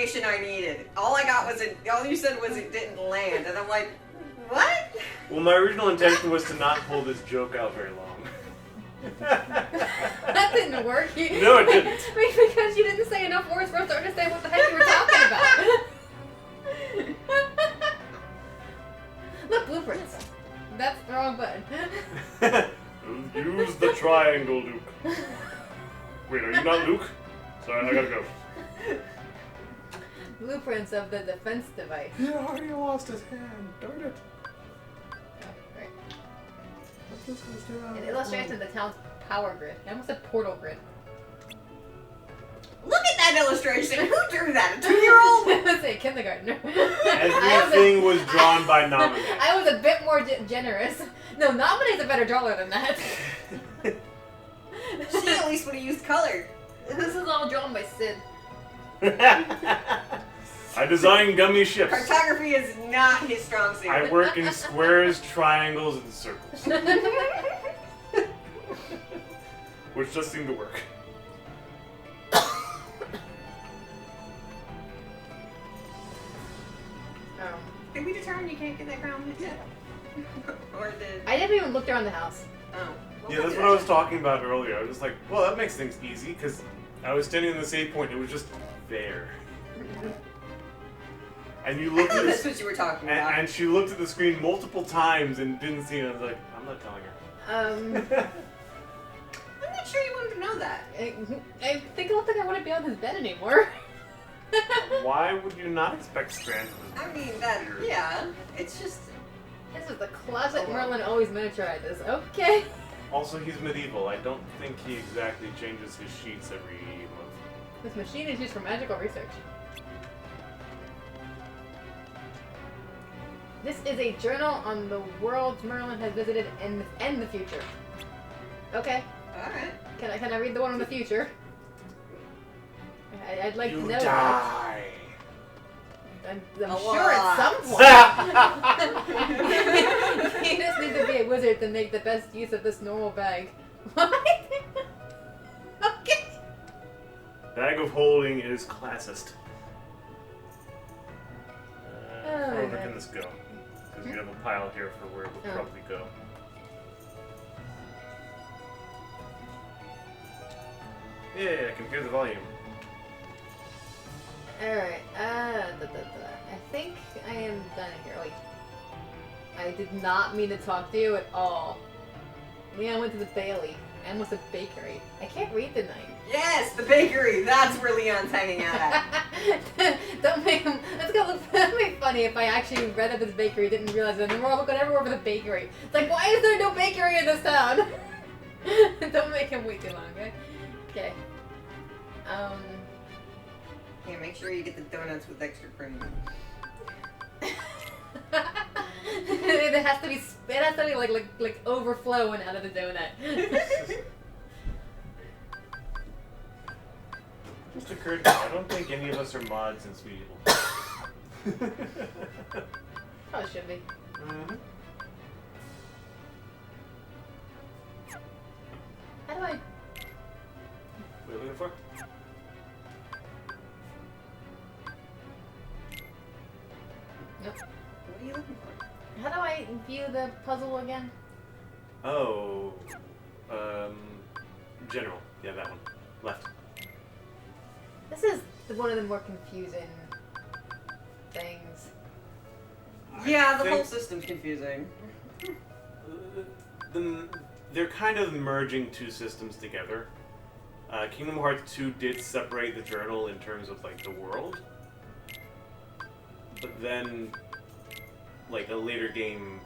information I needed. All I got was all you said was it didn't land, and I'm like, what? Well, my original intention was to not pull this joke out very long. That didn't work. No, it didn't. Because you didn't say enough words for us to understand what the heck you were talking about. Look, blueprints. That's the wrong button. Use the triangle, Luke. Wait, are you not Luke? Sorry, I gotta go. Blueprints of the defense device. He already lost his hand. Darn it. Oh, right. What's this guy's doing? It illustrates the town's power grid. I almost said portal grid. Look at that illustration. Who drew that? A 2-year-old? Let's say kindergartner. Everything was drawn by Nominee. I was a bit more generous. No, Nominee's a better drawer than that. She at least would have used color. This is all drawn by Sid. I design gummy ships. Cartography is not his strong suit. I work in squares, triangles, and circles. Which just seem to work. Did we determine you can't get that crown yet? Or did... I didn't even look around the house. Oh. Yeah, that's what I was talking about earlier. I was just like, well, that makes things easy, because I was standing in the save point, it was just there. And you looked at that's what you were talking about. And she looked at the screen multiple times and didn't see it. I was like, I'm not telling her. I'm not sure you wanted to know that. I think it looked like I wouldn't be on this bed anymore. Why would you not expect strands of this? I mean, that, yeah, it's just... This is the closet Merlin always miniaturized this. Okay. Also, he's medieval. I don't think he exactly changes his sheets every month. This machine is used for magical research. This is a journal on the worlds Merlin has visited and the future. Okay. Alright. Can I read the one in the future? I'd like to know die. that. I'm A sure at lot. some point. You just need to be a wizard to make the best use of this normal bag. What? Okay. Bag of holding is classist. How far over can this go? Because you have a pile here for where it would probably go. Yeah, I can hear the volume. Alright, I think I am done here. Wait. I did not mean to talk to you at all. Leon went to the Bailey. I almost said bakery. I can't read tonight. Yes, the bakery! That's where Leon's hanging out at. Don't make him... That'd be funny if I actually read at this bakery, didn't realize it, and we're all looking everywhere for the bakery. It's like, why is there no bakery in this town? Don't make him wait too long, okay? Okay. Yeah, make sure you get the donuts with extra cream. It has to be like overflowing out of the donut. Just occurred to me, I don't think any of us are mods in Medieval. Probably should be. Mm-hmm. How do I... What are you looking for? Nope. What are you looking for? How do I view the puzzle again? Oh, general. Yeah, that one. Left. This is one of the more confusing things. Yeah, the I whole think- system's confusing. They're kind of merging two systems together. Kingdom Hearts 2 did separate the journal in terms of, like, the world. But then, like, a later game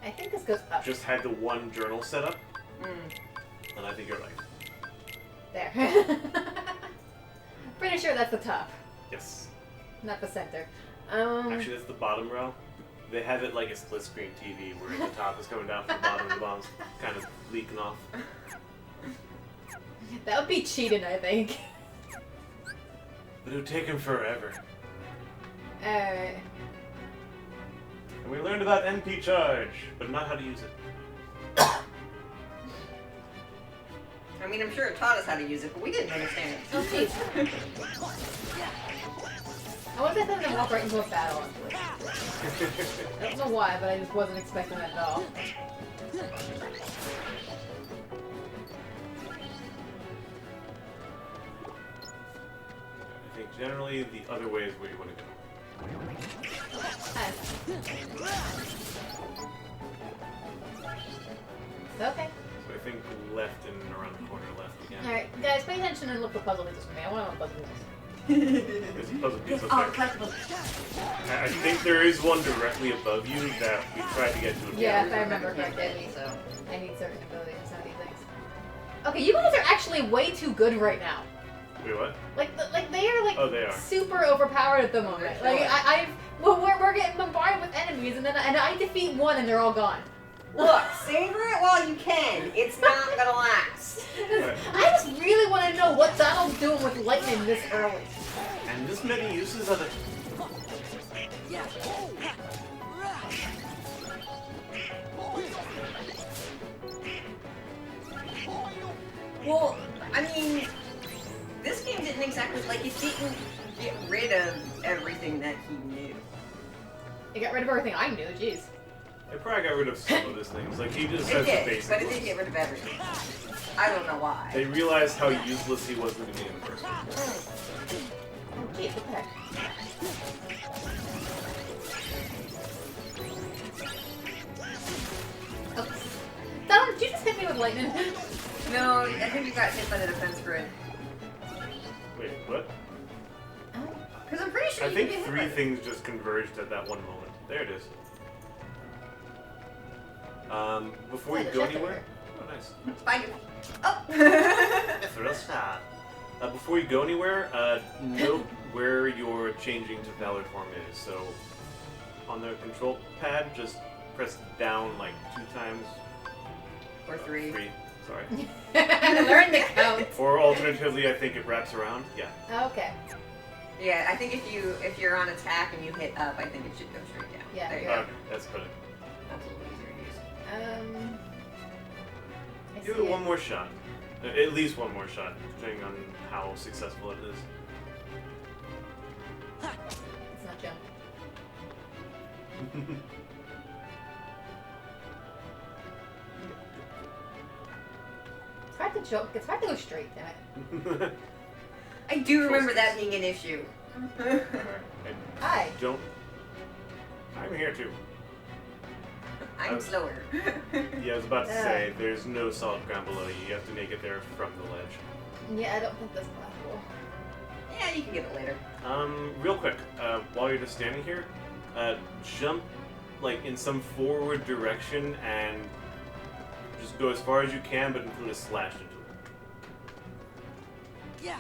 I think this goes up. just had the one journal set up. Mm. And I think you're right. There. Pretty sure that's the top, Yes. not the center. Actually, that's the bottom row. They have it like a split screen TV where the top is coming down from the bottom and the bottom's kind of leaking off. That would be cheating, I think. But it would take him forever. Alright. And we learned about NP charge, but not how to use it. I mean, I'm sure it taught us how to use it, but we didn't understand it. Oh, jeez. was expecting to walk right into a battle, actually. I don't know why, but I just wasn't expecting that at all. I think generally the other way is where you want to go. Hi. Okay. So I think left and around the corner left again. Alright, guys, pay attention and look for puzzle pieces for me. I want to know what puzzle pieces. There's a puzzle piece up there. collectibles. I think there is one directly above you that we tried to get to. Yeah, if I remember correctly. So. I need certain abilities in some of these things. Okay, you guys are actually way too good right now. Wait, what? Like they are like Oh, they are. super overpowered at the moment. Like we're getting bombarded with enemies, and I defeat one, and they're all gone. Look, savor it while you can. It's not gonna last. I just really want to know what Donald's doing with lightning this early. And this many uses of it. Well, I mean, this game didn't exactly, like, it didn't get rid of everything that he knew. It got rid of everything I knew. Jeez. They probably got rid of some of his things. Like, he just It has the did, basics. but it did get rid of everything. I don't know why. They realized how useless he was in the beginning of the first one. Oh, jeez, what the heck? Oh. Donald, did you just hit me with lightning? No, I think you got hit by the defense grid. Wait, what? Because I'm pretty sure I you think can get hit three by it. things just converged at that one moment. There it is. Before you Oh, the go chest anywhere... over Oh, nice. Spike it. Oh! Before you go anywhere, note where your changing to Valor form is. So, on the control pad, just press down like 2 times. Or 3. 3, sorry. Learn to count. Or alternatively, I think it wraps around. Yeah. Okay. Yeah, I think if you're on attack and you hit up, I think it should go straight down. Yeah. There you Okay, go. that's better. That's a little easier to use. I Give see it one more shot. At least one more shot, depending on how successful it is. It's not jump. It's hard to jump. It's hard to go straight, damn it. I do remember that being an issue. Hi. Don't. I'm here too. I'm slower. Yeah, I was about to say, there's no solid ground below you. You have to make it there from the ledge. Yeah, I don't think that's possible. Yeah, you can get it later. Real quick, while you're just standing here, jump like in some forward direction and just go as far as you can, but include a slash into it. Yeah.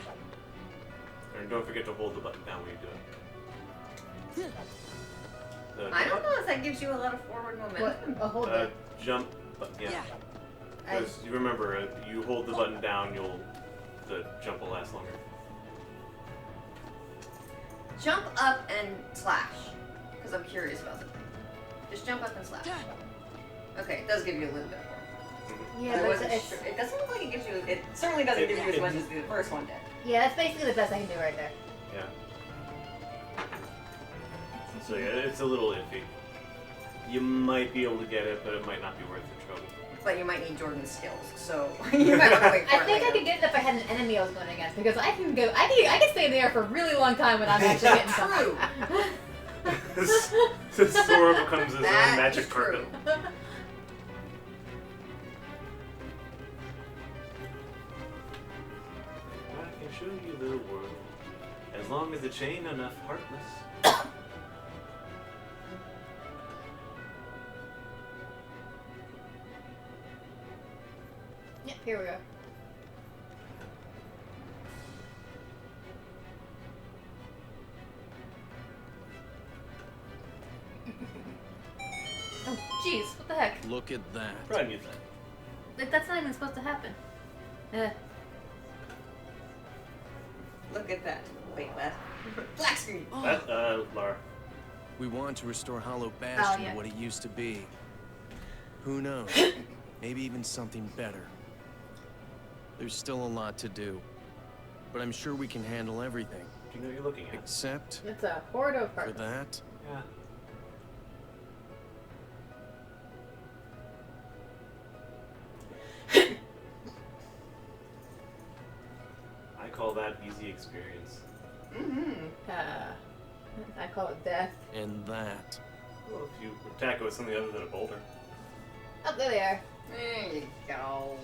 And don't forget to hold the button down when you do it. I don't know if that gives you a lot of forward momentum. What? Oh, hold it. Jump button, yeah. Yeah. Because you remember, you hold the button down, the jump will last longer. Jump up and slash. Because I'm curious about something. Just jump up and slash. Okay, it does give you a little bit more. Yeah, I but wasn't it's, sure. It doesn't look like it gives you. It certainly doesn't give you as much as the first one did. yeah, that's basically the best I can do right there. Yeah. So yeah, it's a little iffy. You might be able to get it, but it might not be worth the trouble. But you might need Jordan's skills, so you might want to wait for I think I could get it if I had an enemy I was going against, because I can stay in the air for a really long time without actually getting something. This Sora becomes his own That magic is true. carpet. I can show you the world, as long as it's ain't enough heartless. Yep, here we go. Oh, jeez, what the heck? Look at that. Right, new thing. Like, that's not even supposed to happen. Look at that. Wait, what? Black screen. That, Lara. We want to restore Hallow Bastion yeah. to what it used to be. Who knows? Maybe even something better. There's still a lot to do, but I'm sure we can handle everything. Do you know what you're looking at? Except It's a horde of for hearts. that. Yeah. I call that easy experience. Mm-hmm. I call it death. And that. Well, if you attack it with something other than a boulder. Oh, there they are. There you go.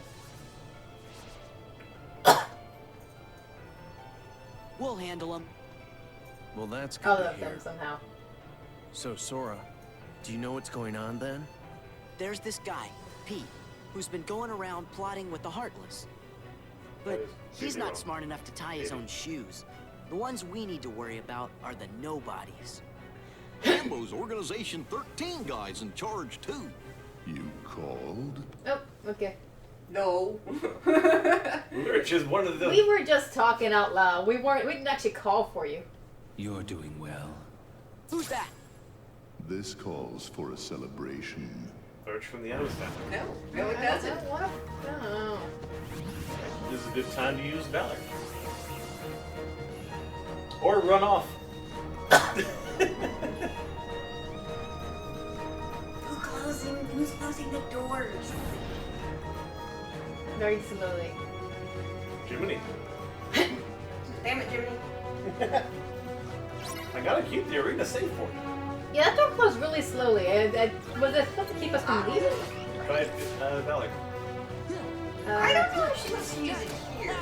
We'll handle them. Well, that's good All to of them hear. somehow. So, Sora, do you know what's going on then? There's this guy, Pete, who's been going around plotting with the Heartless. But he's not smart enough to tie his own shoes. The ones we need to worry about are the Nobodies. Rambo's Organization 13 guy's in charge, too. You called? Oh, okay. No. We're just one of them. We were just talking out loud. We didn't actually call for you. You're doing well. Who's that? This calls for a celebration. Search from the Adams family. No, it doesn't. What? No. This is a good time to use Valor. Or run off. Who's closing the doors? Very slowly. Jiminy. Damn it, Jimmy. I gotta keep the arena safe for you. Yeah, that door closed really slowly. Was it supposed to keep us from leaving? Try Valor. I don't know if she wants to use it here.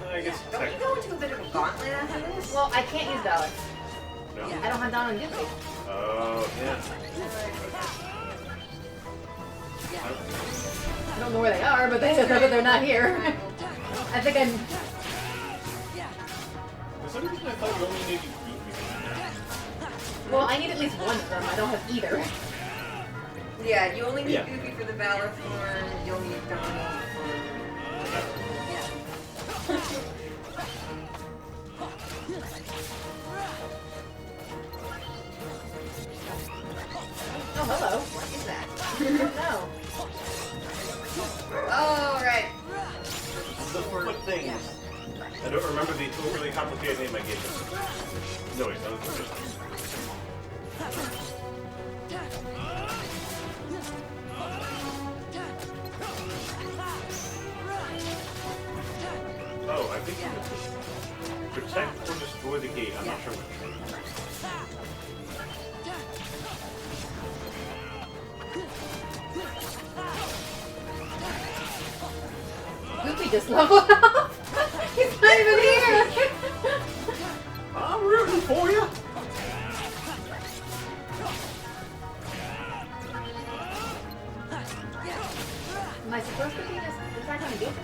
I guess Don't you go into a bit of a gauntlet after this? Well, I can't use Valor. No. I don't have Down on Goofy. Oh, yeah. I don't know where they are, but they said that they're not here. I think I'm... For some reason I thought you only needed Goofy. Well, I need at least one of them. I don't have either. Yeah, you only need Yeah. Goofy for the Valor form. You'll need Donald Oh, hello. What is that? No. Oh, right. The foot things. I don't remember the overly complicated name I gave them. No, wait, that was the fish. Oh, I think you protect or destroy the gate. I'm not sure which. Goofy just leveled up. He's not even here. I'm rooting for you. Am I supposed to be just attacking the Goofy?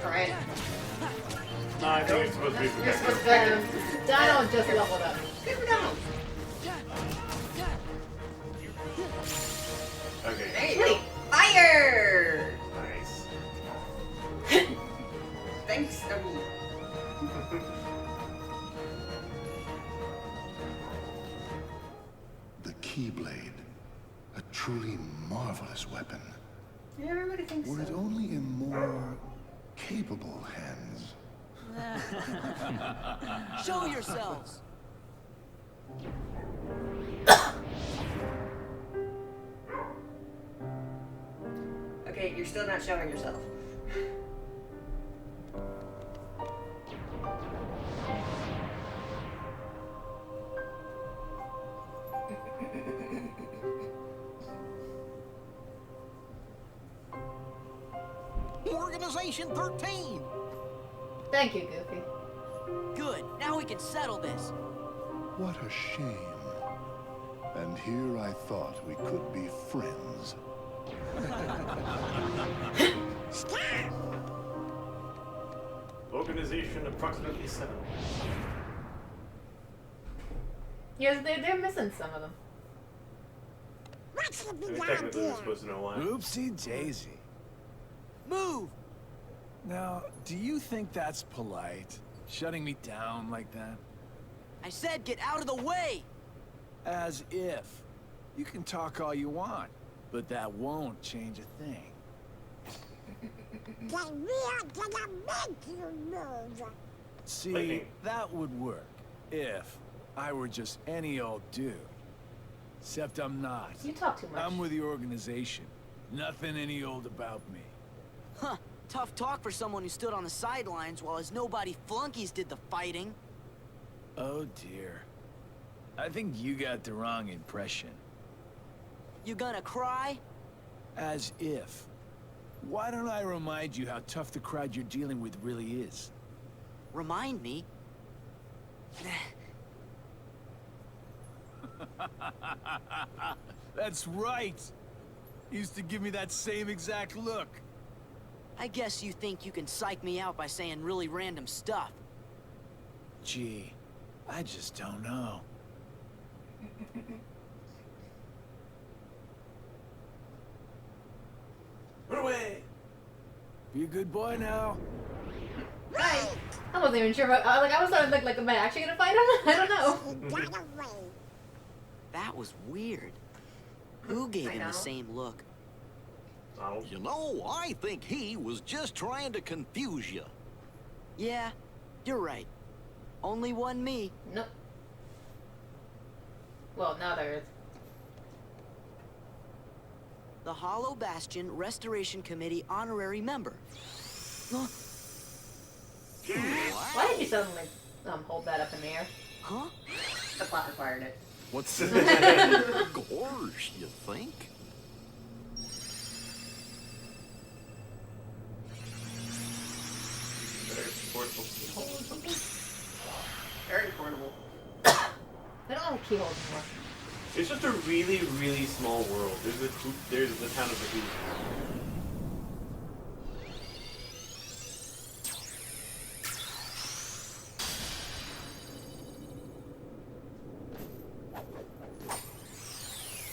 Right. No, I think it's supposed to be You're protected. supposed to Donald just leveled up. Good for Donald. Okay. There you go. Fire! Nice. Thanks, Snuggy. The Keyblade. A truly marvelous weapon. Yeah, everybody thinks Were it so. only in more capable hands. Show yourselves. Okay, you're still not showing yourself. Organization 13! Thank you, Goofy. Good. Now we can settle this. What a shame. And here I thought we could be friends. Organization approximately 7. Yes, they're missing some of them. I mean, technically we're supposed to know why. Oopsie daisy. Move! Now, do you think that's polite? Shutting me down like that? I said get out of the way! As if. You can talk all you want, but that won't change a thing. Then we are gonna make you move. See, Lightning. that would work if I were just any old dude. Except I'm not. You talk too much. I'm with the organization. Nothing any old about me. Huh. Tough talk for someone who stood on the sidelines while his nobody flunkies did the fighting. Oh dear. I think you got the wrong impression. You gonna cry? As if. Why don't I remind you how tough the crowd you're dealing with really is? Remind me? That's right! Used to give me that same exact look. I guess you think you can psych me out by saying really random stuff. Gee, I just don't know. Run away! Be a good boy now. Right. I wasn't even sure about. I was starting to like, am I actually gonna fight him? I don't know. That was weird. Who gave I him know. the same look? Donald. You know, I think he was just trying to confuse you. Yeah, you're right. Only one me. Nope. Well, now there is. The Hallow Bastion Restoration Committee honorary member. Huh? Why did you suddenly hold that up in the air? Huh? The plot required it. What's Gosh, you think? Very portable. They don't have keyholes anymore. It's just a really, really small world. There's the town of the Hoop.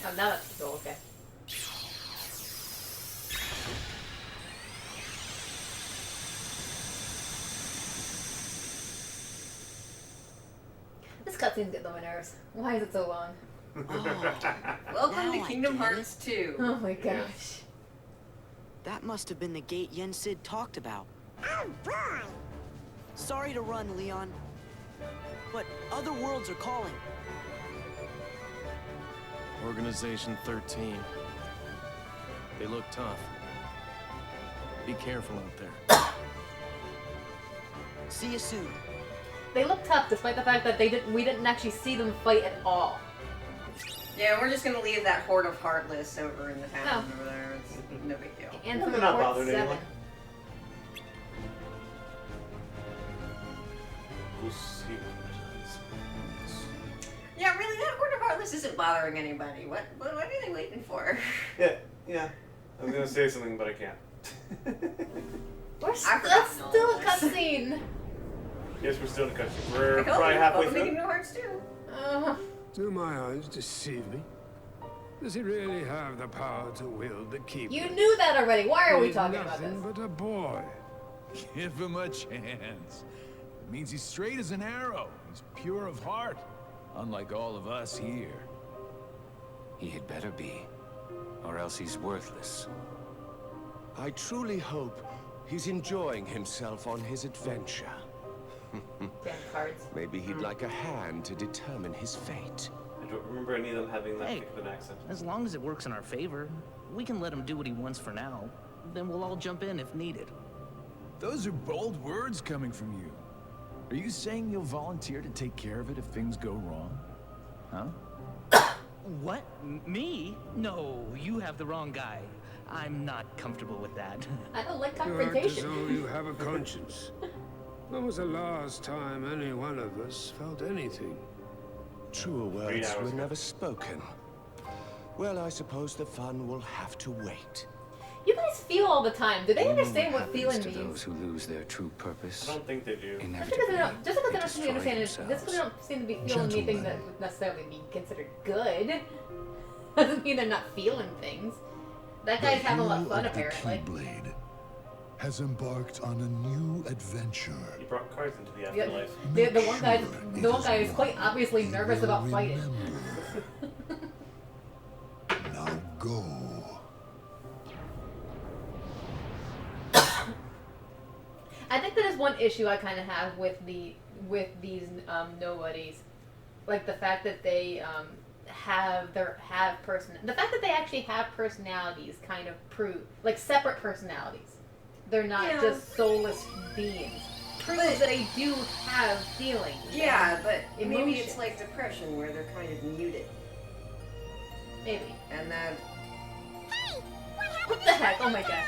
Oh, now that's cool. Okay. This cutscene's getting on my nerves. Why is it so long? Welcome to Now I Kingdom get it. Hearts 2. Oh my gosh. That must have been the gate Yen Sid talked about. Oh boy! Sorry to run, Leon. But other worlds are calling. Organization 13. They look tough. Be careful out there. See you soon. They look tough despite the fact that we didn't actually see them fight at all. Yeah, we're just gonna leave that horde of Heartless over in the town Oh. over there. It's no big deal. And They're from not Port bothering 7. anyone. We'll see what happens. Yeah, really, that horde of Heartless isn't bothering anybody. What are they waiting for? Yeah. I was gonna say something, but I can't. That's forgotten still all a this. cutscene. Yes, we're still in the country. We're I told probably you, halfway welcome to through. Kingdom Hearts 2. Do my eyes deceive me? Does he really have the power to wield the keyblade? You knew that already. Why are we He's talking about nothing this? but a boy. Give him a chance. It means he's straight as an arrow. He's pure of heart. Unlike all of us here. He had better be, or else he's worthless. I truly hope he's enjoying himself on his adventure. Damn cards. Maybe he'd like a hand to determine his fate. I don't remember any of them having that Hey. thick of an accent. As long as it works in our favor, we can let him do what he wants for now. Then we'll all jump in if needed. Those are bold words coming from you. Are you saying you'll volunteer to take care of it if things go wrong? Huh? What? Me? No, you have the wrong guy. I'm not comfortable with that. I don't like You act as confrontation. though you have a conscience. When was the last time any one of us felt anything? Truer 3 words hours were ago. never spoken. Well, I suppose the fun will have to wait. You guys feel all the time. Do they You know understand what happens feeling to means? those who lose their true purpose. I don't think they do. Just because they don't, just because they don't seem to destroy understand it, just because they themselves. don't seem to be feeling anything that would necessarily be considered good, doesn't mean they're not feeling things. That guy's having a lot of fun apparently. Keyblade has embarked on a new adventure. He brought cards into the Yeah. afterlife. The one guy is quite obviously nervous about fighting. Now go. I think that is one issue I kind of have with these nobodies, like the fact that they the fact that they actually have personalities kind of prove like separate personalities. They're not just soulless beings. Proves that they do have feelings. Yeah, but maybe emotions. it's like depression where they're kind of muted. Maybe. And then... What the heck? Oh my gosh.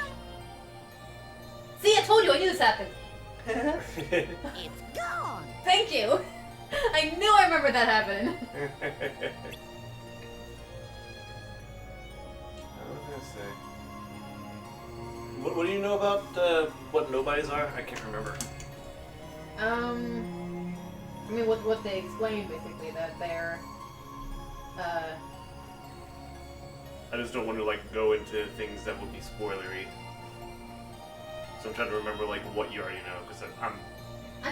See, I told you, I knew this happened. It's gone. Thank you. I knew I remembered that happening. What do you know about what nobodies are? I can't remember. I mean, what they explained basically that they're, I just don't want to like go into things that would be spoilery. So I'm trying to remember like what you already know because I'm trying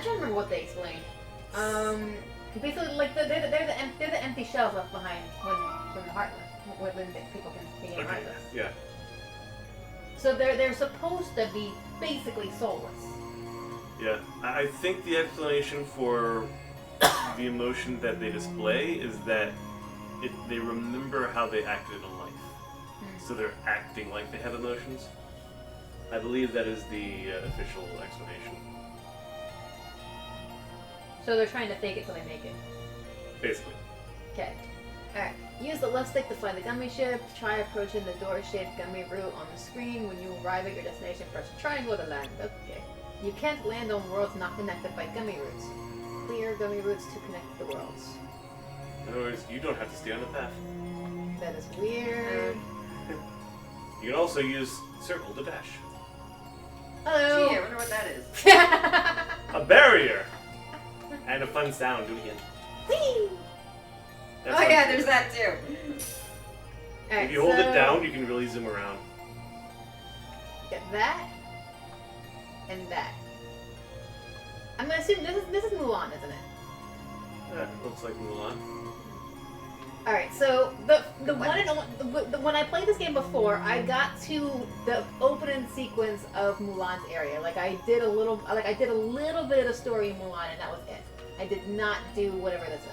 to remember what they explained. Basically, like they're the empty shells left behind when Heartless, when people can begin Heartless. Yeah. So they're supposed to be basically soulless. Yeah, I think the explanation for the emotion that they display is that they remember how they acted in life. So they're acting like they have emotions. I believe that is the official explanation. So they're trying to fake it till they make it. Basically. Okay. Alright. Use the left stick to fly the gummy ship. Try approaching the door-shaped gummy route on the screen. When you arrive at your destination, press triangle to land. Okay. You can't land on worlds not connected by gummy routes. Clear gummy routes to connect the worlds. In other words, you don't have to stay on the path. That is weird. You can also use circle to dash. Hello! Gee, I wonder what that is. A barrier! And a fun sound. Do it again. Whee! Oh yeah, there's that too. Alright, if you hold it down, you can really zoom around. Get that. And that. I'm gonna assume this is Mulan, isn't it? That looks like Mulan. Alright, so the one and only, when I played this game before, I got to the opening sequence of Mulan's area. Like I did a little bit of the story in Mulan, and that was it. I did not do whatever this is.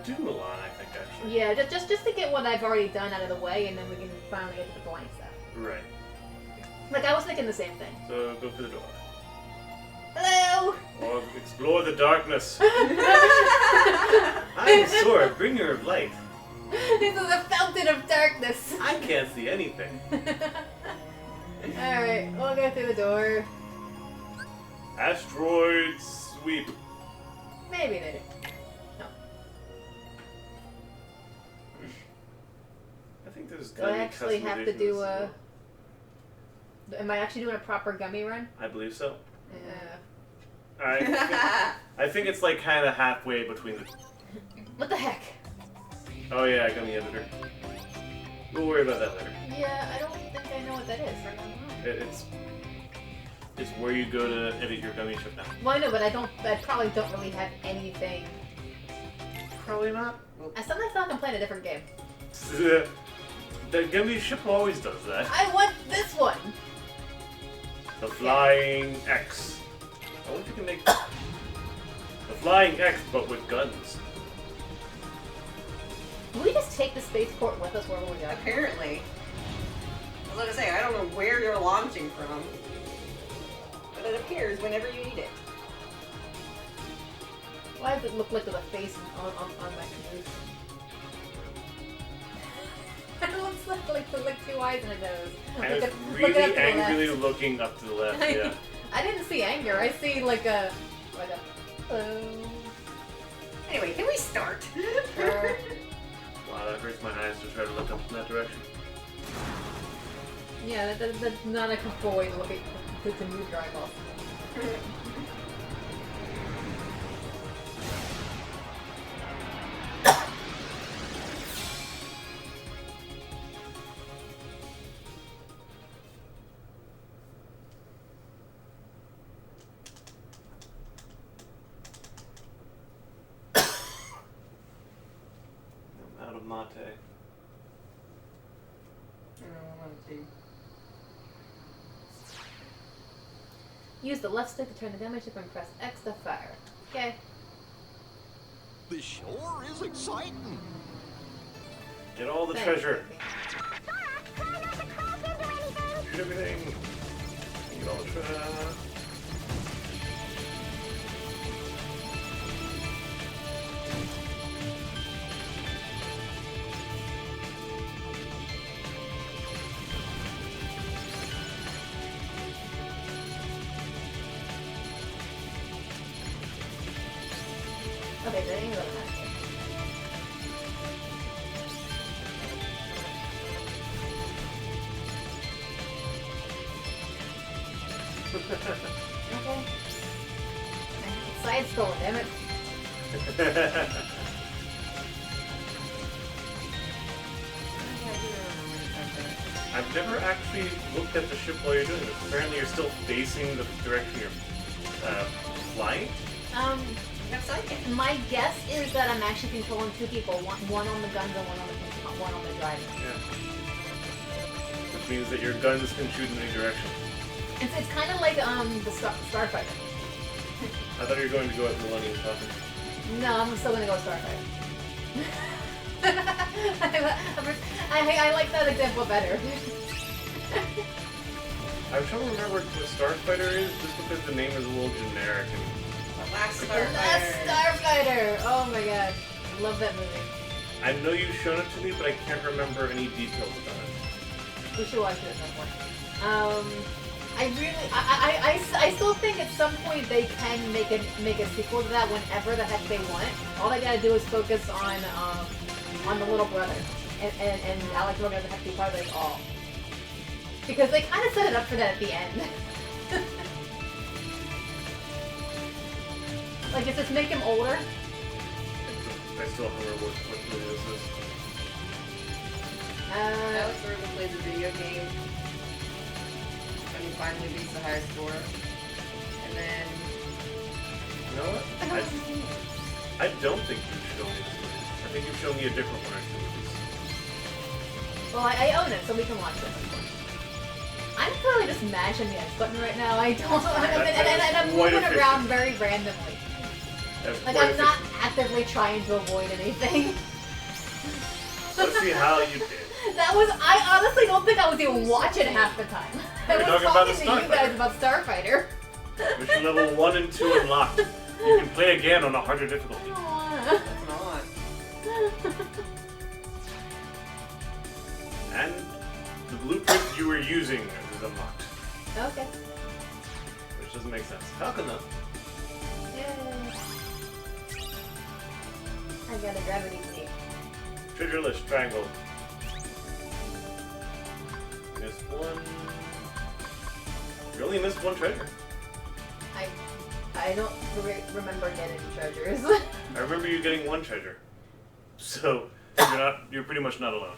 Do Mulan, I think actually. Yeah, just to get what I've already done out of the way, and then we can finally get to the blank stuff. Right. Like I was thinking the same thing. So go for the door. Hello. Or explore the darkness. I'm Sora, bringer of light. This is a fountain of darkness. I can't see anything. Alright, we'll go through the door. Asteroid sweep. Maybe they do. No. I think there's Do I actually have to do a... Am I actually doing a proper gummy run? I believe so. Yeah. I think it's like kind of halfway between the... What the heck? Oh yeah, gummy editor. We'll worry about that later. Yeah, I don't think I know what that is. It's where you go to edit your gummy ship now. Well, I know, but I probably don't really have anything. Probably not. I sometimes thought I'm playing a different game. The gummy ship always does that. I want this one! The Flying X. I wonder if you can make the Flying X, but with guns. Can we just take the spaceport with us wherever we go? Apparently. I was gonna say, I don't know where you're launching from. But it appears whenever you need it. Why does it look like there's a face on my canoe? It looks like two eyes and a nose. And it's really angrily looking up to the left, yeah. I didn't see anger. I see like a Anyway, can we start? Sure. Wow, that hurts my eyes to try to look up in that direction. Yeah, that's not a comfortable way to look at to move your eyeballs. I'm out of mate. Use the left stick to turn the damage up and press X to fire. Okay. This sure is exciting. Get all the treasure. Shoot everything. Get all the treasure. Okay, so I didn't go to that. Okay. Side scroll, damn it. I've never actually looked at the ship while you're doing this. Apparently you're still facing the direction you're flying? You have sidekick. My guess is that I'm actually controlling two people, one on the guns and one on the driving. Yeah. Which means that your guns can shoot in any direction. It's kind of like the Starfighter. I thought you were going to go at Millennium Falcon. No, I'm still gonna go with Starfighter. I like that example better. I'm trying to remember what Starfighter is, just because the name is a little generic. And The Last The Starfighter. Last Starfighter! Oh my god. Love that movie. I know you've shown it to me, but I can't remember any details about it. We should watch it at some point. I still think at some point they can make a sequel to that whenever the heck they want. All they gotta do is focus on the little brother and Alex Rogan doesn't have to be part of it at all. Because they kind of set it up for that at the end. Like, if just make him older. I still don't remember what movie this is. Alex Rogan plays a video game. And he finally beats the high score. And then... You know what? I don't think you've shown me this movie. I think you've shown me a different one or two movies. Well, I own it, so we can watch it. I'm clearly just mashing the X button right now. I don't, and I'm moving around very randomly. Like, I'm not actively trying to avoid anything. Let's see how you did. That was, I honestly don't think I was even watching half the time. I was talking to you guys about Starfighter. Mission level 1 and 2 unlocked. You can play again on a harder difficulty. That's not. And the blueprint you were using is unlocked. Okay. Which doesn't make sense. Falcon though. Yay. I got a gravity key. Treasure list triangle. Missed one. You only missed one treasure. I don't remember getting treasures. I remember you getting one treasure. So you're pretty much not alone.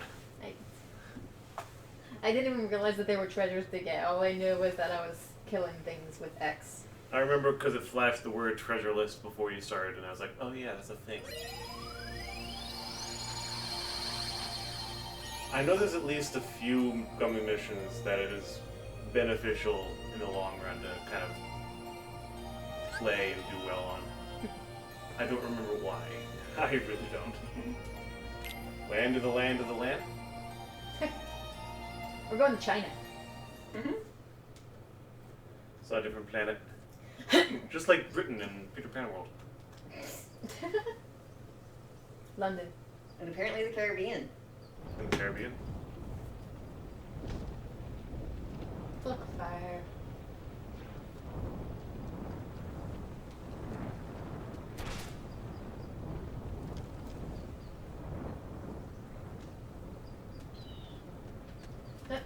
I didn't even realize that there were treasures to get. All I knew was that I was killing things with X. I remember because it flashed the word treasure list before you started, and I was like, oh yeah, that's a thing. I know there's at least a few gummy missions that it is beneficial in the long run to kind of play and do well on. I don't remember why. I really don't. Land of the land of the land? We're going to China. Mm-hmm. It's a different planet. Just like Britain in Peter Pan World. London. And apparently the Caribbean. In the Caribbean. Look, fire.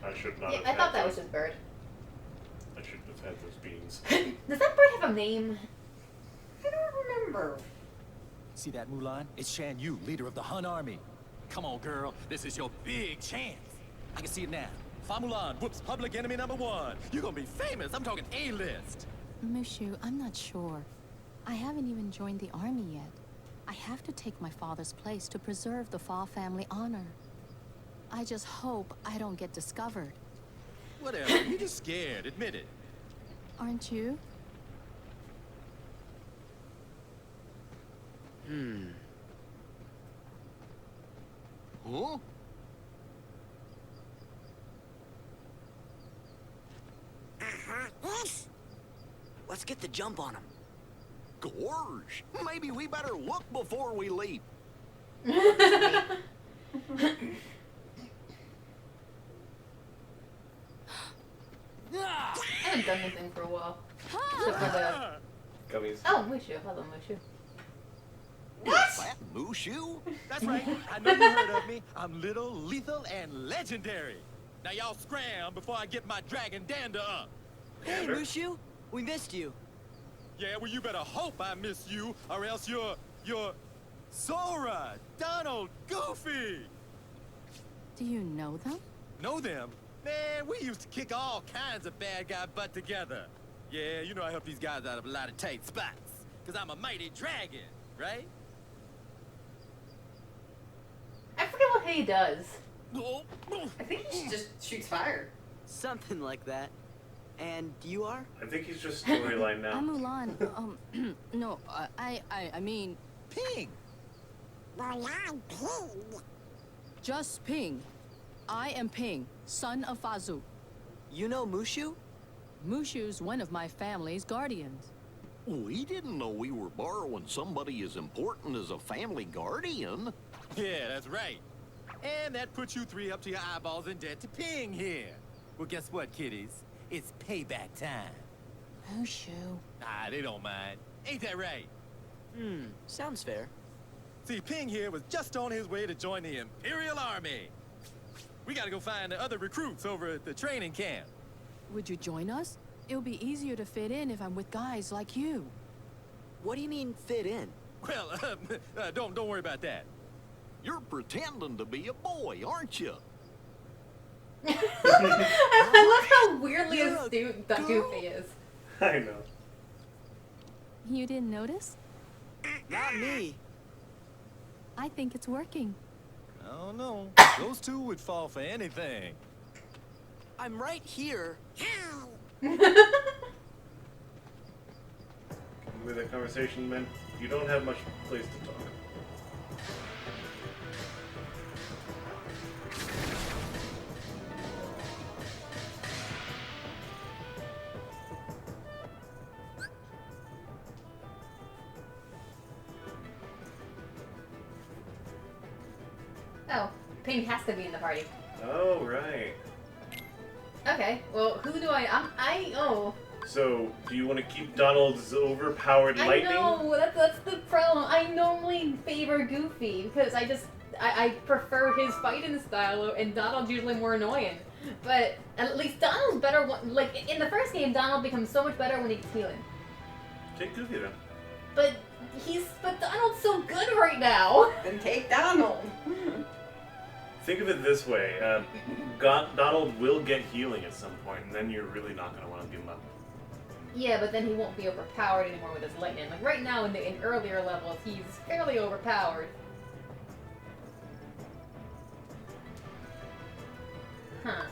I should not Yeah, have I had thought that those. was his bird. I shouldn't have had those beans. Does that bird have a name? I don't remember. See that, Mulan? It's Shan Yu, leader of the Hun army. Come on, girl. This is your big chance. I can see it now. Fa Mulan whoops public enemy #1. You're gonna be famous. I'm talking A-list. Mushu, I'm not sure. I haven't even joined the army yet. I have to take my father's place to preserve the Fa family honor. I just hope I don't get discovered. Whatever. You're just scared. Admit it. Aren't you? Huh? Let's get the jump on him. Gorge, maybe we better look before we leap. I haven't done anything for a while. Except for the... Gummies. Oh, Mushu. Hello, Mushu. Fat Mushu? That's right. I know you heard of me. I'm little, lethal, and legendary. Now y'all scram before I get my dragon dander up. Hey, Mushu, we missed you. Yeah, well, you better hope I miss you, or else you're Sora, Donald, Goofy. Do you know them? Know them? Man, we used to kick all kinds of bad guy butt together. Yeah, you know I help these guys out of a lot of tight spots, because I'm a mighty dragon, right? I forget what he does. I think he just shoots fire. Something like that. And you are? I think he's just storyline now. I'm Mulan. No, I mean... Ping! Mulan Ping. Just Ping. I am Ping, son of Fazu. You know Mushu? Mushu's one of my family's guardians. We didn't know we were borrowing somebody as important as a family guardian. Yeah, that's right. And that puts you three up to your eyeballs in debt to Ping here. Well, guess what, kiddies? It's payback time. Mushu. Ah, they don't mind. Ain't that right? Sounds fair. See, Ping here was just on his way to join the Imperial Army. We gotta go find the other recruits over at the training camp. Would you join us? It'll be easier to fit in if I'm with guys like you. What do you mean, fit in? Well, don't worry about that. You're pretending to be a boy, aren't you? I love how weirdly astute that Goofy is. I know. You didn't notice? Not me. I think it's working. I don't know. Those two would fall for anything. I'm right here. With that conversation, man, you don't have much place to talk. Oh, Ping has to be in the party. Oh, right. Okay, well, who do oh. So, do you want to keep Donald's overpowered lightning? I know, that's the problem. I normally favor Goofy because I prefer his fighting style, and Donald's usually more annoying. But at least Donald's better. Like in the first game, Donald becomes so much better when he gets healing. Take Goofy then. But Donald's so good right now. Then take Donald. Think of it this way: Donald will get healing at some point, and then you're really not going to want to give him up. Yeah, but then he won't be overpowered anymore with his lightning. Like right now in earlier levels, he's fairly overpowered. Huh.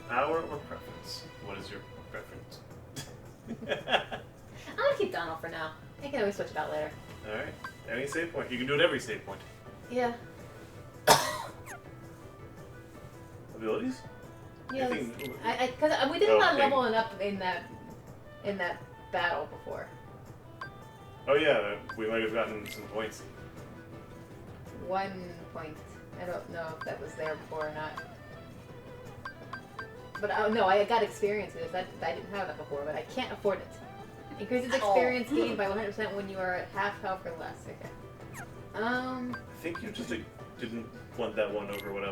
Power or preference? What is your preference? I'm gonna keep Donald for now. I can always switch it out later. Alright. Any save point. You can do it every save point. Yeah. Abilities? Yeah, I think... because we did not level it up in that battle before. Oh yeah, we might have gotten some points. 1 point. I don't know if that was there before or not. But no, I got experience with this. I didn't have that before, but I can't afford it. Increases experience gained by 100% when you are at half health or less. Okay. I think you just didn't want that one over what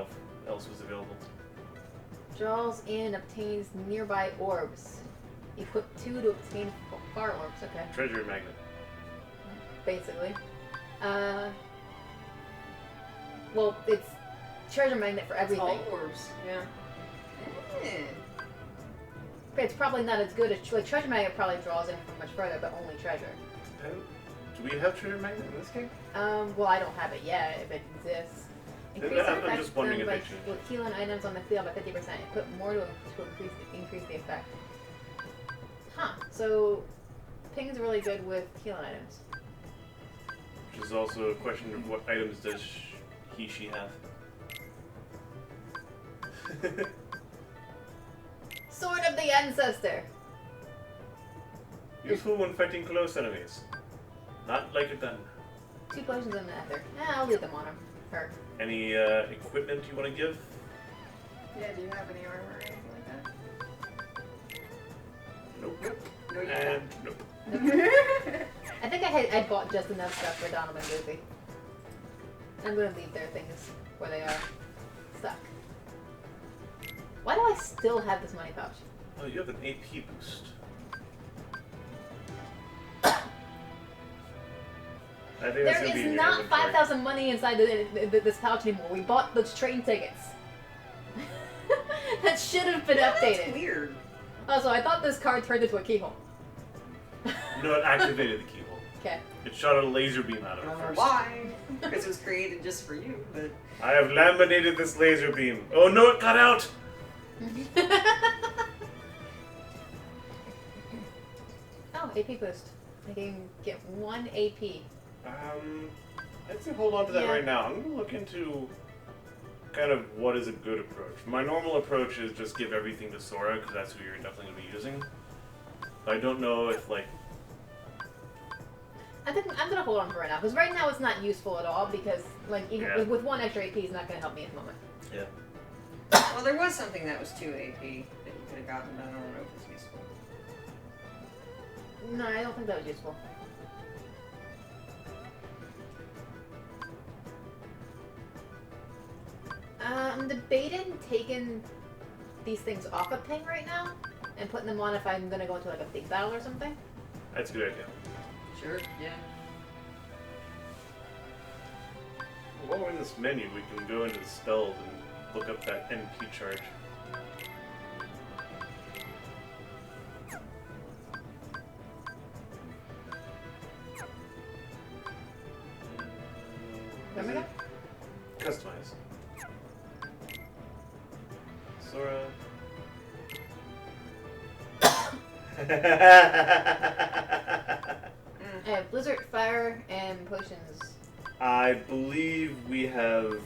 else was available. Draws and obtains nearby orbs. Equip 2 to obtain far orbs. Okay. Treasure magnet. Basically. Well, it's treasure magnet for everything. All orbs. Yeah. But it's probably not as good as treasure magnet. Probably draws in from much further, but only treasure. Do we have treasure magnet in this game? Well, I don't have it yet. If it exists. Increase I'm just wondering if it should. With healing items on the field by 50%. Equip more to increase the effect. Huh. So, Ping's really good with healing items. Which is also a question of what items does she have. Sword of the Ancestor. Useful when fighting close enemies. Not like a gun. 2 potions in the ether. I'll leave them on him. Her. Any equipment you want to give? Yeah, do you have any armor or anything like that? Nope. No, you And don't. nope. I think I bought just enough stuff for Donald and Goofy. I'm gonna leave their things where they are. Stuck. Why do I still have this money pouch? Oh, you have an AP boost. I think that's There gonna be in is your not inventory. 5,000 money inside this pouch anymore. We bought those train tickets. That should have been updated. That's weird. Also, I thought this card turned into a keyhole. No, it activated the keyhole. Okay. It shot a laser beam out of I it don't know first. why, because it was created just for you, but... I have laminated this laser beam. Oh no, it got out! Oh, AP boost. I can get 1 AP. I'd say hold on to that Yeah. right now. I'm gonna look into kind of what is a good approach. My normal approach is just give everything to Sora, because that's who you're definitely gonna be using. But I don't know if, like... I think I'm gonna hold on for right now, because right now it's not useful at all, because, like, even Yeah. with 1 extra AP is not gonna help me at the moment. Yeah. Well, there was something that was 2 AP that you could have gotten, but I don't know if it's useful. No, I don't think that was useful. I'm debating taking these things off of Ping right now and putting them on if I'm gonna go into like a big battle or something. That's a good idea. Sure, yeah. While we're in this menu, we can go into the spells and look up that MP charge. Remember that? Customize. Sora. I have Blizzard, Fire, and Potions. I believe we have.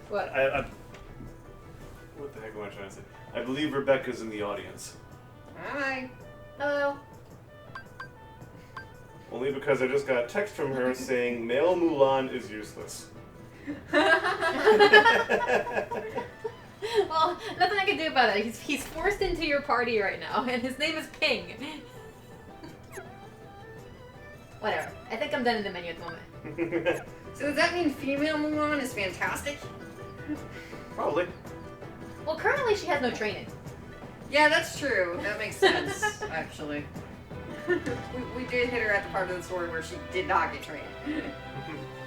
What? What the heck am I trying to say? I believe Rebecca's in the audience. Hi. Hello. Only because I just got a text from her saying male Mulan is useless. Well, nothing I can do about it. He's forced into your party right now, and his name is Ping. Whatever. I think I'm done in the menu at the moment. So does that mean female Mulan is fantastic? Probably. Well, currently she has no training. Yeah, that's true. That makes sense, actually. we did hit her at the part of the story where she did not get trained.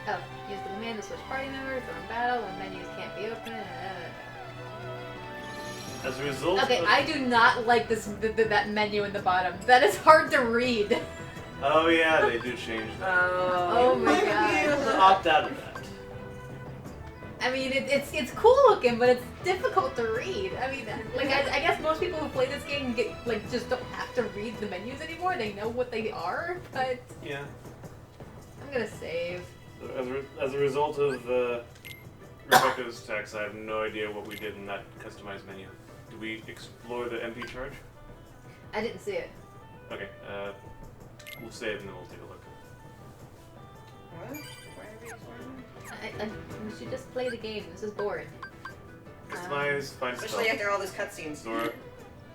Oh, use the command to switch party members during battle when menus can't be open. As a result Okay, of... I do not like this that menu in the bottom. That is hard to read. Oh yeah, they do change that. Oh my Be able to god. opt out of that. I mean, it's cool looking, but it's difficult to read. I mean, like I guess most people who play this game just don't have to read the menus anymore. They know what they are, but Yeah. I'm gonna save. So as a result of Rebecca's text, I have no idea what we did in that customized menu. Did we explore the MP charge? I didn't see it. Okay, we'll save and then we'll take a look. What? Why are we exploring? We should just play the game. This is boring. Customize, find spell. Especially after all those cutscenes. Sora.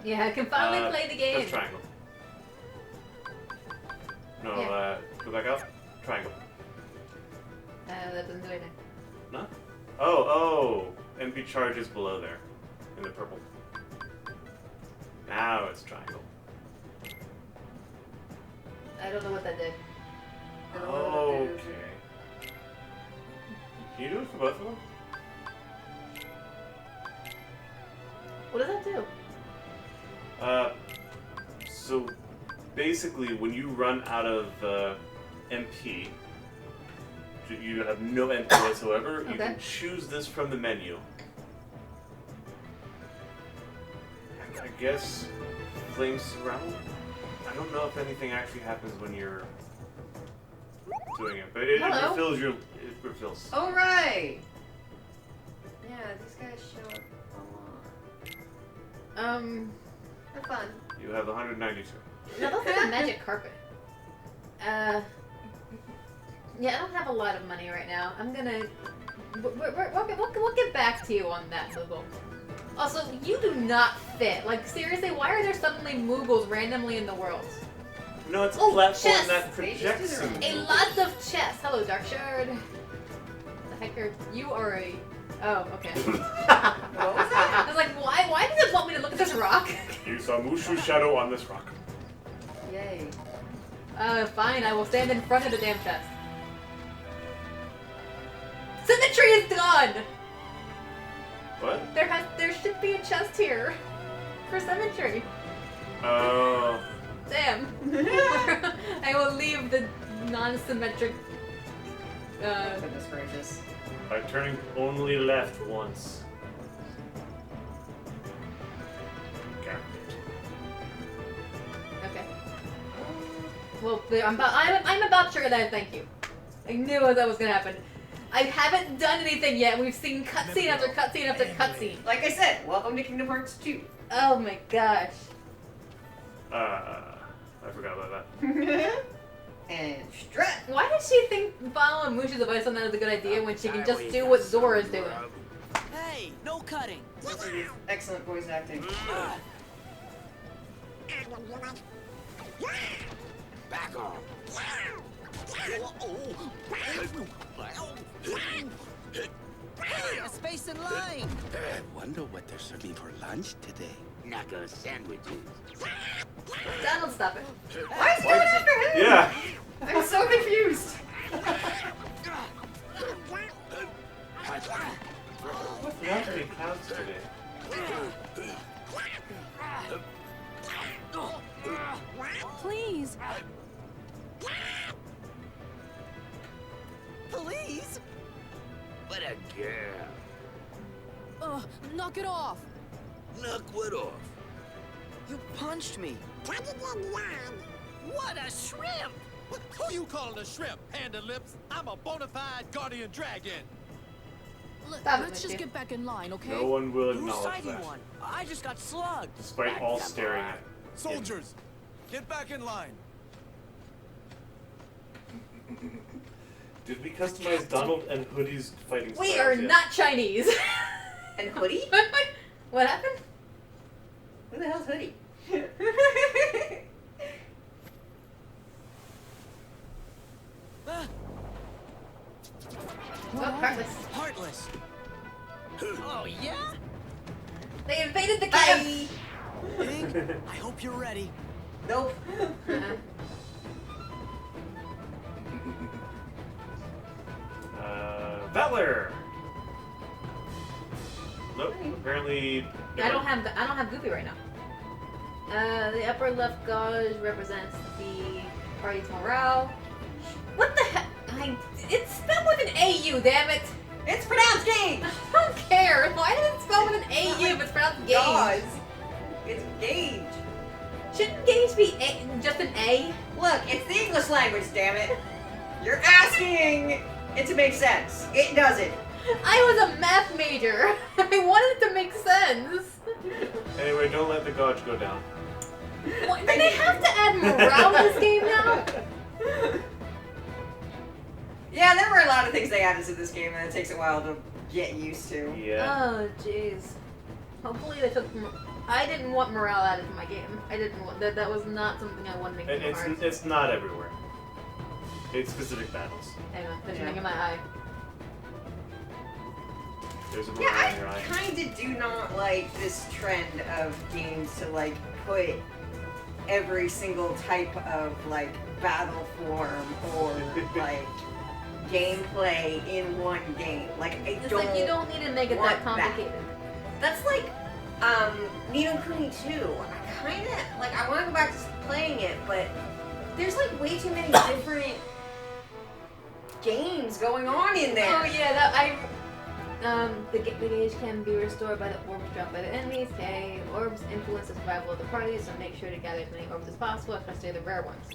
Yeah, I can finally play the game. Press triangle. No, Yeah. go back up. Triangle. That doesn't do anything. No? Oh, MP charge is below there. In the purple. Now it's triangle. I don't know what that did. Okay. Can you do it for both of them? What does that do? So basically, when you run out of MP, you have no MP whatsoever, you can choose this from the menu. And I guess flames surround. I don't know if anything actually happens when you're doing it, but it refills your. It refills. Oh right. Yeah, these guys show up a lot. Have fun. You have 192. No, that's like a magic carpet. Yeah, I don't have a lot of money right now. I'm gonna. We'll get back to you on that, Moogle. Also, you do not fit. Like, seriously, why are there suddenly Moogles randomly in the world? No, it's a platform chess. that projects them. A lot of chess. Hello, Dark Shard. The heck are you? Are a. Oh, okay. What was that? I was like, why does it want me to look at this rock? You saw Mushu's shadow on this rock. Yay. Fine, I will stand in front of the damn chest. Symmetry is gone! What? There should be a chest here. For symmetry. Oh. Damn. I will leave the non-symmetric Goodness gracious. By turning only left once. Okay. Well, I'm about sure that. Thank you. I knew that was gonna happen. I haven't done anything yet. We've seen cutscene after cutscene after cutscene. Like I said, welcome to Kingdom Hearts 2. Oh my gosh. I forgot about that. And strut. Why does she think following Mushu's advice on that is a good idea when she can just do what Zora is doing? Hey, no cutting. Excellent voice acting. Back off. A space in line. I wonder what they're serving for lunch today. Knuckle sandwiches. Donald, stop it. Why is going after him? Yeah. I'm so confused. What's happening clouds today? Please. Please? What a girl. Knock it off. Knock what off? You punched me. What a shrimp! Who you calling a shrimp, Panda Lips? I'm a bona fide guardian dragon. Let's just get back in line, okay? No one will Who's acknowledge fighting that. one? I just got slugged. Despite all staring at Soldiers, get back in line. Did we customize Donald and Hoodie's fighting styles We are yet? not Chinese. And Hoodie? What happened? Who the hell's Hoodie? Heartless. Heartless. Oh, yeah? They invaded the camp. Big, I hope you're ready. Nope. Valor. Nope. Apparently. I don't have Goofy right now. The upper left gauge represents the party's morale. What the heck? It's spelled with an AU, damn it! It's pronounced gauge! I don't care. Why is it spelled with an AU if it's pronounced gauge? Gauze. It's gauge. Shouldn't gauge be just an A? Look, it's the English language, damn it. You're asking it to make sense. It doesn't. I was a math major. I wanted it to make sense. Anyway, don't let the gauge go down. What, do they have to add morale in this game now? Yeah, there were a lot of things they added to this game, and it takes a while to get used to. Yeah. Oh, jeez. Hopefully they took. I didn't want morale added to my game. I didn't want that. That was not something I wanted in Kingdom Hearts. It's not everywhere. It's specific battles. Hang on, fidgeting in my eye. There's a Yeah, morale in your I eye. kind of do not like this trend of games to like put every single type of like battle form or like gameplay in one game. Like I It's don't. like you don't need to make it want that complicated. That's like Ni no Kuni 2. I kind of like. I want to go back to playing it, but there's like way too many different games going on in there. Oh yeah, that The gauge can be restored by the orbs dropped by the enemies. Okay, orbs influence the survival of the party, so make sure to gather as many orbs as possible, especially the rare ones.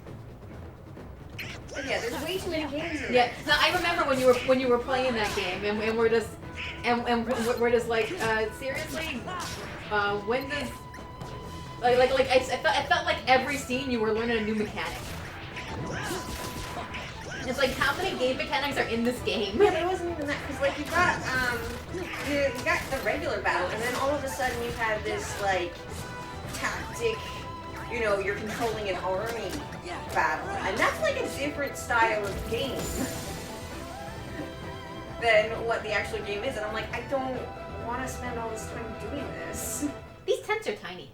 But yeah, there's way too many games in Yeah, no, I remember when you were playing that game, and we're just we're just like, seriously, when does I felt like every scene you were learning a new mechanic. It's like, how many game mechanics are in this game? Yeah, but it wasn't even that, because like you got the regular battle, and then all of a sudden you have this like tactic, you know, you're controlling an army battle, and that's like a different style of game than what the actual game is, and I'm like, I don't want to spend all this time doing this. These tents are tiny.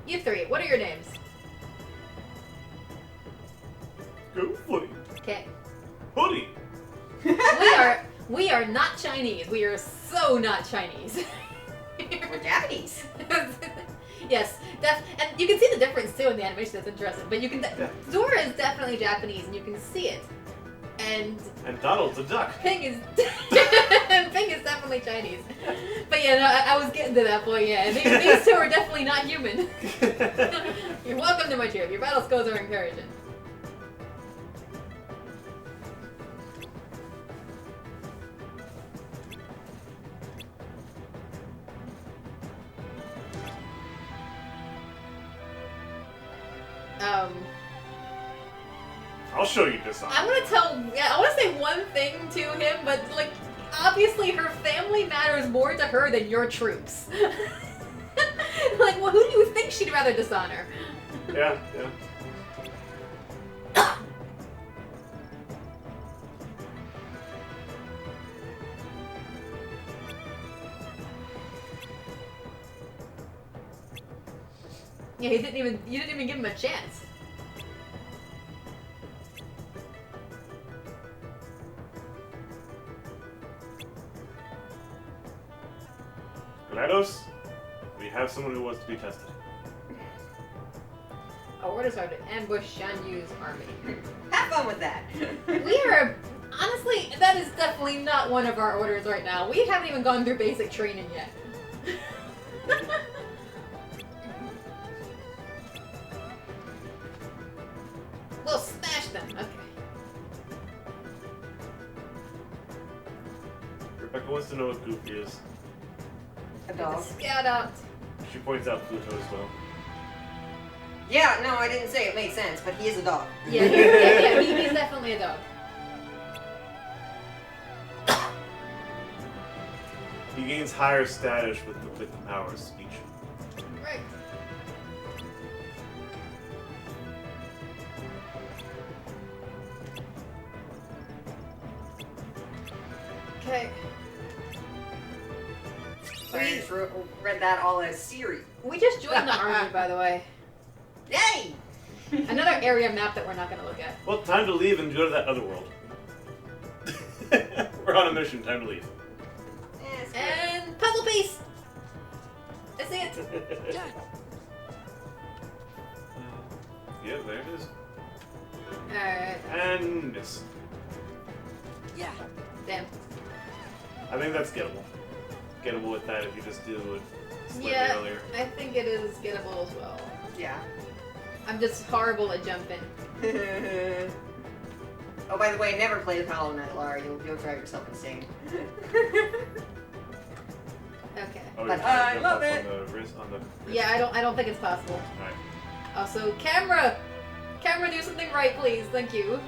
You three, what are your names? Go Footy. Okay. Hoodie. We are not Chinese. We are so not Chinese. We're Japanese. Yes, and you can see the difference too in the animation. That's interesting. But you can, Zora is definitely Japanese, and you can see it. And Donald's a duck. Ping is definitely Chinese. But yeah, no, I was getting to that point. Yeah, these two are definitely not human. You're welcome to my trip. Your battle skills are encouraging. I'll show you this. I want to say one thing to him, but like, obviously her family matters more to her than your troops. Like, well, who do you think she'd rather dishonor? Yeah. Yeah, you didn't even give him a chance. GLaDOS, we have someone who wants to be tested. Our orders are to ambush Shan Yu's army. Have fun with that. We are, honestly, that is definitely not one of our orders right now. We haven't even gone through basic training yet. We'll smash them. Okay. Rebecca wants to know what Goofy is. A dog. Scout out. She points out Pluto as well. Yeah, no, I didn't say it made sense, but he is a dog. Yeah, he's definitely a dog. He gains higher status with the power of speech. Right. Okay. Sorry, I just read that all as Siri. We just joined the army, by the way. Yay! Another area map that we're not going to look at. Well, time to leave and go to that other world. We're on a mission. Time to leave. And puzzle piece. I see it. Yeah, there it is. Alright. And miss. Yeah. Damn. I think that's gettable. Gettable with that if you just do it slightly earlier. I think it is gettable as well. Yeah. I'm just horrible at jumping. Oh, by the way, never play with Hallow Knight, Lara. You'll drive yourself insane. Okay. Oh, But I love it. On the wrist. Yeah, I don't think it's possible. Alright. Also, camera! Camera, do something right, please. Thank you.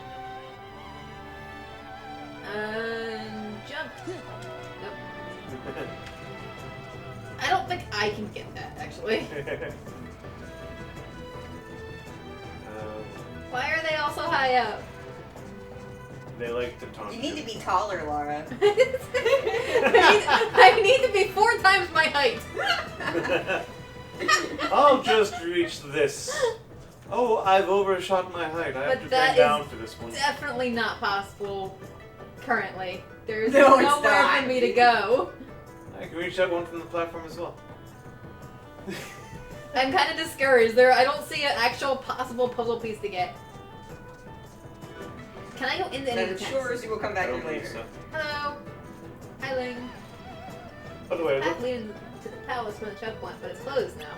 Jump. Nope. I don't think I can get that, actually. Why are they all so high up? They like to taunt You need to be taller, Lara. I need to be 4 times my height. I'll just reach this. Oh, I've overshot my height. I have to bend down for this one. Definitely not possible currently. There's No, it's nowhere not. for me to go. I can reach that one from the platform as well. I'm kind of discouraged. I don't see an actual possible puzzle piece to get. Can I go into any of the I'm sure tents? you will come back here later. So. Hello. Hi, Ling. By the way, path leading to the palace from the checkpoint, but it's closed now.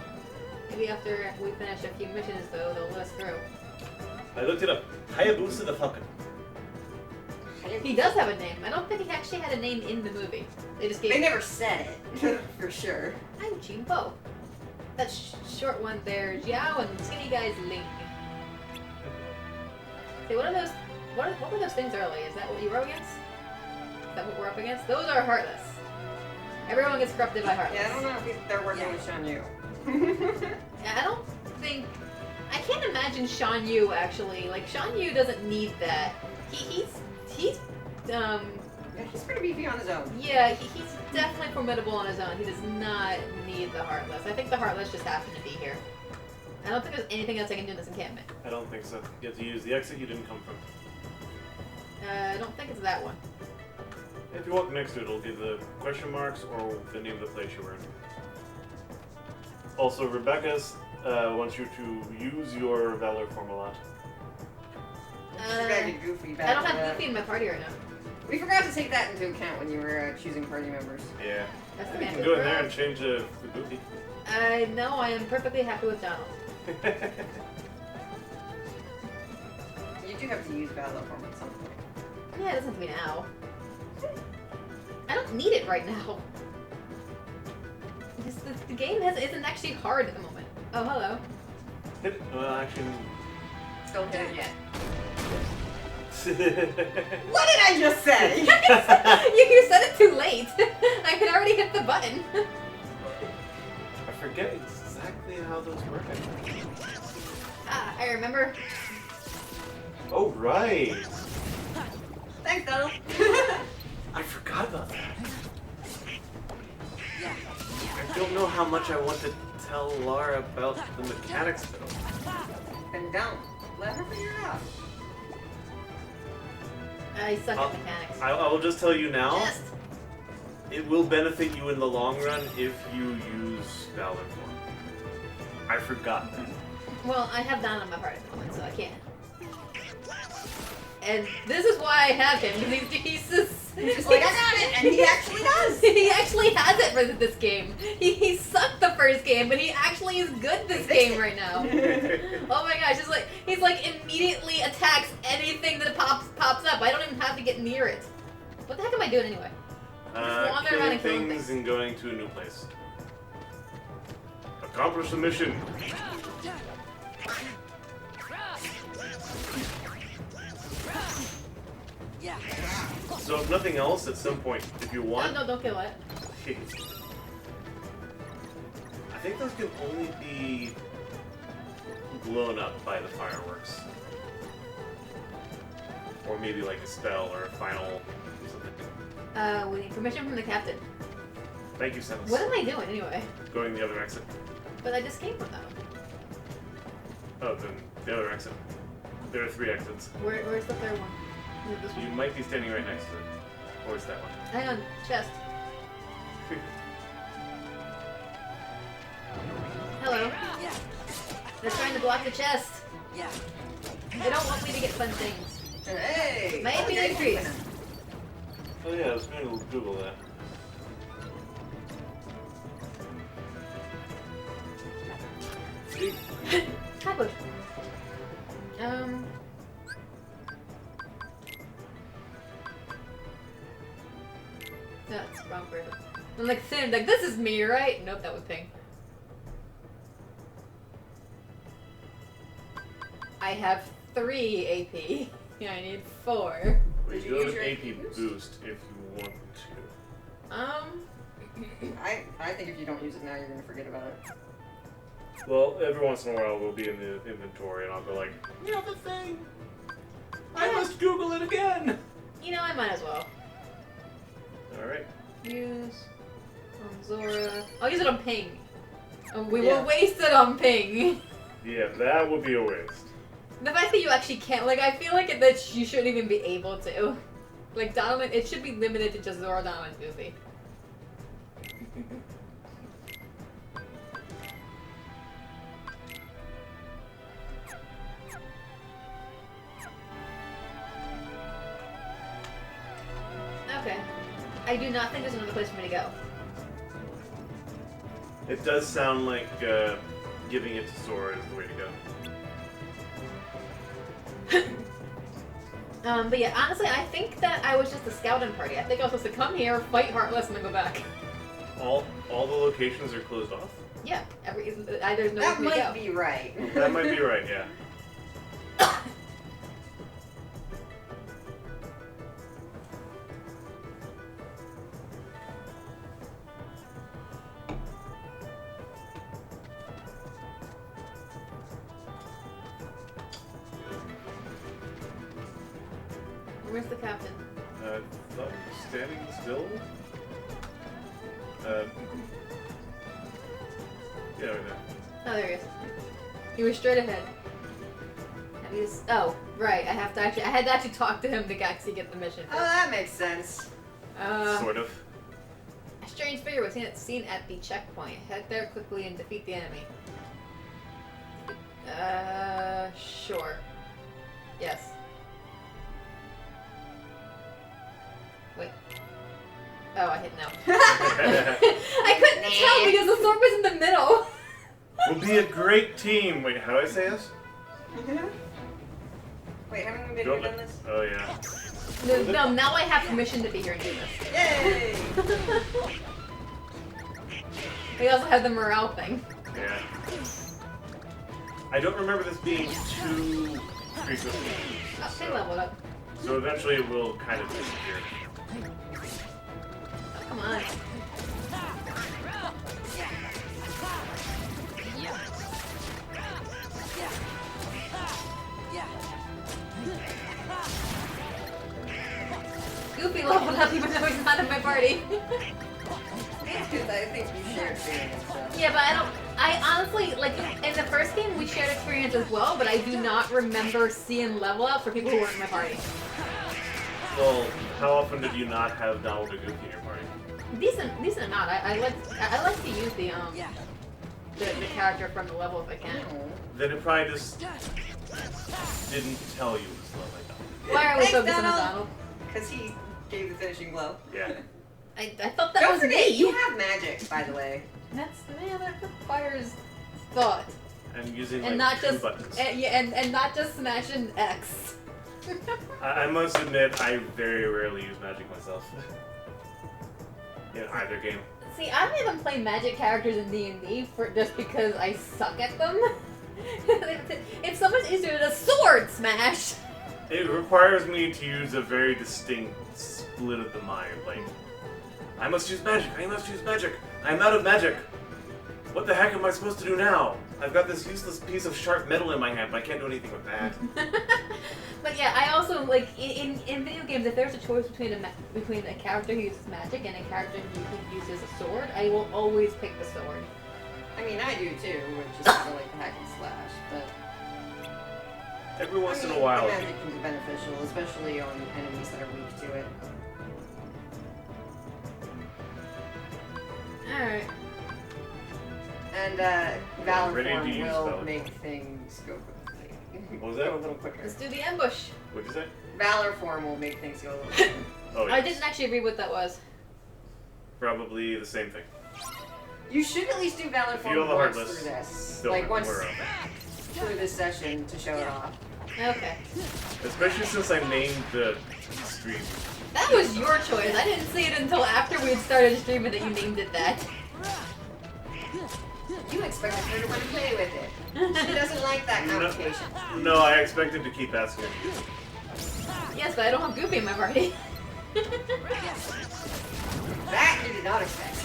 Maybe after we finish a few missions, though, they'll let us through. I looked it up. Hayabusa the Falcon. He does have a name. I don't think he actually had a name in the movie. They just gave. They never said it, for sure. I'm Jinbo. That short one there, Jiao, and skinny guy's Ling. Hey, what are those? What were those things early? Is that what you were up against? Is that what we're up against? Those are Heartless. Everyone gets corrupted by Heartless. Yeah, I don't know if they're working with Shan Yu. Yeah, I don't think. I can't imagine Shan Yu actually. Like Shan Yu doesn't need that. He's Yeah, he's pretty beefy on his own. Yeah, he's definitely formidable on his own. He does not need the Heartless. I think the Heartless just happen to be here. I don't think there's anything else I can do in this encampment. I don't think so. You have to use the exit you didn't come from. I don't think it's that one. If you walk next to it, it'll give the question marks or the name of the place you were in. Also, Rebecca's wants you to use your Valor form a lot. Goofy I don't have Goofy in my party right now. We forgot to take that into account when you were choosing party members. Yeah. That's the You man. can go in there and change the Goofy. No, I am perfectly happy with Donald. You do have to use Valor form at some point. Yeah, it doesn't have to be now. I don't need it right now. Because the game isn't actually hard at the moment. Oh, hello. Hit it. Well, actually... Don't hit it yet. What did I just say? you said it too late. I could already hit the button. I forget exactly how those work. Ah, I remember. Oh, right. Thanks, Donald. I forgot about that. I don't know how much I want to tell Lara about the mechanics, though. Then don't. Let her figure it out. I suck at mechanics. I will just tell you now. Just. It will benefit you in the long run if you use Valor form. I forgot that. Well, I have Donald in my party at the moment, so I can't. And this is why I have him, because he's just like, I got it, and he actually does. He actually has it for this game. He sucked the first game, but he actually is good this game right now. Oh my gosh, he's like immediately attacks anything that pops up. I don't even have to get near it. What the heck am I doing anyway? Just wandering around Killing and killing things things. and going to a new place. Accomplish the mission. So if nothing else, at some point, if you want... No, don't kill it. I think those can only be blown up by the fireworks. Or maybe like a spell or a final something. We need permission from the captain. Thank you, Sennis. What am I doing anyway? Going the other exit. But I just came from that. Oh, then the other exit. There are 3 exits. Where's the third one? Is it this one? You might be standing right next to it. Or is that one? Hang on, chest. Hello. They're trying to block the chest. They don't want me to get fun things. Hey! Might be increased. Oh yeah, I was going to Google that. Hi, Bush. That's wrong person. I'm like, Sam, like, this is me, right? Nope, that was Ping. I have 3 AP. Yeah, I need 4. You do have an AP boost if you want to. I think if you don't use it now, you're gonna forget about it. Well, every once in a while we'll be in the inventory and I'll go like, you know the thing! I must Google it again! You know, I might as well. Alright. Use on Zora. I'll use it on Ping. We will waste it on Ping. Yeah, that would be a waste. The fact that you actually can't, like, I feel like that you shouldn't even be able to. Like, Donovan, it should be limited to just Zora, Donovan, and Goofy. Okay. I do not think there's another place for me to go. It does sound like giving it to Sora is the way to go. But yeah, honestly, I think that I was just a scouting party. I think I was supposed to come here, fight Heartless, and then go back. All the locations are closed off? Yeah, there's no That way to might go. be right. That might be right, yeah. Where's the captain? Thought he was standing still? Yeah, right there. Oh, there he is. He was straight ahead. Oh, right. I had to actually talk to him to actually get the mission. Oh, that makes sense. Sort of. A strange figure was seen at the checkpoint. Head there quickly and defeat the enemy. Sure. Yes. Wait. Oh, I hit no. I couldn't tell because the sword was in the middle. We'll be a great team. Wait, how do I say this? Wait, haven't we been here done this? Oh, yeah. No, now I have permission to be here and do this. Yay! We also have the morale thing. Yeah. I don't remember this being too frequently. Oh, they leveled up. So eventually it will kind of disappear. Oh, come on. Goofy leveled up even though he's not in my party. Because I think we shared experience. So. Yeah, but I honestly, like, in the first game we shared experience as well, but I do not remember seeing level up for people who weren't in my party. Well, how often did you not have Donald or Goofy in your party? Decent amount. I like to use the character from the level if I can. Then it probably just didn't tell you it was slow like that. Why are we Thanks, focusing on Donald? Because he gave the finishing blow. Yeah. I thought that Don't was forget, me. you have magic, by the way. That requires thought. And using And like not two just buttons. and not just smashing X. I must admit, I very rarely use magic myself. In either game. See, I don't even play magic characters in D&D for just because I suck at them. It's so much easier to sword smash. It requires me to use a very distinct split of the mind. Like, I must use magic. I must use magic. I'm out of magic. What the heck am I supposed to do now? I've got this useless piece of sharp metal in my hand, but I can't do anything with that. But yeah, I also like in video games. If there's a choice between a character who uses magic and a character who uses a sword, I will always pick the sword. I mean, I do too, which is sort of like the hack and slash, but... Every once in a while. The magic can be beneficial, especially on enemies that are weak to it. Alright. And Valor Ready to Form use will Valor make things go quickly. What was that? Go a little quicker. Let's do the ambush. What'd you say? Valor Form will make things go a little quicker. Oh, yes. I didn't actually read what that was. Probably the same thing. You should at least do Valor If Form you have the once Heartless, through this. don't Like have once to worry about through this session to show it off. Okay. Especially since I named the stream. That was your choice. I didn't see it until after we had started streaming that you named it that. You expected her to want to play with it. She doesn't like that complication. No, I expected to keep asking. Yes, but I don't have Goofy in my party. That you did not expect.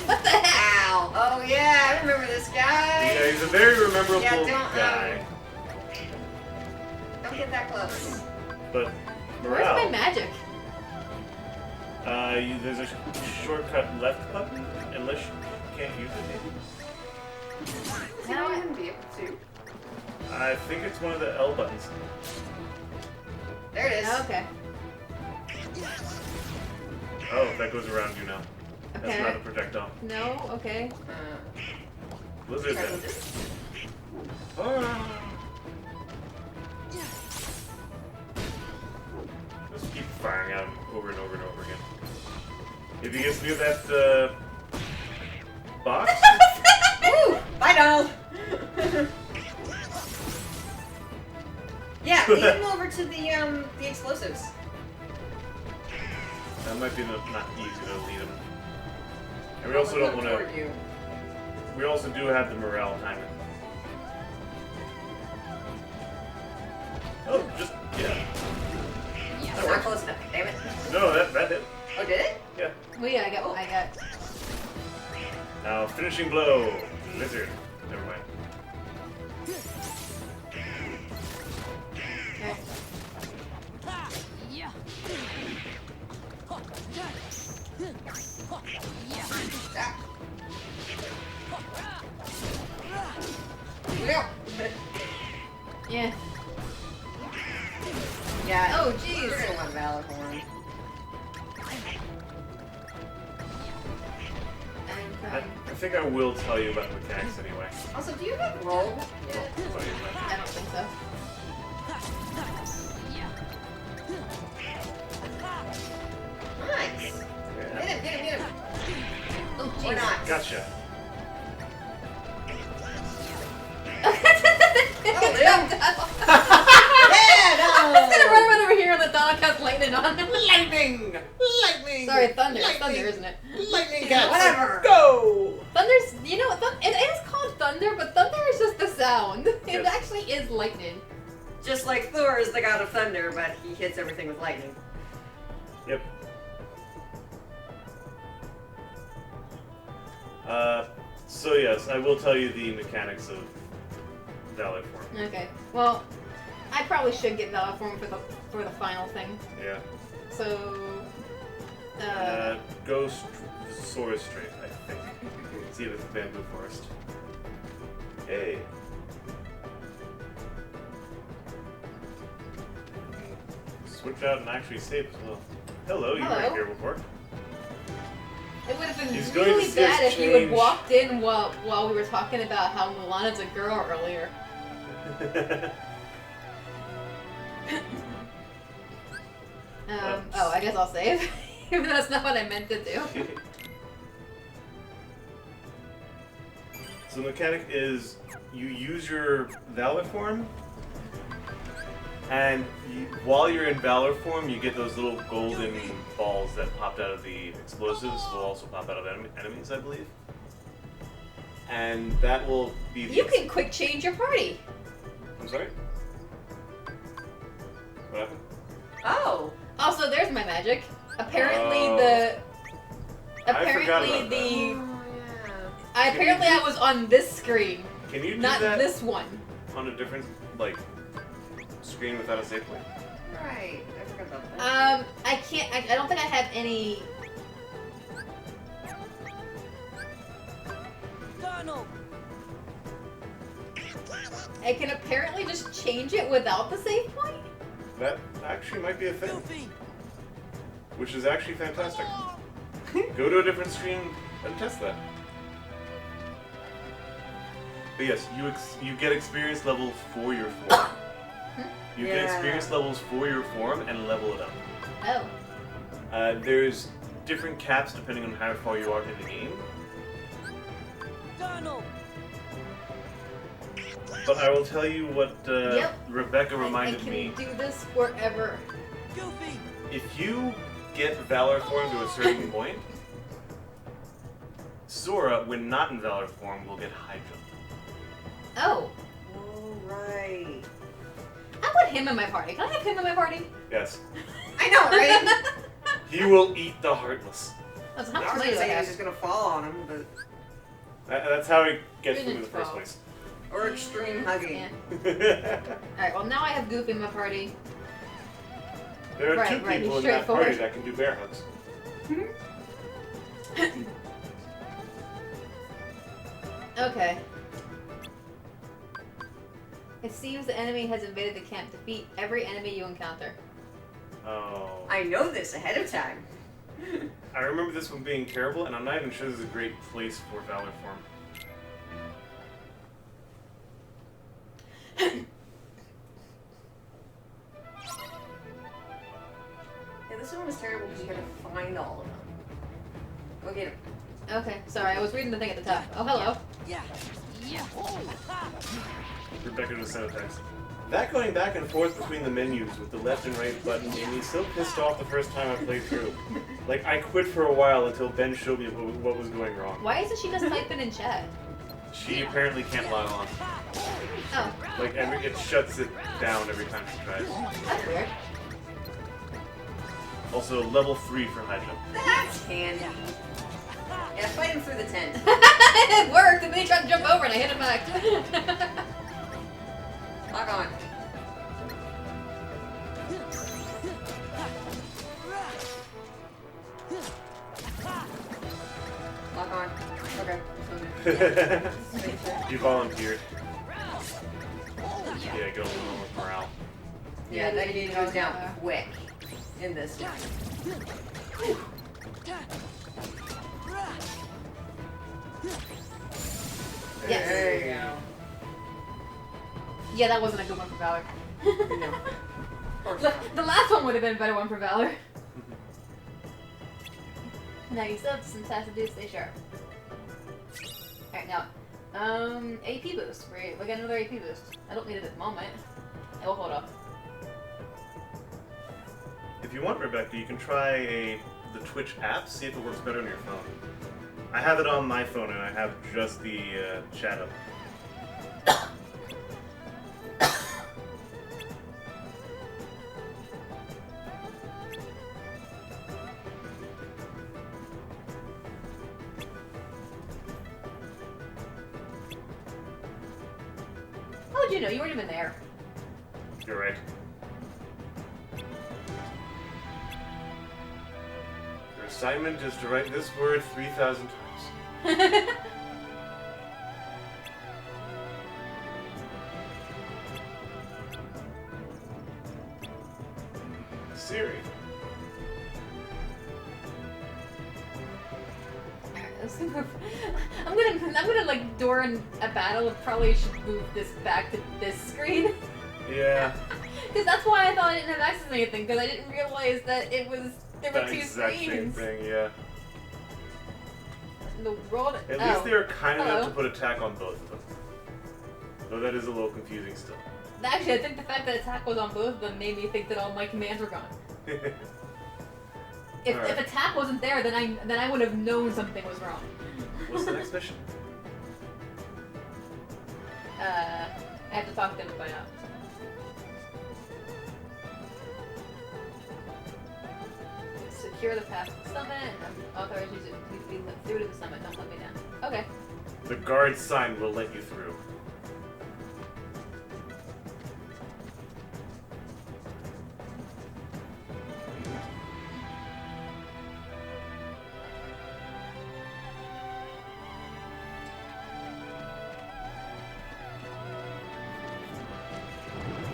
What the heck? Ow. Oh yeah, I remember this guy. Yeah, he's a very memorable Yeah, guy. Don't get that close. But Where's morale. my magic? There's a shortcut left button, unless you can't use it, maybe? No, I wouldn't be able to. I think it's one of the L buttons. There it is. Okay. Oh, that goes around you now. That's Okay. not a projectile. No? Okay. Lizard then. Just keep firing at him over and over and over again. If he gets near that box. Woo! Bye, doll. Yeah, lead him over to the explosives. That might be not easy to lead him. And we also don't want to. We also do have the morale timer. Oh, just yeah. That's not close enough. Damn it. No, that hit. Oh, did it? Yeah. Well, yeah, I got. Now finishing blow, lizard. Never mind. Okay. Yeah. Yeah. Yeah. Oh, jeez. You're gonna want Valor for him. I think I will tell you about the mechanics anyway. Also, do you have roll? Yeah. I don't think so. Nice. Yeah. Get him. Oh, Or jeez. not. Gotcha. Yeah, no. I'm just gonna run over here and the dog has lightning on him. Lightning! Lightning! Sorry, thunder. It's Lightning. thunder, isn't it? Lightning cats! Whatever. Go! Thunder's, you know, it is called thunder, but thunder is just the sound. It Yes. actually is lightning. Just like Thor is the god of thunder, but he hits everything with lightning. Yep. So yes, I will tell you the mechanics of Valor Form. Okay. Well, I probably should get Valor Form for the final thing. Yeah. So, Go soar straight, I think. See if it's bamboo forest. Hey. Switch out and actually save as well. Hello, you Hello. weren't here before. it would have been He's going to really see us bad if you had change. walked in while we were talking about how Mulana's a girl earlier. Oh, I guess I'll save. Even though that's not what I meant to do. So the mechanic is you use your Valor Form, and while you're in Valor Form, you get those little golden balls that popped out of the explosives. Will also pop out of enemies, I believe. And that will be the... You can quick change your party. I'm sorry? What happened? Oh. Also, there's my magic. Apparently Oh. I forgot Apparently about the... Oh, Apparently I was on this screen. Can you do not that this one. on a different, like, screen without a save point? yeah. Right. I forgot about that. I can't... I don't think I have any... Donald! I can apparently just change it without the save point? That actually might be a thing. Goofy! Which is actually fantastic. Go to a different screen and test that. But yes, you get experience levels for your form. You get Yeah. experience levels for your form and level it up. Oh. There's different caps depending on how far you are in the game. Donald! But I will tell you what Yep. Rebecca I reminded can me. do this forever. Goofy! If you get Valor Form to a certain point, Sora, when not in Valor Form, will get high jump. Oh. Oh, right. I want him in my party. Can I have him in my party? Yes. I know, right? He will eat the Heartless. That's I how was much gonna money do I say he was have? just gonna fall on him, but... That's how he gets Didn't through in the first fall. place. Or extreme hugging. Yeah. Alright, well now I have Goofy in my party. There are Right, two right, people he's in that party straightforward. that can do bear hugs. Okay. It seems the enemy has invaded the camp. Defeat every enemy you encounter. Oh. I know this ahead of time. I remember this one being terrible, and I'm not even sure this is a great place for Valor Form. Yeah, this one was terrible because you had to find all of them. Go get him. Okay, sorry, I was reading the thing at the top. Oh, hello. Yeah. Rebecca just sent a text. That going back and forth between the menus with the left and right button made me so pissed off the first time I played through. Like, I quit for a while until Ben showed me what was going wrong. Why isn't she just typing in chat? She apparently can't log on. Oh. Like, it shuts it down every time she tries. That's weird. Also, level 3 for high jump. That's handy. Yeah, fight him through the tent. It worked, and then he tried to jump over and I hit him back. Lock on. Lock on. Okay. You volunteered. Yeah, go along with morale. Yeah, that game goes down quick in this one. Yes. There you go. Yeah, that wasn't a good one for Valor. No. The last one would have been a better one for Valor. Now you still have some tasks to do, stay sharp. Alright, now, AP boost. We got another AP boost. I don't need it at the moment. I will hold off. If you want, Rebecca, you can try the Twitch app, see if it works better on your phone. I have it on my phone, and I have just the chat up. How would you know? You weren't even there. You're right. Your assignment is to write this word 3,000 times. Siri. I'm gonna like during a battle probably should move this back to this screen. Yeah. Because that's why I thought I didn't have access to anything, because I didn't realize that there were That two exact screens. same thing, yeah. The world. At least they were kind enough to Hello. put attack on both of them. Though that is a little confusing still. Actually, I think the fact that attack was on both of them made me think that all my commands were gone. If Alright. attack wasn't there, then I would have known something was wrong. What's the next mission? I have to talk to him to find out. Secure the path to the summit. Authorize you to be let through to the summit. Don't let me down. Okay. The guard sign will let you through.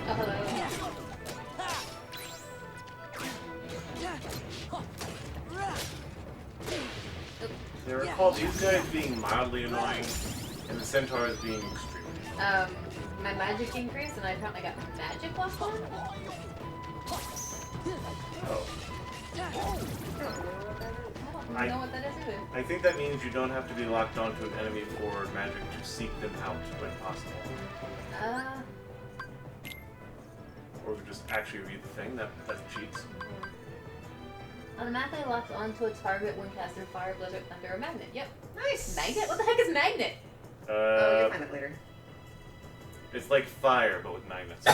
Oh, hello. They recall these guys being mildly annoying, and the centaurs being extremely. My magic increased, and I apparently got magic plus one. Oh. I don't know what that is either. I think that means you don't have to be locked onto an enemy for magic to seek them out when possible. Or just actually read the thing. That's cheats. Automatically locked onto a target when cast through fire, blizzard, thunder, or magnet. Yep. Nice. Magnet? What the heck is magnet? Oh, you'll find it later. It's like fire, but with magnets.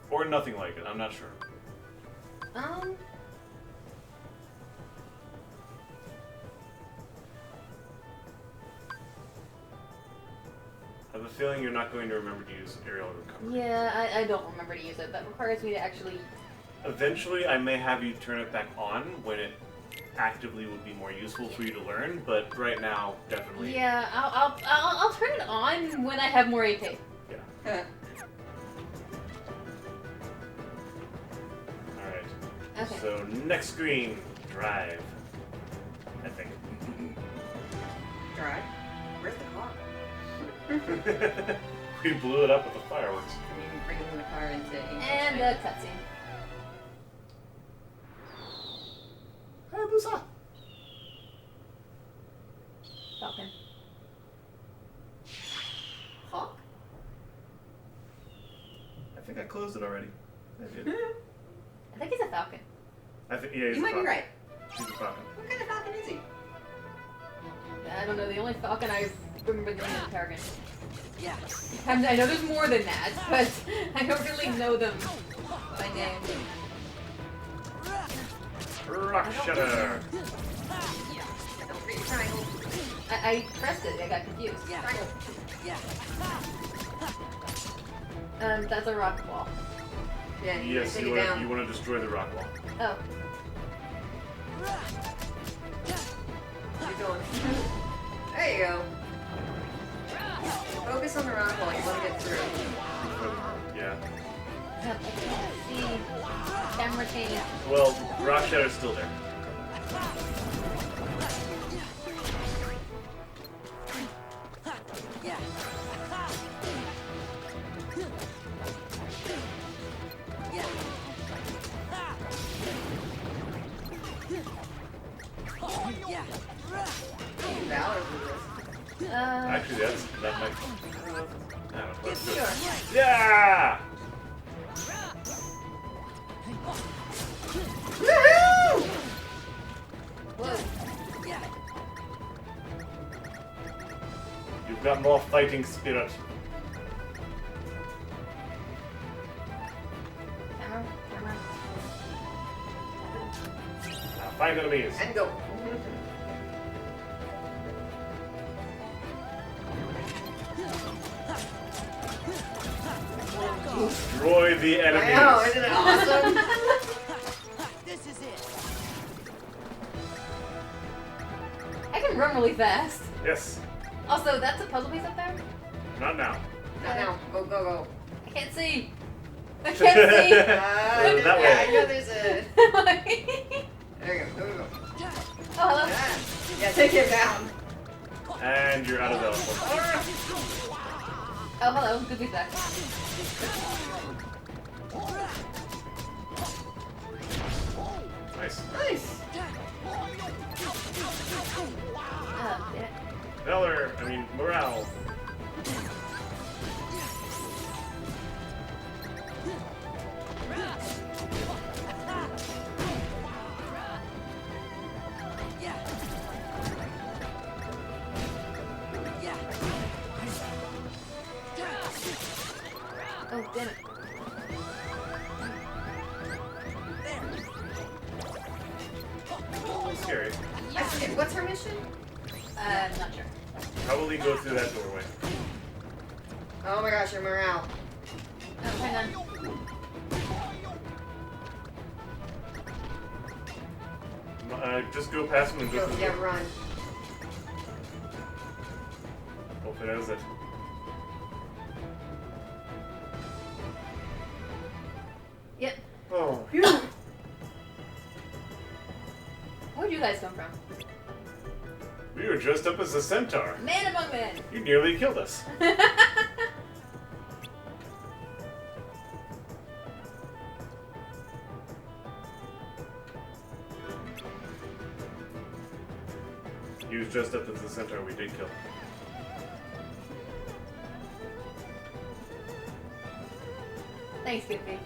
Or nothing like it. I'm not sure. I have a feeling you're not going to remember to use aerial recovery. Yeah, I don't remember to use it. That requires me to actually. Eventually, I may have you turn it back on when it actively would be more useful for you to learn, but right now, definitely. Yeah, I'll turn it on when I have more AP. Yeah. Alright. Okay. So, next screen, drive. I think. Drive? Where's the car? We blew it up with the fireworks. Can you bring the car into English? And a cutscene. knows it already. I did. I think he's a falcon. I think yeah, he's You a might be falcon. right. He's a falcon. What kind of falcon is he? I don't know. The only falcon I remember the name is Peregrine. Yeah. I know there's more than that, but I don't really know them by name. Rock Shutter. Don't forget your triangle. I pressed it. I got confused. Yeah. Triangle. Yeah. That's a rock wall. Yeah, you Yes, take you it want, down. you want to destroy the rock wall. Oh. Keep going. There you go. Focus on the rock wall. You want to get through. Yeah. I can't see. Camera change. Well, Rock Shadow's still there. Yeah. Yeah. Yeah. Valor for this. Actually, that might. I don't know. Sure. Yeah! Woohoo! Whoa. Yeah. You've got more fighting spirit. Camera. Now find enemies. And go. Destroy the enemies. I know, isn't it awesome? This is it. I can run really fast. Yes. Also, that's a puzzle piece up there? Not now. Not now. Go, go, go. I can't see. I can't see. That yeah, way. I know there's a... There you go. Go, go, go. Oh, hello. Yeah, take it down. And you're out of the. Oh, hello. Good to be back. Nice. Nice. Oh, damn it. Valor, I mean, morale. Yeah. Yeah. Oh, damn it. A little scary. I forget, what's her mission? I'm not sure. Probably go through that doorway. Oh my gosh, your morale. Oh, hang on. Just go past him and go Go, through the yeah, door. run. Hopefully that was it. Yep. Oh. Phew. Where'd you guys come from? We were dressed up as a centaur. Man among men. You nearly killed us. He was dressed up as a centaur we did kill. Thanks, Goofy.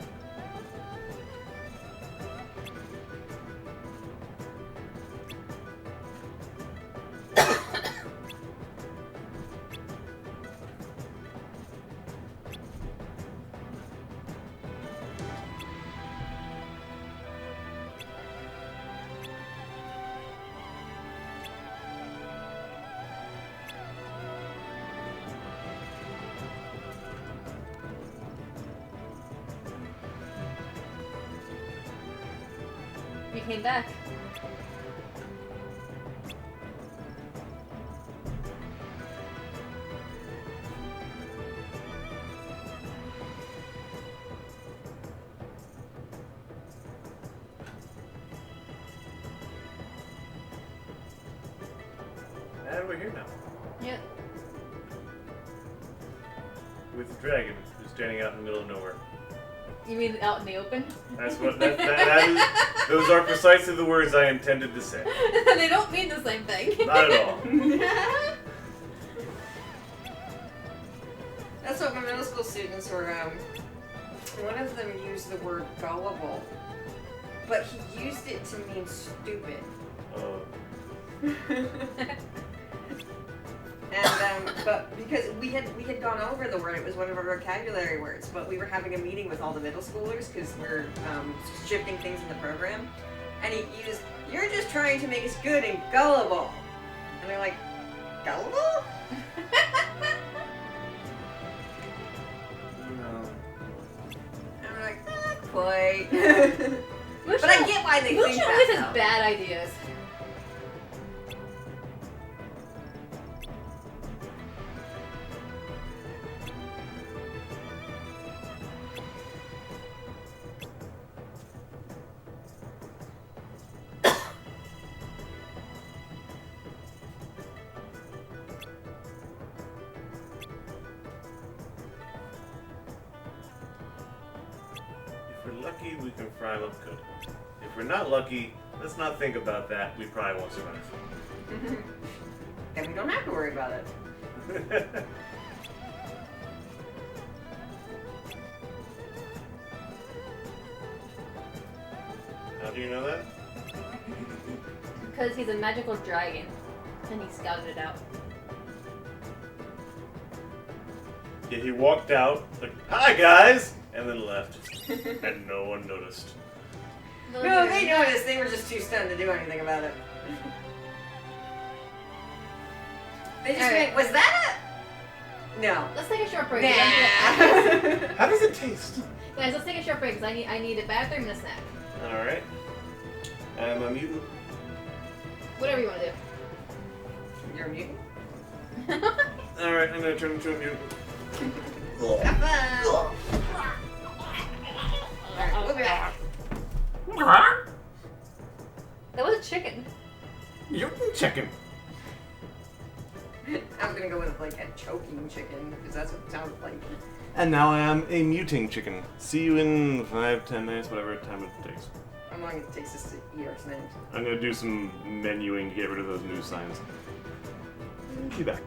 You came back. And we're here now. Yep. With the dragon who's standing out in the middle of nowhere. You mean out in the open? That's what that is, those are precisely the words I intended to say. They don't mean the same thing. Not at all. That's what my middle school students were one of them used the word gullible, but he used it to mean stupid. Oh. And but because we had gone over the word, it was one of our vocabulary words. But we were having a meeting with all the middle schoolers because we're shifting things in the program, and he used, "You're just trying to make us good and gullible," and they're like, "Gullible?" No. And we're like, "Not quite." Lucia, But I get why they think Lucia always that. has though. bad ideas. If we're lucky, we can fry them up good. If we're not lucky, let's not think about that. We probably won't survive. And we don't have to worry about it. How do you know that? Because he's a magical dragon. And he scouted it out. Yeah, he walked out, like, "Hi guys!" and then left. And no one noticed. No, they noticed. They were just too stunned to do anything about it. They just went, "Was that a..." No. Let's take a short break. Nah. How does it taste? Guys, let's take a short break because I need a bathroom and a snack. Alright. I'm a mutant. Whatever you want to do. You're a mutant? Alright, I'm gonna turn into a mutant. Have fun. Alright, we'll be back. That was a chicken. Mutant chicken. I was gonna go with like a choking chicken because that's what it sounded like. And now I am a muting chicken. See you in 5-10 minutes, whatever time it takes. How long it takes us to eat our snacks? I'm gonna do some menuing to get rid of those news signs. Be back.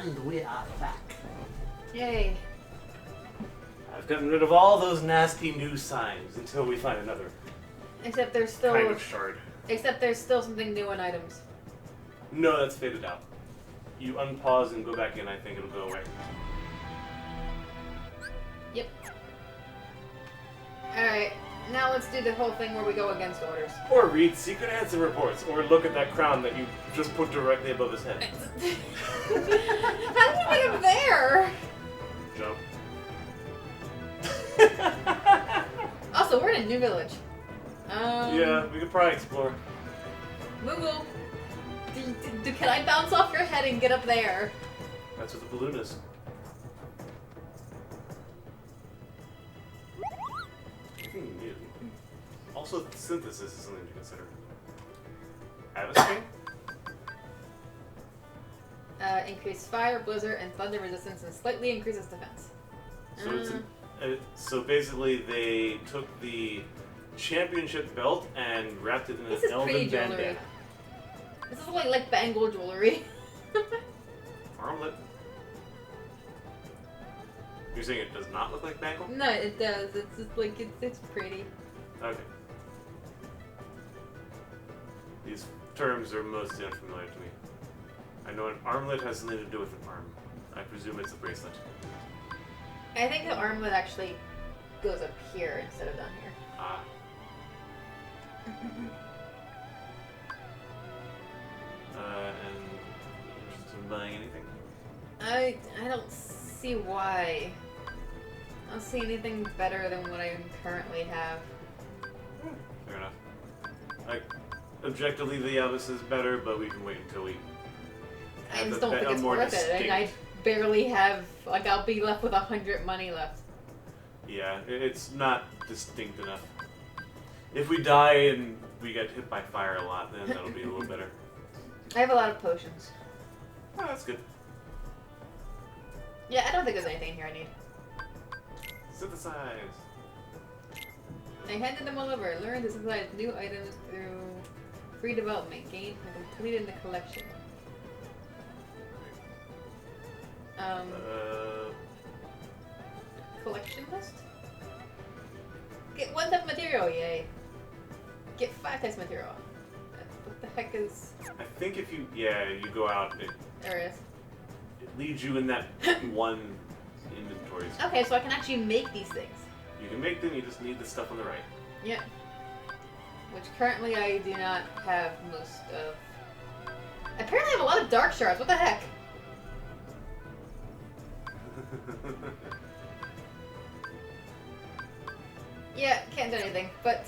And we are back. Yay. I've gotten rid of all those nasty new signs until we find another Except there's still kind of shard. Except there's still something new in items. No, that's faded out. You unpause and go back in, I think it'll go away. Yep. Alright, now let's do the whole thing where we go against orders. Or read secret answer reports, or look at that crown that you just put directly above his head. How did you get up there? Jump. Also, we're in a new village. Yeah, we could probably explore. Moogle, can I bounce off your head and get up there? That's what the balloon is. Also, synthesis is something to consider. Have a screen? Increase fire, blizzard, and thunder resistance, and slightly increases defense. So basically, they took the championship belt and wrapped it in This an is elven pretty jewelry. bandana. This is like bangle jewelry. Armlet. You're saying it does not look like bangle? No, it does. It's just like it's pretty. Okay. These terms are mostly unfamiliar to me. I know an armlet has something to do with an arm. I presume it's a bracelet. I think the armlet actually goes up here instead of down here. Ah. And interested in buying anything? I don't see why. I don't see anything better than what I currently have. Fair enough. Like, objectively, the Elvis is better, but we can wait until we. I just don't think it's worth it. I barely have, like, I'll be left with 100 money left. Yeah, it's not distinct enough. If we die and we get hit by fire a lot, then that'll be a little better. I have a lot of potions. Oh, that's good. Yeah, I don't think there's anything in here I need. Synthesize. I handed them all over. Learn to synthesize new items through free development. Gain and complete in the collection. Collection list? Get 1 type of material, yay. Get 5 types of material. What the heck is... I think if you, you go out, There it is. it leads you in that one inventory. Okay, so I can actually make these things. You can make them, you just need the stuff on the right. Yep. Which currently I do not have most of. Apparently I have a lot of dark shards, what the heck? Yeah, can't do anything, but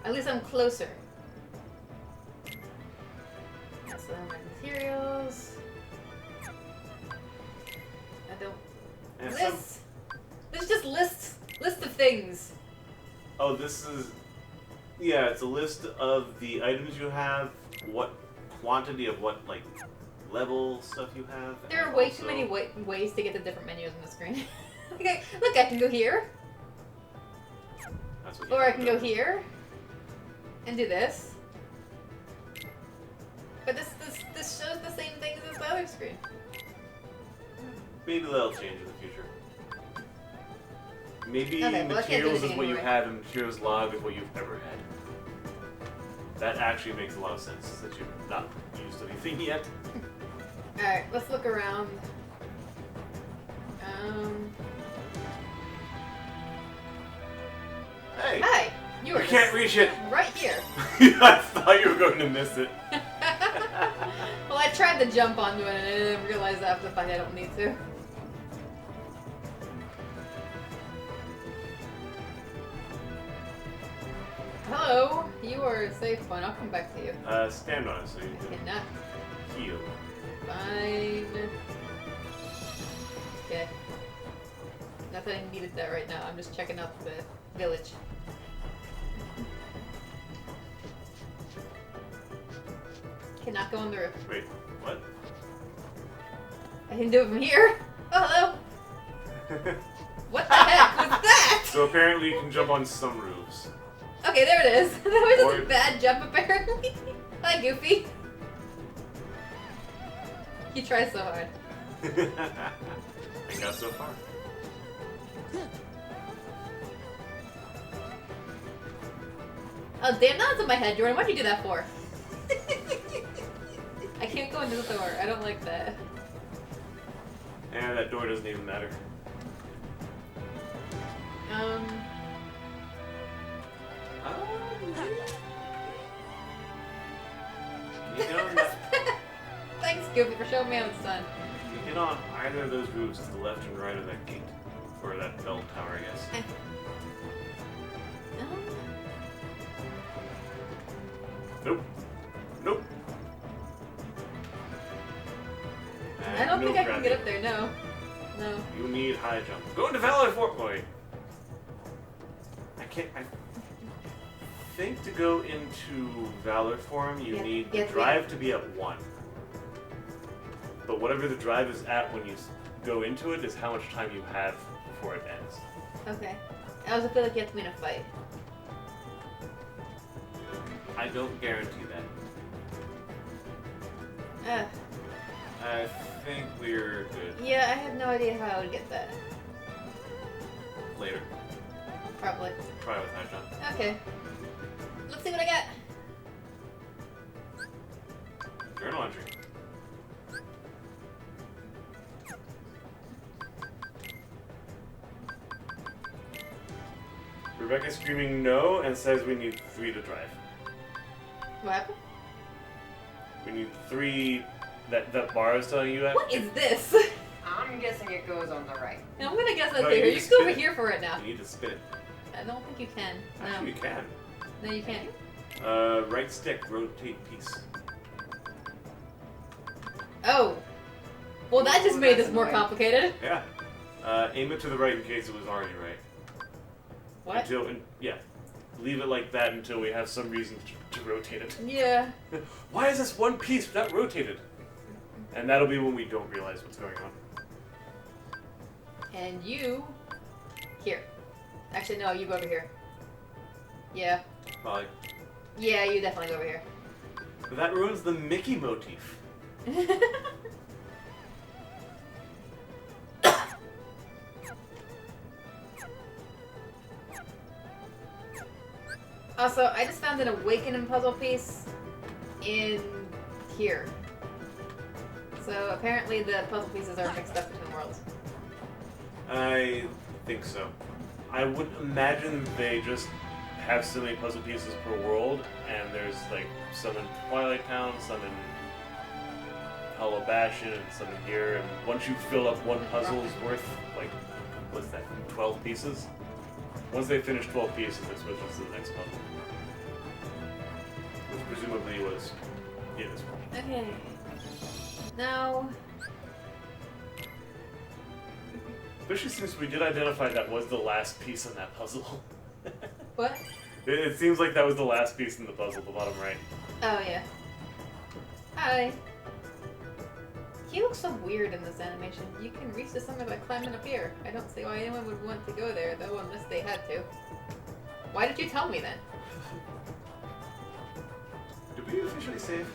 at least I'm closer. That's the materials. I don't. Lists! There's just lists of things. Oh, this is... Yeah, it's a list of the items you have, what quantity of what, like, level stuff you have. There are way too many ways to get to different menus on the screen. Okay, look, I can go here. That's what Or I can go here. And do this. But this shows the same things as the other screen. Maybe that'll change in the future. Maybe Okay, well, I can't do materials is anything what you anyway. have and materials log is what you've ever had. That actually makes a lot of sense, that you've not used anything yet. Alright, let's look around. Hey! Hi! You were can't reach it! Right here. I thought you were going to miss it. Well, I tried to jump onto it and I didn't realize after the fact I don't need to. Hello, you are a safe one. I'll come back to you. Stand on it so you I can cannot. heal. Fine. Okay. Not that I needed that right now. I'm just checking out the village. Cannot go on the roof. Wait, what? I can do it from here. Oh, hello. What the heck was that? So apparently you can jump on some roofs. Okay, there it is. That was Or- just a bad jump, apparently. Hi, Goofy. He tries so hard. I got so far. Oh damn, that's in my head, Jordan. What'd you do that for? I can't go into the door. I don't like that. And that door doesn't even matter. You know, Thanks, Goofy, for showing me how it's done. you get on either of those roofs to the left and right of that gate. Or that bell tower, I guess. Nope. Nope. I don't No think I can gravity. get up there, no. No. You need high jump. Go into Valor Fort Boy! I think to go into Valor Form, you need the drive to be at 1. But whatever the drive is at when you go into it is how much time you have before it ends. Okay. I also feel like you have to be in a fight. I don't guarantee that. I think we're good. Yeah, I have no idea how I would get that. Later. Probably. Try with high jump. Okay. Let's see what I got. Journal entry. Rebecca's screaming no and says we need 3 to drive. What happened? We need 3 that bar is telling you. What is this? I'm guessing it goes on the right. I'm gonna guess that's No, here. you You need to can go over spin it. here for it now. You need to spin it. I don't think you can. No. Actually, you can. No, you can't. Right stick, rotate piece. Oh. Well, that just made that's this more annoying. complicated. Yeah. Aim it to the right in case it was already right. What? Yeah. Leave it like that until we have some reason to rotate it. Yeah. Why is this one piece not rotated? And that'll be when we don't realize what's going on. And you... Here. Actually, no, you go over here. Yeah. Probably. Yeah, you definitely go over here. But that ruins the Mickey motif. Also, I just found an awakening puzzle piece in here. So apparently the puzzle pieces are mixed up between worlds. I think so. I would imagine they just have so many puzzle pieces per world, and there's like some in Twilight Town, some in Hallow Bastion, and some in here. And once you fill up one puzzle's worth, like, what's that, 12 pieces? Once they finish 12 pieces, they switch us to the next puzzle. Which presumably was in this world. Okay. Now... Especially since we did identify that was the last piece in that puzzle. What? It seems like that was the last piece in the puzzle, the bottom right. Oh, yeah. Hi. He looks so weird in this animation. You can reach the summit by climbing up here. I don't see why anyone would want to go there, though, unless they had to. Why did you tell me then? Did we officially save?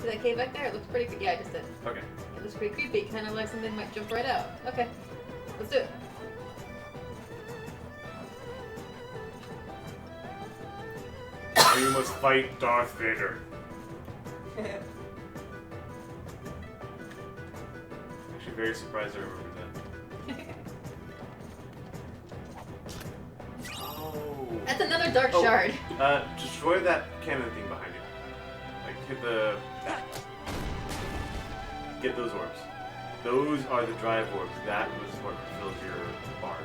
See that cave back there? It looks pretty good. Yeah, I just did. Okay. It looks pretty creepy, kind of like something might jump right out. Okay. Let's do it. We must fight Darth Vader. Actually, very surprised I remembered that. Oh. That's another dark shard. Destroy that cannon thing behind you. Like, hit the... Get those orbs. Those are the drive orbs. That was what fills your bar.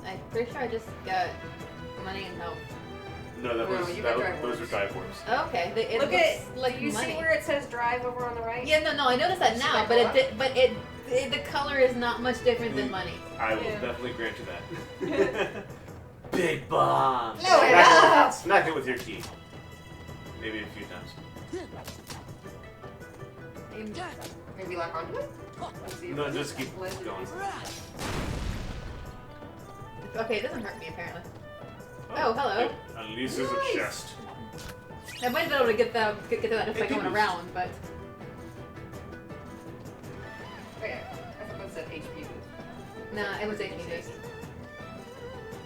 I'm pretty sure I just got money and health. No, No, you got drive those orbs. are drive orbs. Oh, okay. It Look looks at, like do you money. see where it says drive over on the right? Yeah, no, I noticed that See now, that but go it up? did, but the color is not much different than money. I will definitely grant you that. Big bomb! No, enough! Smack it with your key. Maybe a few times. Maybe lock onto it? Let's see if No, it just keep blends. going. Okay, it doesn't hurt me apparently. Oh, hello. At least there's a chest. I might have been able to get that if I going around, but Nah, it was 18 days.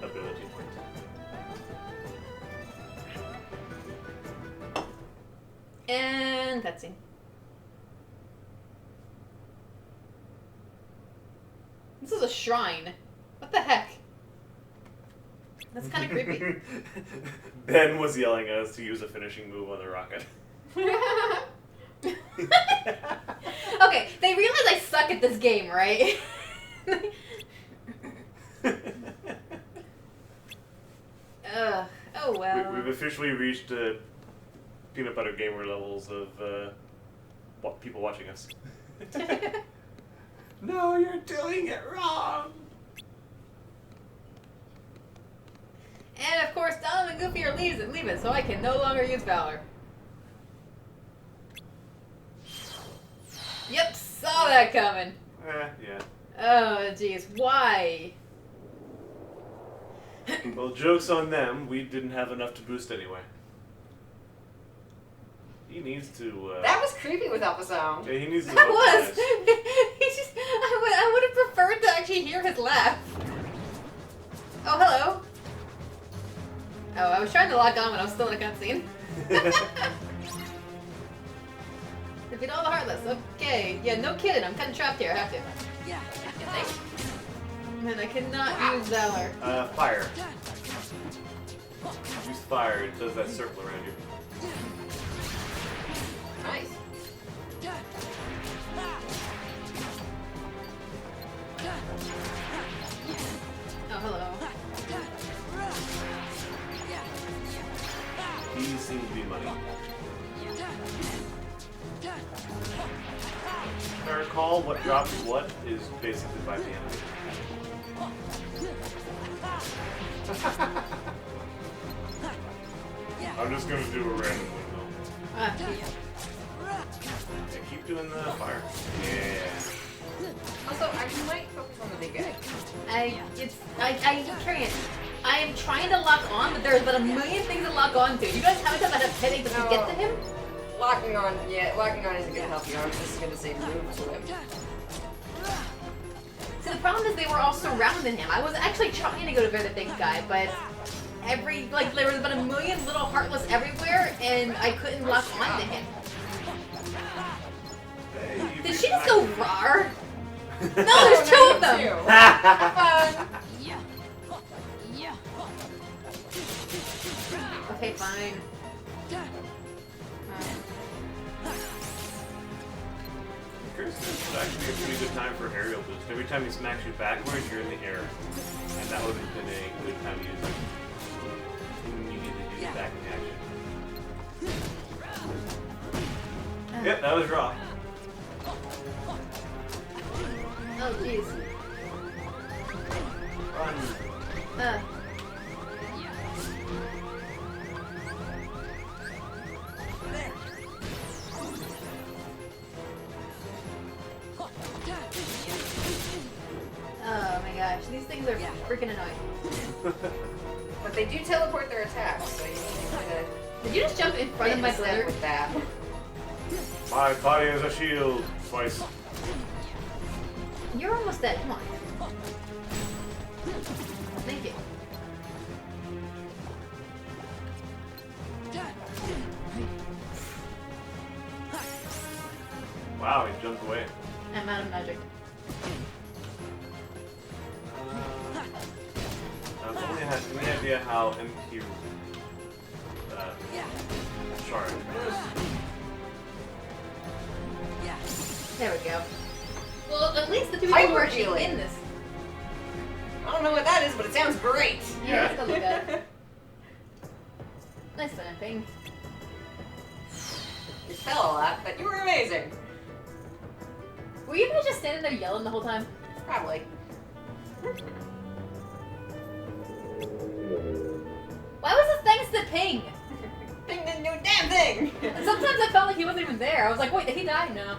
Ability point. And cutscene. This is a shrine. What the heck? That's kind of creepy. Ben was yelling at us to use a finishing move on the rocket. Okay, they realize I suck at this game, right? Oh well. We've officially reached peanut butter gamer levels of people watching us. No, you're doing it wrong. And of course, Donald and Goofy are leaving, so I can no longer use Valor. Yep, saw that coming. Yeah. Oh, jeez, why? Well, joke's on them. We didn't have enough to boost anyway. He needs to. That was creepy without the sound. Yeah, he needs to. That was. He just. I would have preferred to actually hear his laugh. Oh, hello. Oh, I was trying to log on when I was still in a cutscene. Defeat all the Heartless. Okay. Yeah, no kidding. I'm kind of trapped here. I have to. Yeah. Man, I cannot use Valor. Fire. Use fire. It does that circle around you. Nice. Oh, hello. These seem to be money. If I recall, what drops what is basically by the enemy. I'm just gonna do a random one though. Yeah, keep doing the fire. Yeah. Also, I might focus on the big guy. I can't. I am trying to lock on, but there's but a million things to lock on to. You guys haven't had a headache to get to him? Locking on isn't gonna help you. I'm just gonna say move to him. So the problem is they were all surrounding him. I was actually trying to go to the big guy, but there was about a million little Heartless everywhere, and I couldn't lock onto him. Did she just go rawr? No, there's two of them! Okay, fine. This would actually be a pretty good time for aerial boost. Every time he smacks you backwards, you're in the air. And that would have been a good time to use it. And you need to use it back in action. Yep, that was raw. Oh, jeez. Run. Oh my gosh, these things are freaking annoying. But they do teleport their attacks, so you need to kind of. Did you just jump in front of my glitter? With that. My body is a shield. Twice. You're almost dead. Come on. Thank you. Wow, he jumped away. I'm out of magic. I've only had any idea how MP shard. There we go. Well, at least the two people who are actually in this. I don't know what that is, but it sounds great. Yeah, let's go look at it. Nice thing. You fell a lot, but you were amazing. Were you guys just standing there yelling the whole time? Probably. Why was this thing still ping? Ping didn't do a damn thing! Sometimes I felt like he wasn't even there. I was like, wait, did he die? No.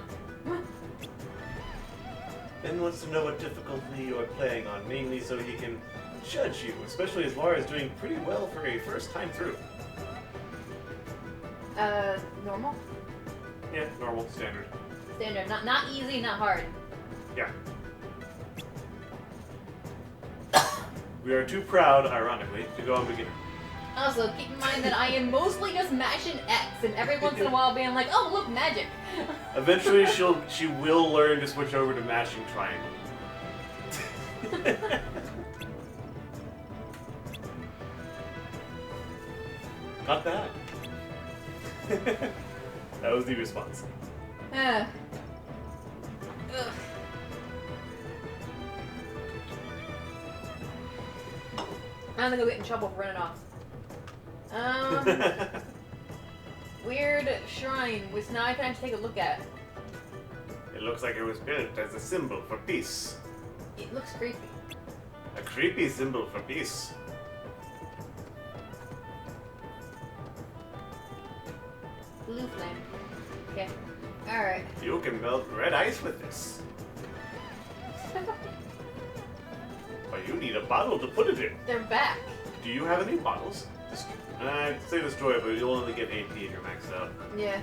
Ben wants to know what difficulty you are playing on, mainly so he can judge you, especially as Laura's doing pretty well for a first time through. Normal? Yeah, normal, standard. Standard. Not easy, not hard. Yeah. We are too proud, ironically, to go on beginner. Also, keep in mind that I am mostly just mashing X, and every once in a while being like, oh, look, magic. Eventually, she will learn to switch over to mashing triangle. Not bad. That was the response. Ugh. I'm gonna go get in trouble for running off. Weird shrine, which now I can actually take a look at. It looks like it was built as a symbol for peace. It looks creepy. A creepy symbol for peace. Blue flame. Okay. Alright. You can melt red ice with this. But you need a bottle to put it in. They're back. Do you have any bottles? I'd say destroy it, but you'll only get AP if you're maxed out. Yeah.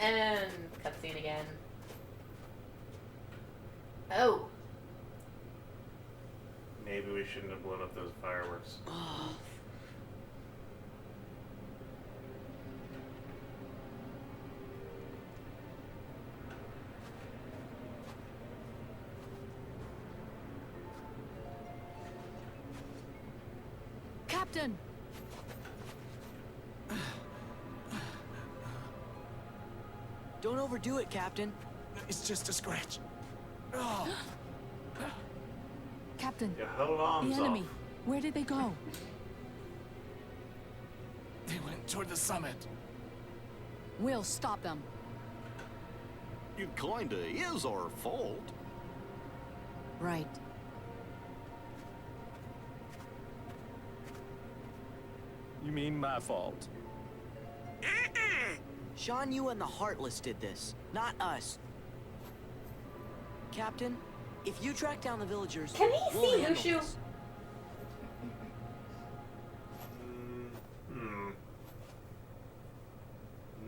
And cutscene again. Oh. Maybe we shouldn't have blown up those fireworks. Captain! Don't overdo it, Captain. It's just a scratch. Captain, You held on, the enemy. Where did they go? They went toward the summit. We'll stop them. It kinda is our fault. Right. You mean my fault? Shan Yu and the Heartless did this, not us. Captain, if you track down the villagers, Can he we'll see handle Mushu? this.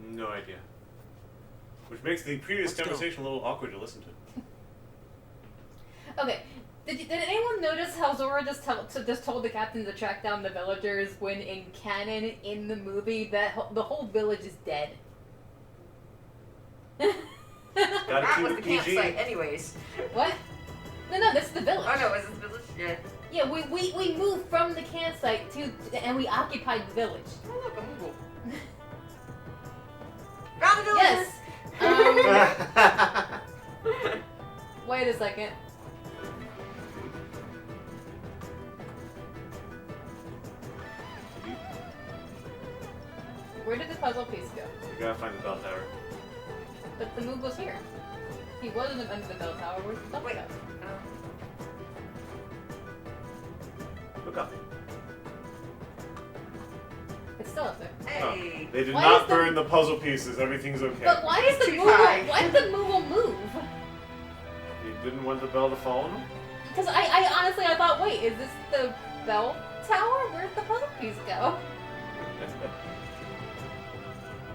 No idea. Which makes the previous Let's go. conversation a little awkward to listen to. Okay. Did anyone notice how Zora just told the captain to track down the villagers when in canon in the movie the whole village is dead? Gotta That keep was it the PG. campsite, anyways. What? No, that's the village. Oh no, is this the village? Yeah. Yeah, we moved from the campsite and we occupied the village. Oh look, a Moogle. Found the villager! Yes. Wait a second. Where did the puzzle piece go? We gotta find the bell tower. But the move was here. He wasn't under the bell tower. Where's the bell tower? Look up. It's still up there. Hey. They did Why not is the- burn the puzzle pieces. Everything's okay. But why is the Too Moogle? high. Why did the Moogle move? You didn't want the bell to fall on them? Because I honestly I thought, wait, is this the bell tower? Where'd the puzzle piece go?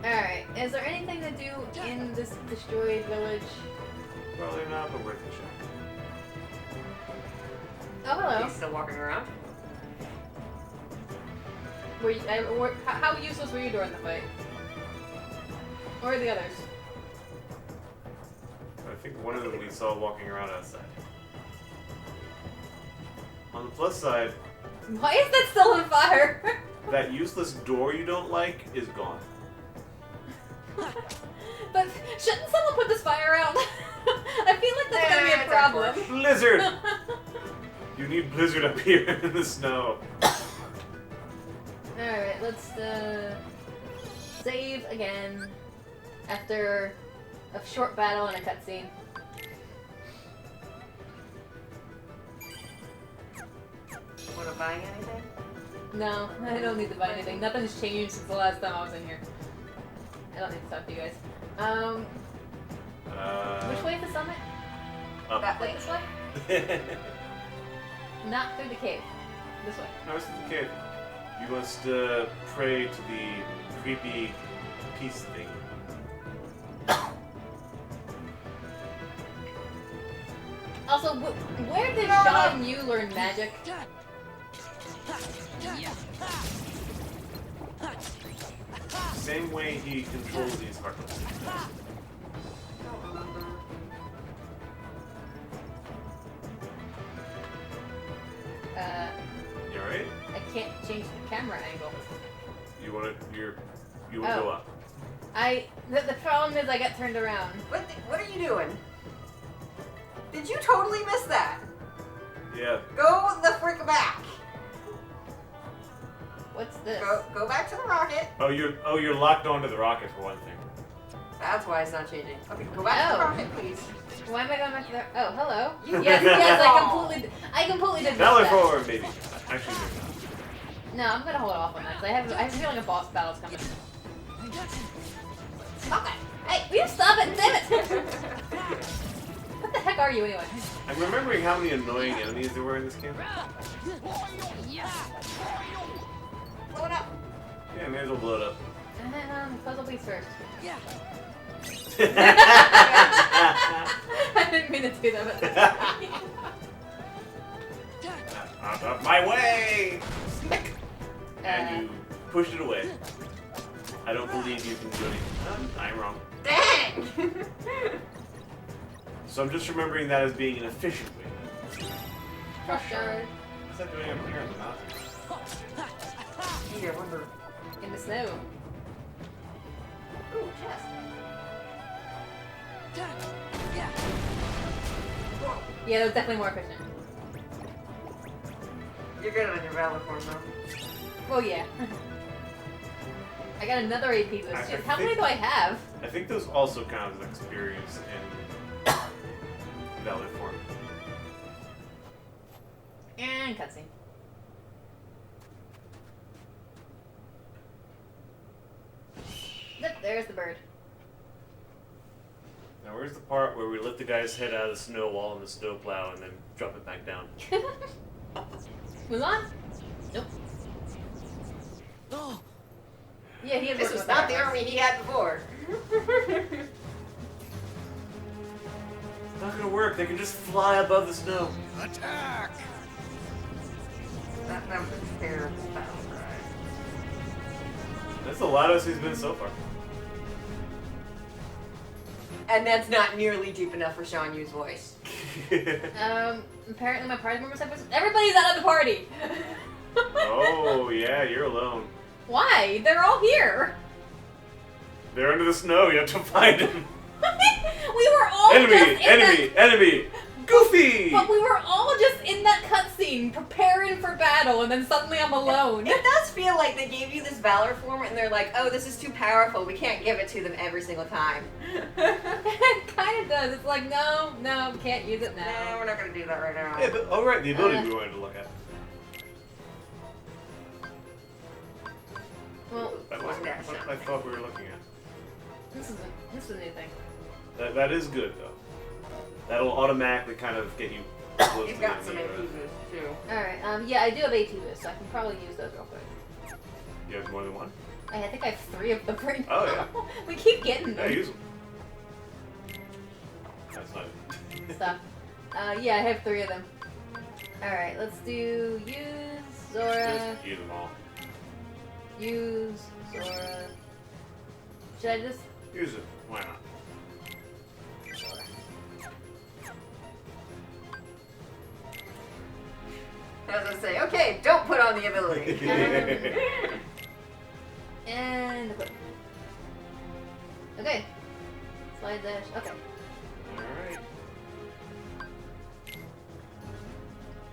Alright, is there anything to do in this destroyed village? Probably not, but worth a shot. Oh, hello. He's still walking around. Were you, how useless were you during the fight? Or the others? I think one of them we saw walking around outside. On the plus side, Why is that still on fire? that useless door you don't like is gone. But shouldn't someone put this fire out? I feel like that's gonna be a problem. Blizzard! You need blizzard up here in the snow. Alright, let's save again after a short battle and a cutscene. Wanna buy anything? No, I don't need to buy anything. Nothing's changed since the last time I was in here. I don't need to talk to you guys. Which way is the summit? Up. That way? This way? Not through the cave. This way. No, it's the cave. You must pray to the creepy peace thing. Also, where did Sean Yu learn magic? Same way he controls these heartless. You alright? I can't change the camera angle. You wanna go up. The problem is I got turned around. What are you doing? Did you totally miss that? Yeah. Go the frick back. What's this? Go back to the rocket. Oh, you're locked onto the rocket for one thing. That's why it's not changing. Okay, go back to the rocket, please. Why am I going back to there? Oh, hello. You- Yes, I completely did miss Valor that. forward, baby. Actually, No, I'm gonna hold off on that. 'Cause I have a feeling a boss battle's coming. Okay. Hey, will you stop it? Damn it! What the heck are you anyway? I'm remembering how many annoying enemies there were in this game. Blow it up. Yeah, may as well blow it up. Puzzle piece first. Yeah. I didn't mean to do that. Out of my way! And you pushed it away. I don't believe you can do anything. I'm wrong. Dang! So I'm just remembering that as being an efficient way. Sure. What's that doing up here in the mountains? Here, wonder. In the snow. Ooh, chest. Yeah, that was definitely more efficient. You're good on your valor form, though. Well, yeah. I got another AP boost. I How many do I have? I think those also count as experience in Valor form. And cutscene. Yep, there's the bird. Now where's the part where we lift the guy's head out of the snow wall in the snowplow and then drop it back down? Mulan? Nope. Oh. Yeah, he had This worked was with not that. the army he had before. It's not gonna work. They can just fly above the snow. Attack! That was a terrible battle cry. That's the loudest he's been so far. And that's not nearly deep enough for Sean Yu's voice. Apparently my party members have everybody's out of the party! Oh, yeah, you're alone. Why? They're all here! They're under the snow. You have to find him. We were all just in Enemy! Goofy! But we were all just in that cutscene, preparing for battle, and then suddenly I'm alone. It does feel like they gave you this valor form and they're like, oh, this is too powerful. We can't give it to them every single time. It kind of does. It's like, no, we can't use it now. No, we're not going to do that right now. Yeah, but, oh, right, the ability we wanted to look at. Well, That wasn't what I thought we were looking at. this is a new thing. That is good, though. That'll automatically kind of get you close You've to got the some enemy, AP boosts, too. Alright, yeah, I do have AT boosts, so I can probably use those real quick. You have more than one? I think I have 3 of them right now. Oh, yeah. We keep getting Yeah, them. use them. That's not it. Stuff. Yeah, I have 3 of them. Alright, let's do use Zora. Just use them all. Use Zora. Should I just... Use it. Why not? As I say, okay, don't put on the ability. And equip. Okay. Slide dash. Okay. Alright.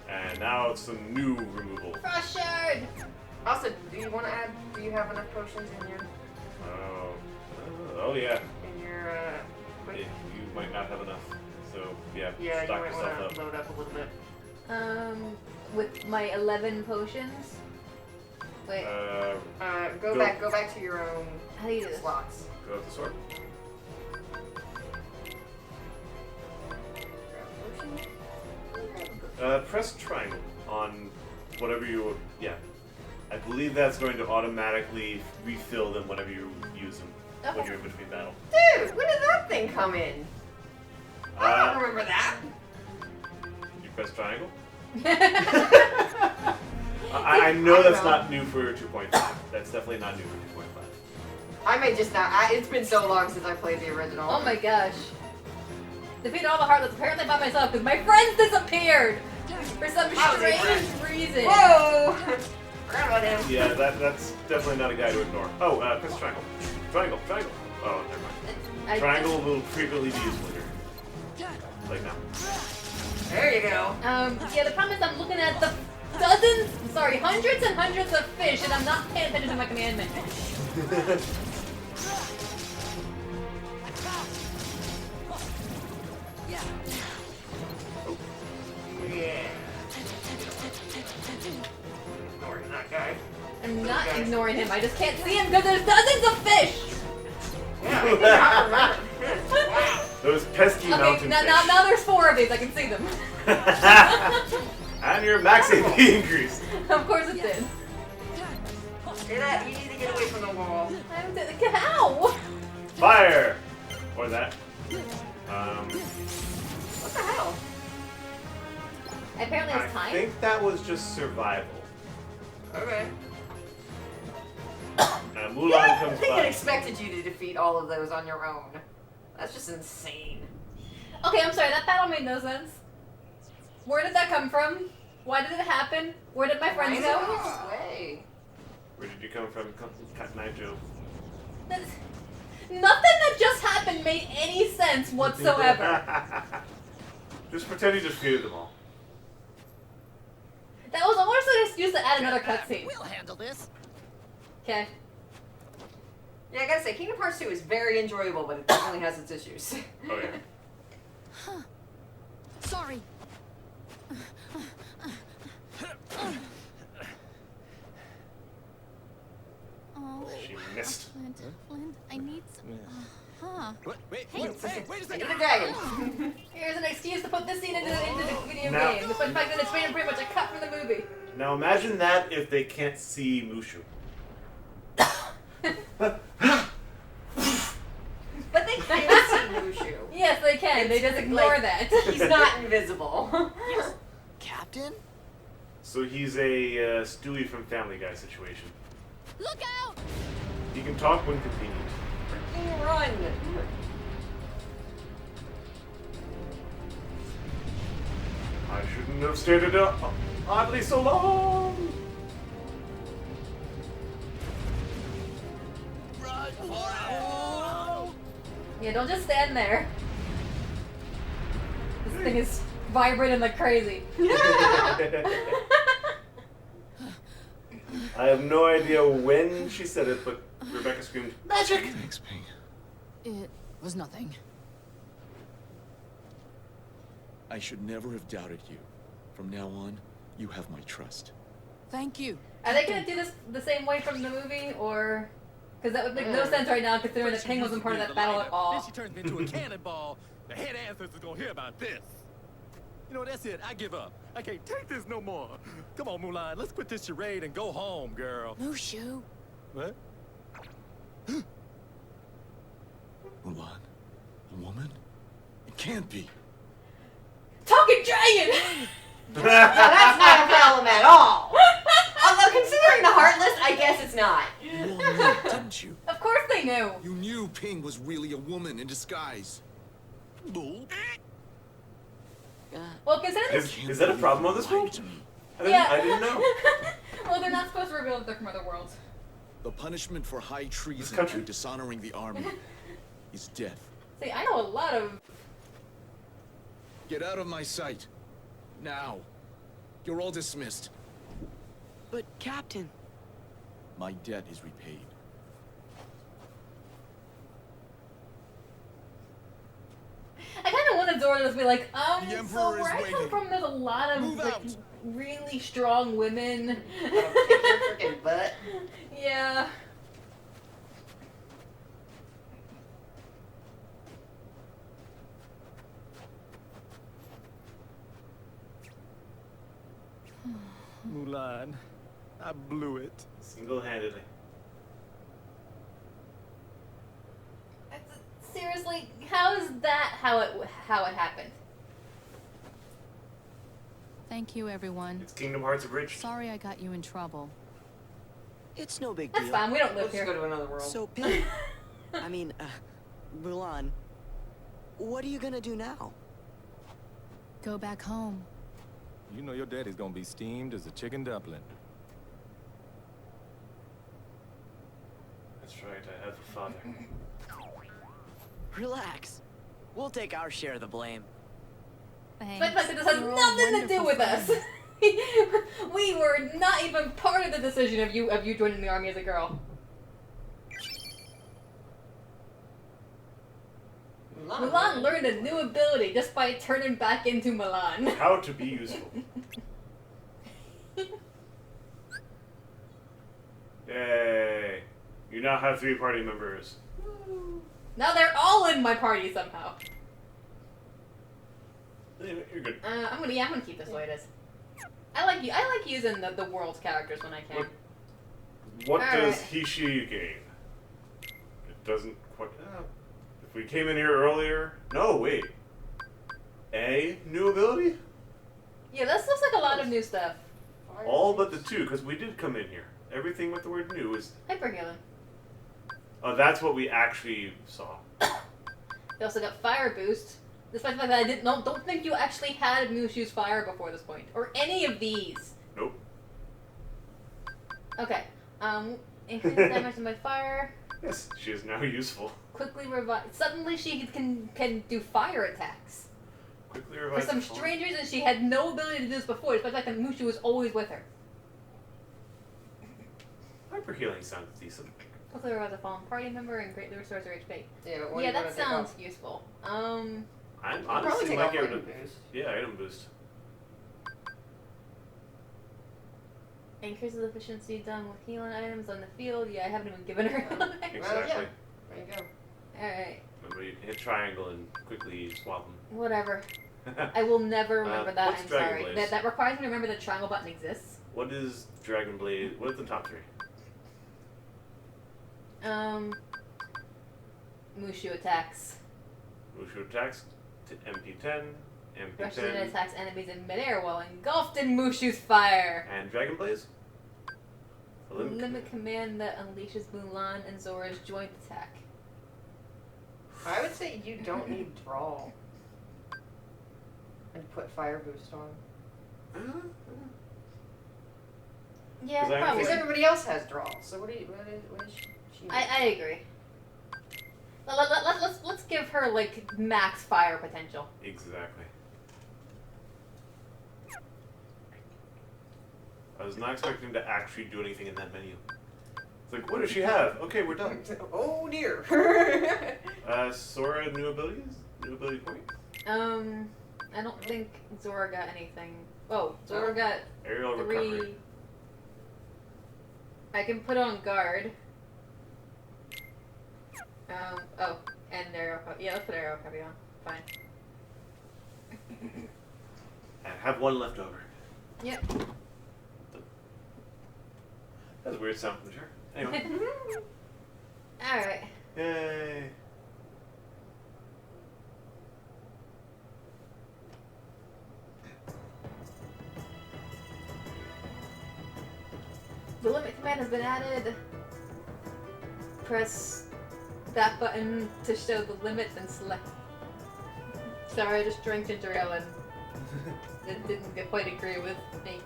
And now it's some new removal. Frost shard! Also, do you want to add, do you have enough potions in your, Oh yeah. in your, quick? You might not have enough. So, yeah, Yeah, you stock might yourself want up. to load up a little bit. With my 11 potions. Wait. Go back to your own How do you do this? slots. Go with the sword. Press triangle. on whatever you. Yeah, I believe that's going to automatically refill them whenever you use them when you're in between battle. Dude, when did that thing come in? I don't remember that. You press triangle. I know that's not new for 2.5. That's definitely not new for 2.5. I may just not. It's been so long since I played the original. Oh my gosh. Defeat all the Heartless apparently by myself because my friends disappeared for some strange reason. Whoa! Forgot about him. Yeah, that's definitely not a guy to ignore. Oh, press triangle. Triangle. Oh, never mind. Triangle will frequently be useful here. Like now. There you go. Yeah, the problem is I'm looking at the hundreds and hundreds of fish, and I'm not paying attention to my command menu. Yeah. Ignoring that guy. I'm not ignoring him. I just can't see him because there's dozens of fish. Yeah, Those pesky mountain now, fish. now there's 4 of these. I can see them. And your max AP increased. Of course it did. Hear that? You need to get away from the wall. How? Fire! Or that. What the hell? Apparently it's time. I think that was just survival. Okay. Mulan I comes think by. I expected you to defeat all of those on your own. That's just insane. Okay, I'm sorry. That battle made no sense. Where did that come from? Why did it happen? Where did my friends go? Way. Where did you come from, Nigel? Nothing that just happened made any sense whatsoever. Just pretend you defeated them all. That was almost an excuse to add another cutscene. We'll handle this. Okay. Yeah, I gotta say, Kingdom Hearts 2 is very enjoyable, but it definitely has its issues. Oh yeah. Huh. Sorry. Oh, She missed. Flint, I need some. Huh. Wait Hey, a second. Get a dragon. Here's an excuse to put this scene into the video Now- game. Despite the fact that it's pretty much a cut from the movie. Now imagine that if they can't see Mushu. But they can see Mushu. Yes, they can. They just ignore like, that. He's not invisible. Yes. Captain? So he's a Stewie from Family Guy situation. Look out! He can talk when convenient. Freaking run. I shouldn't have stayed it oddly so long. Yeah, don't just stand there. This thing is vibrating like crazy. I have no idea when she said it, but Rebecca screamed, "Magic!" Thanks, Ping. It was nothing. I should never have doubted you. From now on, you have my trust. Thank you. Are they gonna do this the same way from the movie, or? Because that would make no sense right now, considering that Ping wasn't part of that battle at all. Then she turns me into a cannonball. The head ancestor's gonna hear about this. You know, that's it. I give up. I can't take this no more. Come on, Mulan. Let's quit this charade and go home, girl. Mushu. What? Mulan? A woman? It can't be. Talking dragon! Yeah, that's not a problem at all. Although, considering the Heartless, I guess it's not. You all knew, didn't you? Of course they knew. You knew Ping was really a woman in disguise. Bull. Well, considering Is that a problem on this world? I didn't know. Well, they're not supposed to reveal that they're from other worlds. The punishment for high treason country? and dishonoring the army is death. See, I know a lot of. Get out of my sight. Now. You're all dismissed. But, Captain. My debt is repaid. I kind of wanted Zora to be like, The so Emperor where is I come waiting. from, there's a lot of Move like out. really strong women. Kick your freaking butt. Yeah. Mulan, I blew it. Single-handedly. Seriously, how is that how it happened? Thank you, everyone. It's Kingdom Hearts abridged. Sorry I got you in trouble. It's no big That's deal. fine, we don't live Let's here. go to another world. So, Pete, I mean, Mulan, what are you gonna do now? Go back home. You know your daddy's gonna be steamed as a chicken dumpling. That's right, I have a father. Relax. We'll take our share of the blame. Thanks. But this has You're all nothing to do wonderful with us. friends. We were not even part of the decision of you joining the army as a girl. Mulan learned a new ability just by turning back into Mulan. How to be useful. Yay. You now have 3 party members. Now they're all in my party somehow. You're good. I'm gonna keep this the way it is. I like using the world's characters when I can. What All does right. he, she gain? It doesn't quite... if we came in here earlier... No, wait. A new ability? Yeah, this looks like a lot of new stuff. All but the 2, because we did come in here. Everything with the word new is... Hyper healing. Oh, that's what we actually saw. They also got fire boost. Despite the fact that I don't think you actually had Mushu's fire before this point. Or any of these. Nope. Okay. Increase damage to my fire. Yes, she is now useful. Quickly revive. Suddenly she can do fire attacks. Quickly For revive. some strange reason, she had no ability to do this before, despite the fact that Mushu was always with her. Hyper healing sounds decent. Quickly revive a fallen party member and greatly restores her HP. Yeah, but what Yeah, do you that wanna take sounds off? useful. I'm probably honestly take might off get rid item of... boost. Yeah, item boost. Increases efficiency done with healing items on the field. Yeah, I haven't even given her healing items. Exactly. There you go. Alright. Remember, you can hit triangle and quickly swap them. Whatever. I will never remember that. what's I'm Dragon sorry. Blaze? That requires me to remember the triangle button exists. What is Dragon Blade? What is the top 3? Mushu attacks. Mushu attacks, MP10, Rushes MP10, and attacks enemies in midair while engulfed in Mushu's fire. and Dragon Blaze? Limit command that unleashes Mulan and Zora's joint attack. I would say you don't need draw. And put fire boost on. Yeah, 'Cause I probably. Because everybody else has draw. So what is she? I agree. Let's give her like max fire potential. Exactly. I was not expecting to actually do anything in that menu. It's like, what does she have? Okay, we're done. Oh dear. Sora, new abilities? New ability point? I don't think Zora got anything. Oh, Zora got Aerial 3. recovery. I can put on guard. Oh, and aerial. Yeah, let's put aerial recovery on. Fine. And have 1 left over. Yep. That's a weird sound from the chair. Anyway. Alright. Yay. The limit command has been added. Press that button to show the limit, then select. Sorry, I just drank ginger ale and it didn't quite agree with me.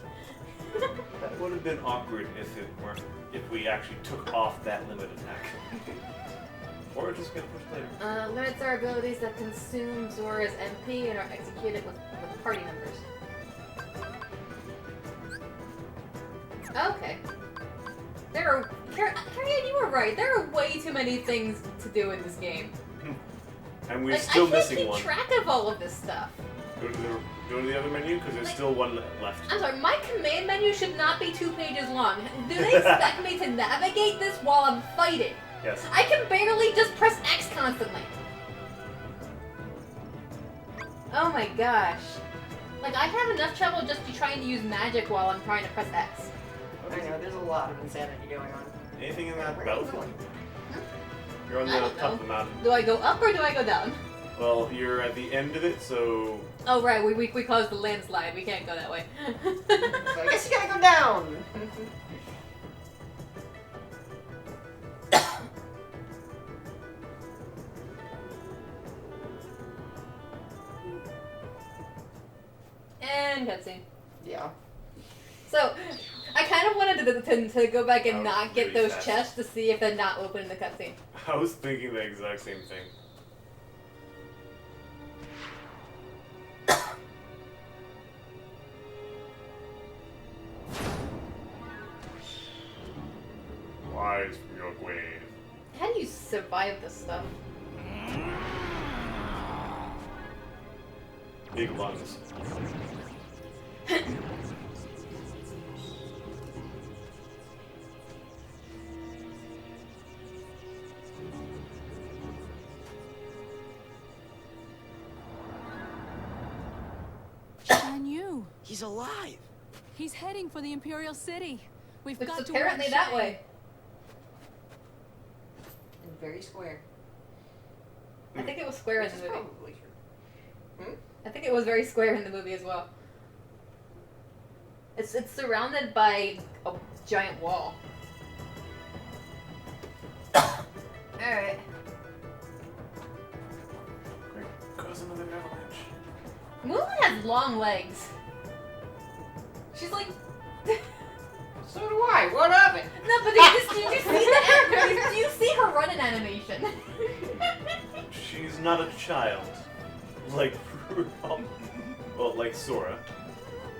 That would have been awkward if we actually took off that limit attack. Or just get pushed later. Limits are abilities that consume Zora's MP and are executed with party members. Okay. Harriet, you were right. There are way too many things to do in this game. And we're still missing I one. can't keep track of all of this stuff. Go to the other menu because there's still one left. I'm sorry, my command menu should not be 2 pages long. Do they expect me to navigate this while I'm fighting? Yes. I can barely just press X constantly. Oh my gosh. Like, I have enough trouble just trying to use magic while I'm trying to press X. I know, there's a lot of insanity going on. Anything in that Where are you battlefield? going? You're on I the don't top know. of the mountain. Do I go up or do I go down? Well, you're at the end of it, so Oh, right, we caused the landslide. We can't go that way. So I guess you gotta go down. And cutscene. Yeah. So, I kind of wanted to go back and That was not get really those fast. chests to see if they're not open in the cutscene. I was thinking the exact same thing. Wise from your grave. How do you survive this stuff? Big lungs. Shan Yu. He's alive. He's heading for the Imperial City. We've It's got to apparently warn that Shan. way. And very square. I think it was square in Which the is movie. probably true. I think it was very square in the movie as well. It's surrounded by a giant wall. Alright. Cause another avalanche. Mulan has long legs. She's like... So do I. What of it? No, but did you see the do you see her running animation? She's not a child. Like well, like Sora.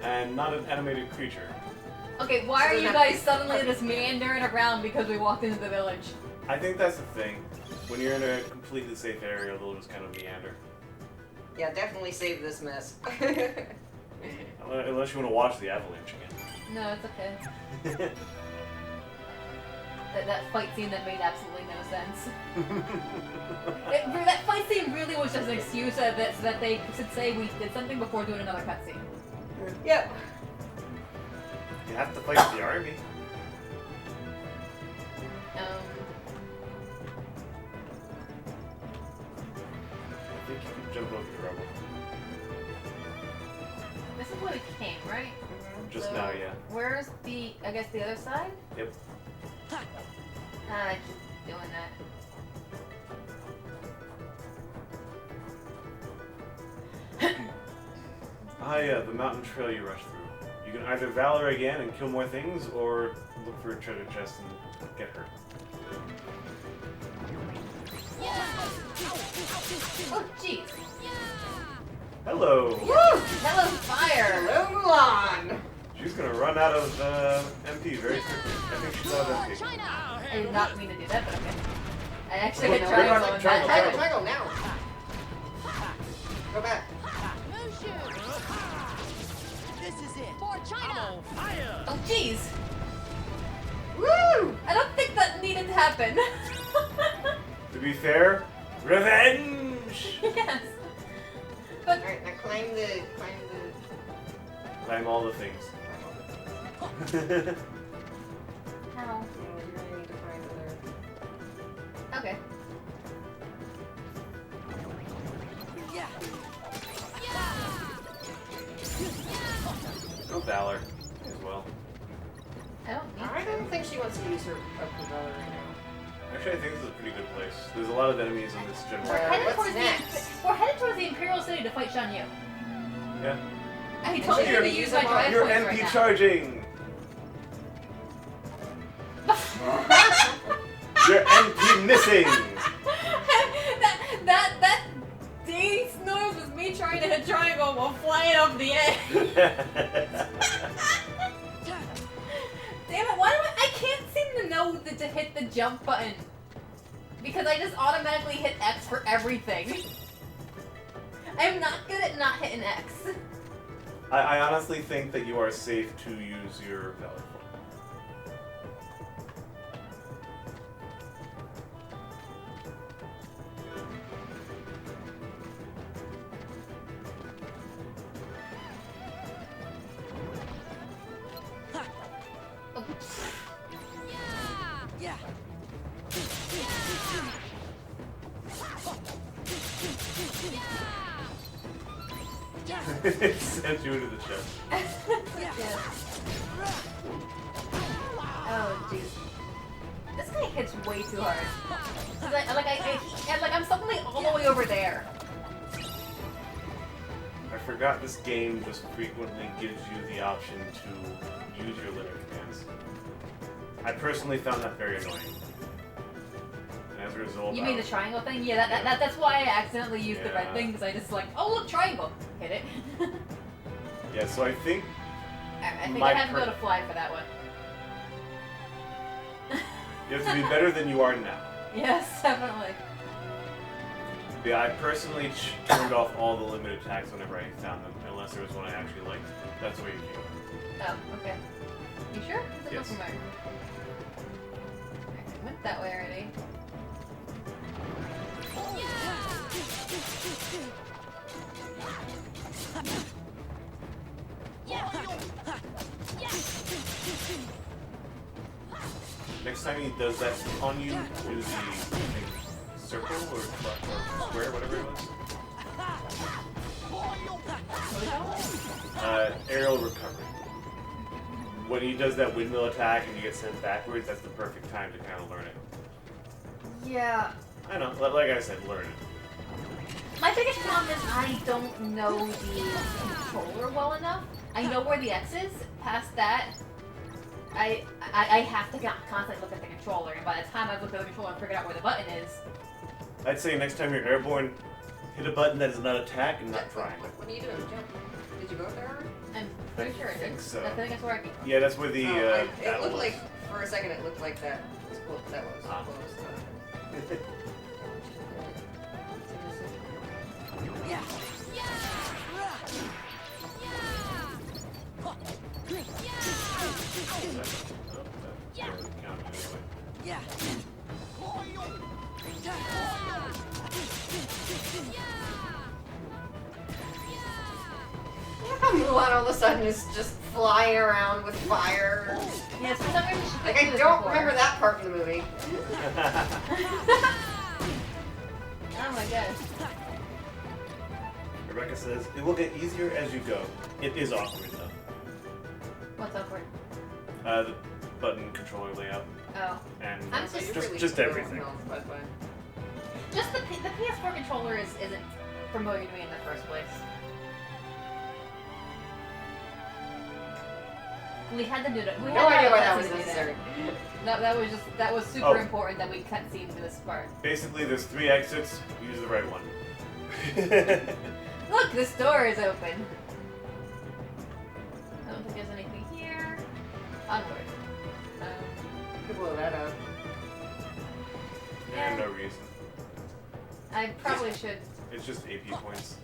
And not an animated creature. Okay, why are you guys suddenly just meandering around because we walked into the village? I think that's the thing. When you're in a completely safe area, they'll just kind of meander. Yeah, definitely save this mess. Unless you want to watch the avalanche again. No, it's okay. that fight scene that made absolutely no sense. That fight scene really was just an excuse so that they could say we did something before doing another cutscene. Yep. You have to fight the army. I think you can jump over the rubble. This is where we came, right? Just So, now, yeah. Where's the, I guess, the other side? Yep. I keep doing that. The mountain trail you rush through. You can either valor again and kill more things, or look for a treasure chest and get hurt. Oh, jeez. Hello! Woo! Hello, fire! Hello, Mulan! She's gonna run out of MP very quickly. I think she's out of MP. I did not mean to do that, but okay. I actually Oh, hit no, triangle triangle, and triangle, that Triangle now! Go back. This is it. For China. Oh, jeez! Woo! I don't think that needed to happen. To be fair, revenge! Yes. But Alright, now Climb all the things. how? You really need to find other... Okay. Go Valor as well. I don't need I don't think she wants to use her upper valor right now. Actually, I think this is a pretty good place. There's a lot of enemies in this general We're area. headed, what's towards next? we're headed towards the Imperial City to fight Shan Yu. Yeah. I told you You're- to use my drive You're points MP right now. charging! You're MP missing! that dang snores was me trying to hit triangle while flying off the edge. Damn it, why do I can't seem to know to hit the jump button. Because I just automatically hit X for everything. I'm not good at not hitting X. I honestly think that you are safe to use your Valor point. Yeah. It sent you into the chest. Oh, jeez. This guy hits way too hard. I'm suddenly all the way over there. I forgot this game just frequently gives you the option to use your limit commands. I personally found that very annoying. And as a result, You mean the triangle thing? Yeah, that's why I accidentally used the red thing, because I just like, oh look, triangle! Hit it. Yeah, so I think... I think I have to go to fly for that one. You have to be better than you are now. Yes, definitely. Yeah, I personally turned off all the limited attacks whenever I found them, unless there was one I actually liked. That's the way you keep it. Oh, okay. You sure? Yes. Alright, I went that way already. Next time he does that on you, do the circle or square, whatever it was. Aerial recovery. When he does that windmill attack and you get sent backwards, that's the perfect time to kind of learn it. Yeah. I know, like I said, learn it. My biggest problem is I don't know the controller well enough. I know where the X is. Past that, I have to constantly look at the controller, and by the time I've looked at the controller and figured out where the button is... I'd say next time you're airborne, hit a button that is not attack and not triangle. What are you doing? Jump. Did you go there? I'm pretty sure it think is. so. I think that's where I... Yeah, that's where the it battle looked was. like, for a second, it looked like that was close. That was close. Yeah. Yeah. Mulan all of a sudden is just flying around with fire. Yes, for some reason she Like, I don't remember that part in the movie. Oh my god. Rebecca says, it will get easier as you go. It is awkward, though. What's awkward? The button controller layout. Oh. And I'm just just everything. Just the PS4 controller isn't familiar to me in the first place. We had to do that. No idea why that was necessary. That was super important that we cutscene to this part. Basically, there's 3 exits. Use the right one. Look, this door is open. I don't think there's anything here. Onward. Could blow that up. Yeah, no reason. I probably should. It's just AP points.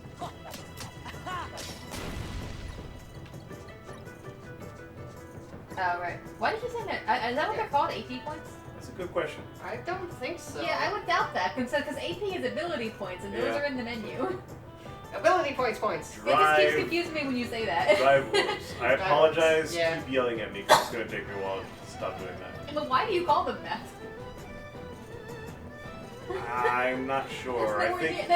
Oh, right. Why did you say that? Is that what they're called? AP points? That's a good question. I don't think so. Yeah, I would doubt that. Because AP is ability points, and those are in the menu. Ability points. It just keeps confusing me when you say that. Drive wolves. I apologize. Yeah. Keep yelling at me because it's going to take me a while to stop doing that. But why do you call them that? I'm not sure. I think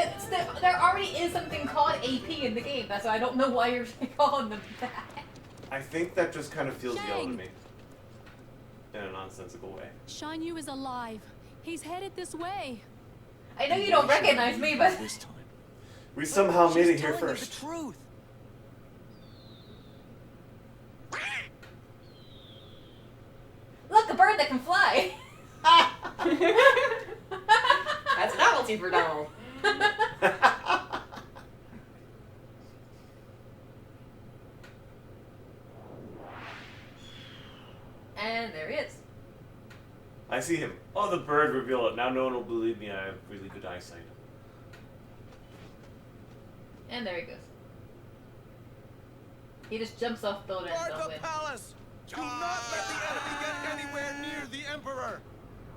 there already is something called AP in the game. That's why I don't know why you're calling them that. I think that just kind of feels yellow to me. In a nonsensical way. Shan Yu is alive. He's headed this way. I know you don't recognize me, but This time. We somehow made it She's here telling you first. the truth. look, a bird that can fly. That's a novelty for Donald. And there he is. I see him. Oh, the bird reveal it. Now no one will believe me. I have really good eyesight. And there he goes. He just jumps off buildings. Guard the palace! Do not let the enemy get anywhere near the Emperor!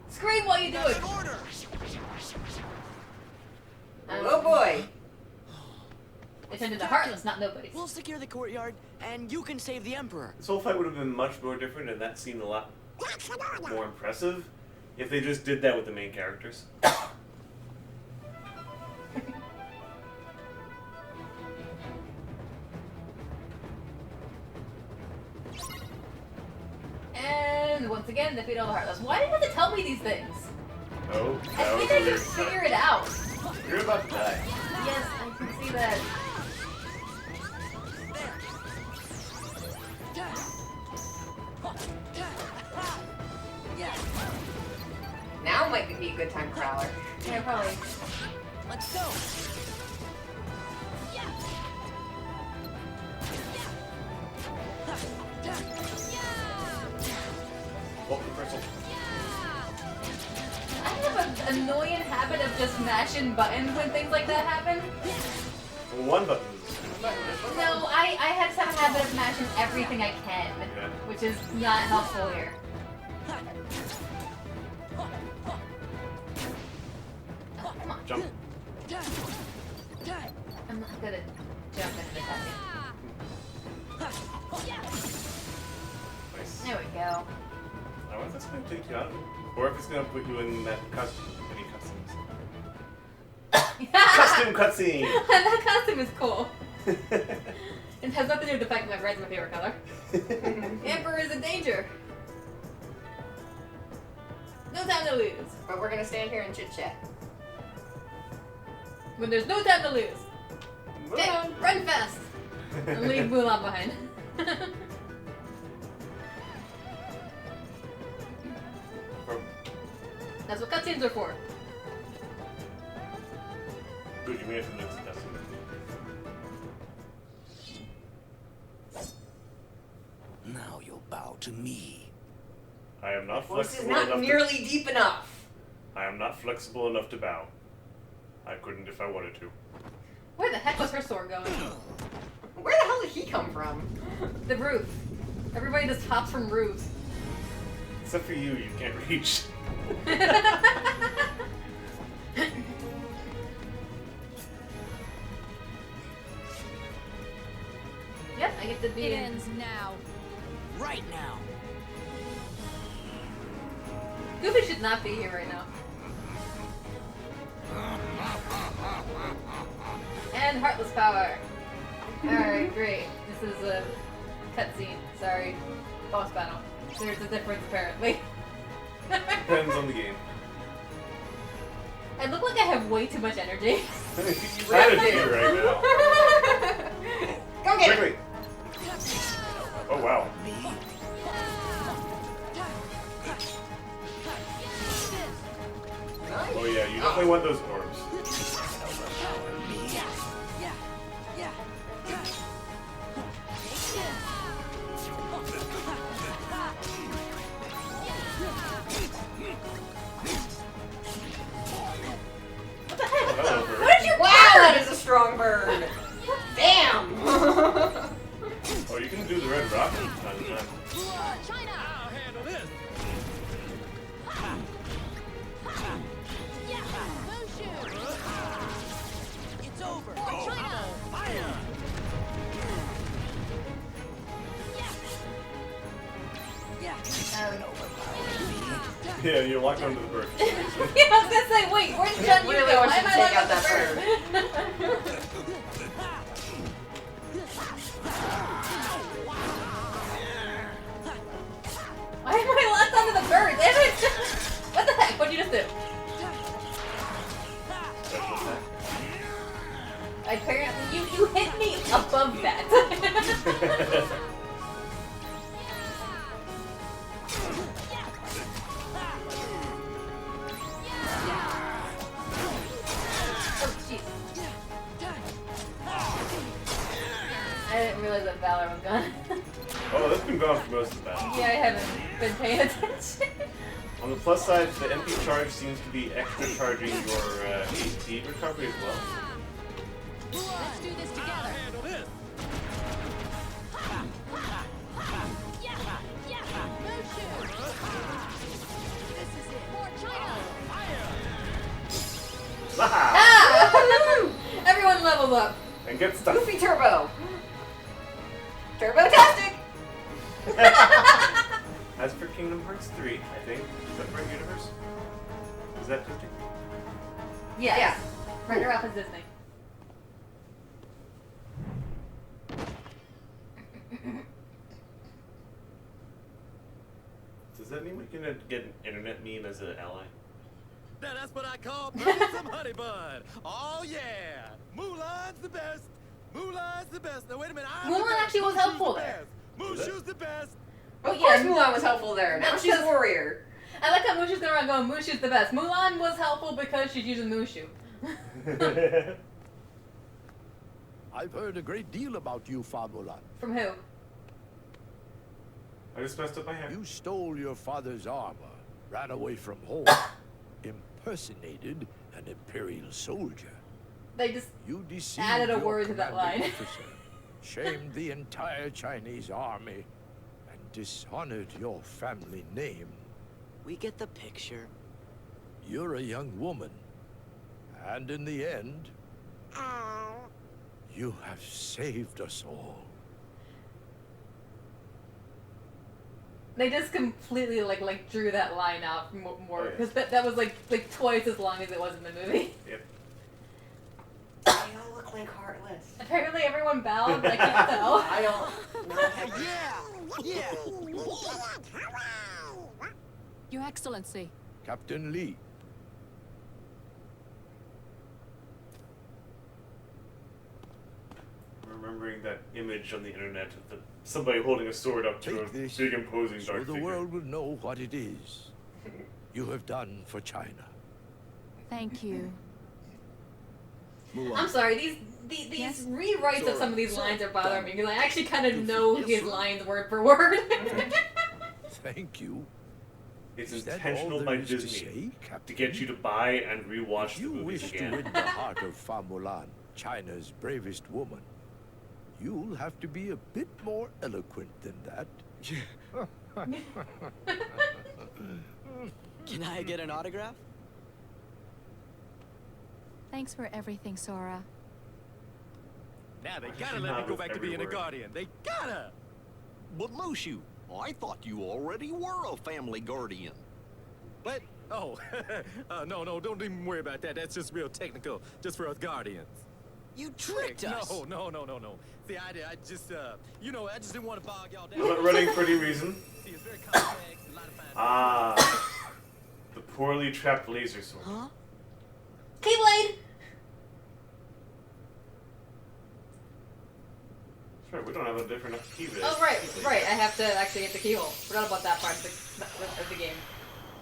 Scream while you do it. Order! Oh boy. It turned into Heartless, not Nobodies. We'll secure the courtyard, and you can save the Emperor. This whole fight would have been much more different, and that seemed a lot more impressive if they just did that with the main characters. And once again, defeat all the Heartless. Why did you have to tell me these things? Oh, I that was think I a weird just figure it out. You're about to die. Yes, I can see that. Now might be a good time for Prowler. Yeah, probably. Let's go. Oh, pretzel. I have an annoying habit of just mashing buttons when things like that happen. One button. No, I have some habit of mashing everything I can, Yeah. which is not helpful here. Oh, come on. Jump. I'm not good at jumping and attacking. Nice. There we go. I wonder if that's going to take you out of it. Or if it's going to put you in that costume. Any customs. Costume cutscene! That costume is cool. It has nothing to do with the fact that red's my favorite color. Emperor is in danger. No time to lose. But we're gonna stand here and chit chat. When there's no time to lose. Okay, run fast. And leave Mulan behind. That's what cutscenes are for. Good, you made it to the next cutscene. Now you'll bow to me. I am not Well, this is flexible not enough nearly deep enough. I am not flexible enough to bow. I couldn't if I wanted to. Where the heck was her sword going? Where the hell did he come from? The roof. Everybody just hops from roofs. Except for you can't reach. Yep, I get to be It in. ends now. Right now. Goofy should not be here right now. And Heartless Power. Alright, great. This is a cutscene. Sorry. Boss battle. There's a difference apparently. Depends on the game. I look like I have way too much energy. You kind of do right now. Go get Quickly. Oh wow. Oh yeah, you definitely want those orbs. What the heck? Hello, bird. What is your Wow, that is a strong bird. Damn. Oh, you can do the red rocket from time to time. I'll handle this. It's over. Oh, I'm on fire. Yeah, you're locked onto the bird. Yeah, I was gonna say, wait, where's Chun Really Yuko? want Why you am to I take locked out on the that bird? Why am I locked onto the bird? Damn it! What the heck? What'd you just do? Special attack. Apparently, you hit me above that. Oh, jeez. I didn't realize that Valor was gone. Oh, that's been gone for most of the battle. Yeah, I haven't been paying attention. On the plus side, the MP charge seems to be extra charging your HP recovery as well. Let's do this together. Handle this. Laha! Ah! Everyone levels up. And get stuck. Goofy Turbo. Turbo-tastic. As per Kingdom Hearts 3, I think. Is that the right universe? Is that Disney? Yes. Yeah. Runner up is Disney. Does that mean we can get an internet meme as an ally? Now that's what I call burning some honey bun. Oh yeah, Mulan's the best. Mulan's the best. Now wait a minute. Mulan actually was helpful there. Mushu's the best. Of course Mulan was helpful there. Now she's a warrior. I like how Mushu's going around going, Mushu's the best. Mulan was helpful because she's using Mushu. I've heard a great deal about you, Famulan. From who? I just messed up my hair. You stole your father's armor, ran away from home, impersonated an Imperial soldier. They just You deceived added a your word to that commanding line. officer, shamed the entire Chinese army, and dishonored your family name. We get the picture. You're a young woman, and in the end, you have saved us all. They just completely like drew that line out more because that was like twice as long as it was in the movie. Yep. They all look like Heartless. Apparently everyone bowed. I can't tell. I don't know. Yeah. Your Excellency. Captain Lee. Remembering that image on the internet of somebody holding a sword up to a Take big imposing so dark the figure. world will know what it is you have done for China. Thank you. I'm sorry, these rewrites of some of these lines are bothering me because I actually kind of know his lines word for word. Thank you. It's Is that intentional all by there is to Disney say, to Captain? get you to buy and rewatch If the you movies wish to again. win the heart of Famulan, China's bravest woman, you'll have to be a bit more eloquent than that. Can I get an autograph? Thanks for everything, Sora. Now they gotta let me go back to being a guardian. They gotta. But Mushu, I thought you already were a family guardian. What? Oh, no, don't even worry about that. That's just real technical, just for us guardians. You tricked us. No. See, I just, I just didn't want to bog y'all down. I'm not running for any reason. See, it's very complex, a lot of fine. Ah, the poorly trapped laser sword. Huh? Keyblade! Sure, we don't have a different enough key. Oh right. I have to actually get the keyhole. Forgot about that part of the game.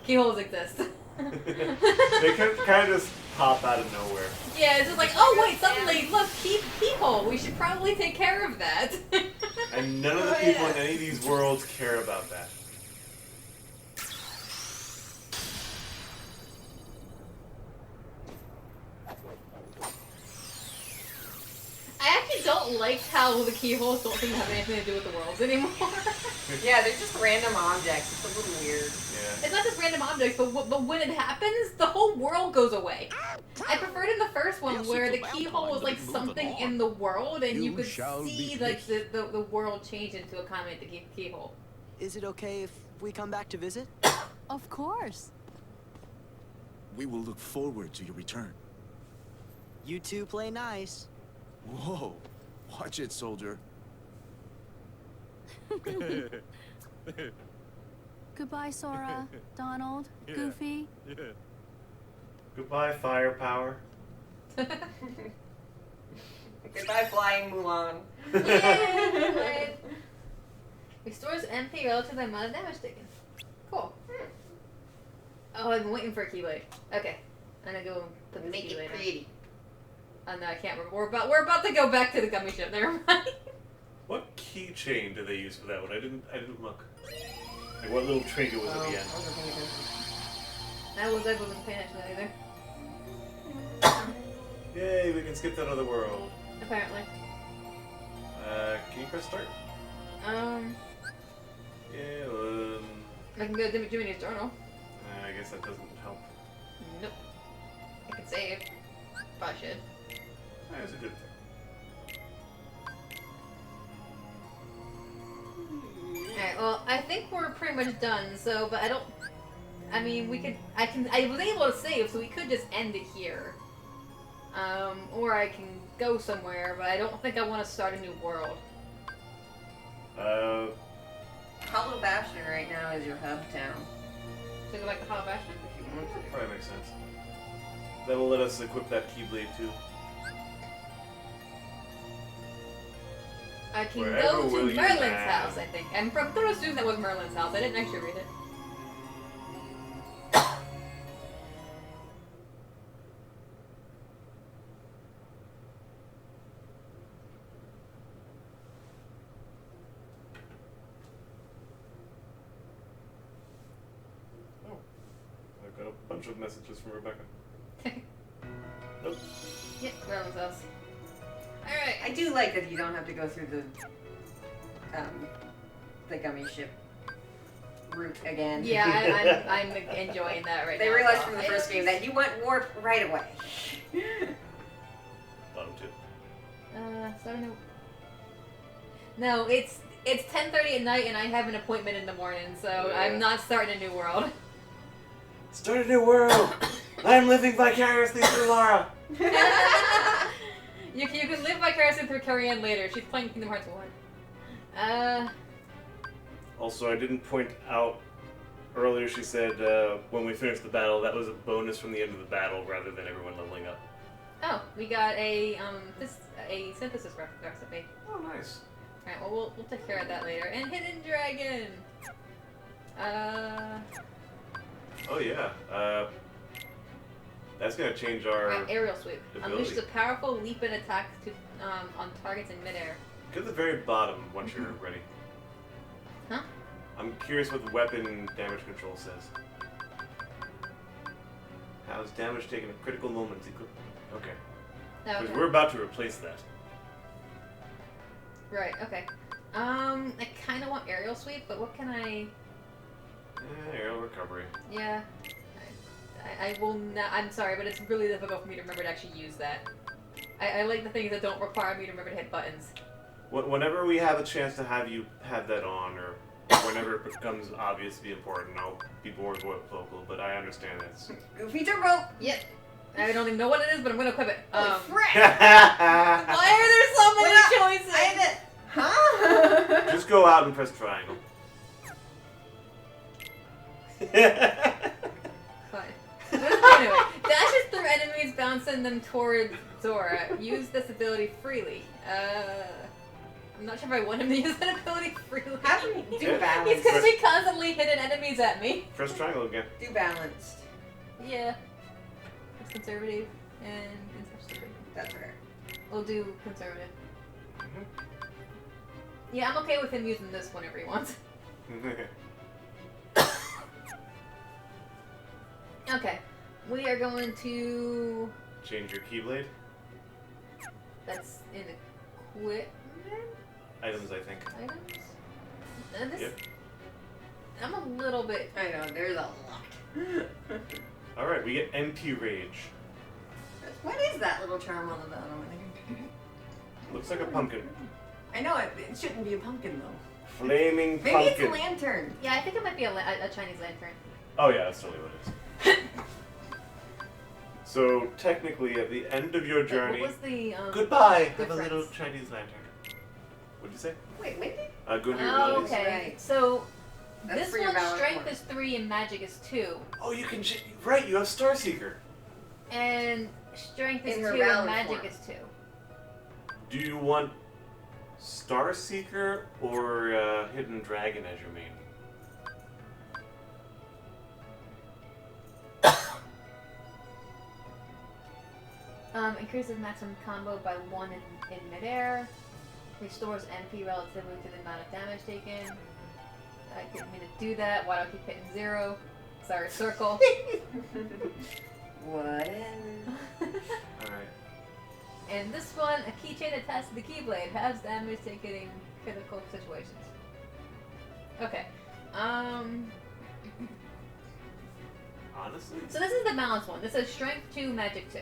Keyholes exist. They kind of just pop out of nowhere. Yeah, it's just like, oh wait, suddenly look, keyhole. We should probably take care of that. And none of the people in any of these worlds care about that. I actually don't like how the keyholes don't seem to have anything to do with the worlds anymore. Yeah, they're just random objects. It's a little weird. Yeah. It's not just random objects, but when it happens, the whole world goes away. I preferred in the first one Yes, where it's the about keyhole was time like to move something along. in the world, and you You could shall see be like the world change into a comment the keyhole. Is it okay if we come back to visit? Of course. We will look forward to your return. You two play nice. Whoa. Watch it, soldier. Goodbye, Sora, Donald, Yeah. Goofy. Yeah. Goodbye, firepower. Goodbye, flying Mulan. Yay! Restores MP relative to the amount of damage taken. Cool. Oh, I've been waiting for a keyblade. Okay, I'm gonna go put the Make keyblade it on. pretty. Oh no, I can't remember. We're about to go back to the gummy ship. Never mind. What keychain do they use for that one? I didn't look. Like what little trinket was at the end? I wasn't paying attention to that either. Yay, we can skip that other world. Apparently. Can you press start? Yeah, I can go to Jimmy's journal. I guess that doesn't help. Nope. I can save. Probably should. That's a good thing. Alright, Alright, well, I think we're pretty much done, so, but I don't... I mean, I was able to save, so we could just end it here. Or I can go somewhere, but I don't think I want to start a new world. Hallow Bastion right now is your hub town. So go back to Hallow Bastion? If you want to, probably makes sense. That'll let us equip that Keyblade too. I can Wherever go to will you Merlin's land? house, I think. I'm going to assume that was Merlin's house. I didn't actually read it. I've got a bunch of messages from Rebecca. Nope. Yep, Merlin's house. Alright. I do like that you don't have to go through the gummy ship route again. Yeah, I'm enjoying that right now. They realized from the first game that you went warp right away. Thought him too. Start a new... No, it's 10:30 at night and I have an appointment in the morning, so Yeah. I'm not starting a new world. Start a new world! I'm living vicariously through Lara! You can live vicariously through Carrie-Anne later. She's playing Kingdom Hearts 1. Also, I didn't point out earlier, she said when we finished the battle, that was a bonus from the end of the battle rather than everyone leveling up. Oh, we got a synthesis recipe. Oh, nice. Alright, well, we'll take care of that later. And Hidden Dragon! Oh, yeah. That's gonna change our Aerial Sweep. ability. Unleashes a powerful leap and attack to on targets in midair. Go to the very bottom once you're ready. Huh? I'm curious what the weapon damage control says. How's damage taken at critical moments equal? Okay. Because Okay. we're about to replace that. Right, okay. I kind of want Aerial Sweep, but what can I... Aerial recovery. Yeah. I will not... I'm sorry, but it's really difficult for me to remember to actually use that. I like the things that don't require me to remember to hit buttons. Whenever we have a chance to have you have that on, or whenever it becomes obvious to be important, I'll be more vocal, but I understand that. Goofy Turbo! Yep. I don't even know what it is, but I'm gonna equip it. Frick! Why are there so many choices? I did. Huh? Just go out and press triangle. Fine. Anyway, dashes through enemies, bouncing them toward Zora. Use this ability freely. I'm not sure if I want him to use that ability freely. Have him do balance. He's gonna be constantly hitting enemies at me. Press triangle again. Do balanced. Yeah. It's conservative and conservative. That's fair. We'll do conservative. Yeah, I'm okay with him using this whenever he wants. Okay. We are going to... Change your keyblade. That's in equipment? Items, I think. Items? And this... Yep. I'm a little bit... I know, there's a lot. Alright, we get MP Rage. What is that little charm on the bottom? Looks like a pumpkin. I know, it shouldn't be a pumpkin though. Flaming Maybe pumpkin. it's a lantern. Yeah, I think it might be a Chinese lantern. Oh yeah, that's totally what it is. So, technically, at the end of your journey... What was the, Goodbye! Have a difference? little Chinese lantern. What'd you say? Wait, when did... Go into your Oh, abilities. okay. Right. So, That's this for your one's valor strength points. is 3 and magic is 2. Oh, you can... Right, you have Starseeker. And strength is In 2 her and valor magic form. is 2. Do you want Starseeker or Hidden Dragon as your main? Increases maximum combo by 1 in midair. Restores MP relatively to the amount of damage taken. I didn't mean to do that. Why do I keep hitting 0? Sorry, circle. What? Alright. And this one, a keychain attached to the Keyblade. Halves damage taken in critical situations. Okay. Honestly? So this is the balanced one. This is strength 2, magic 2.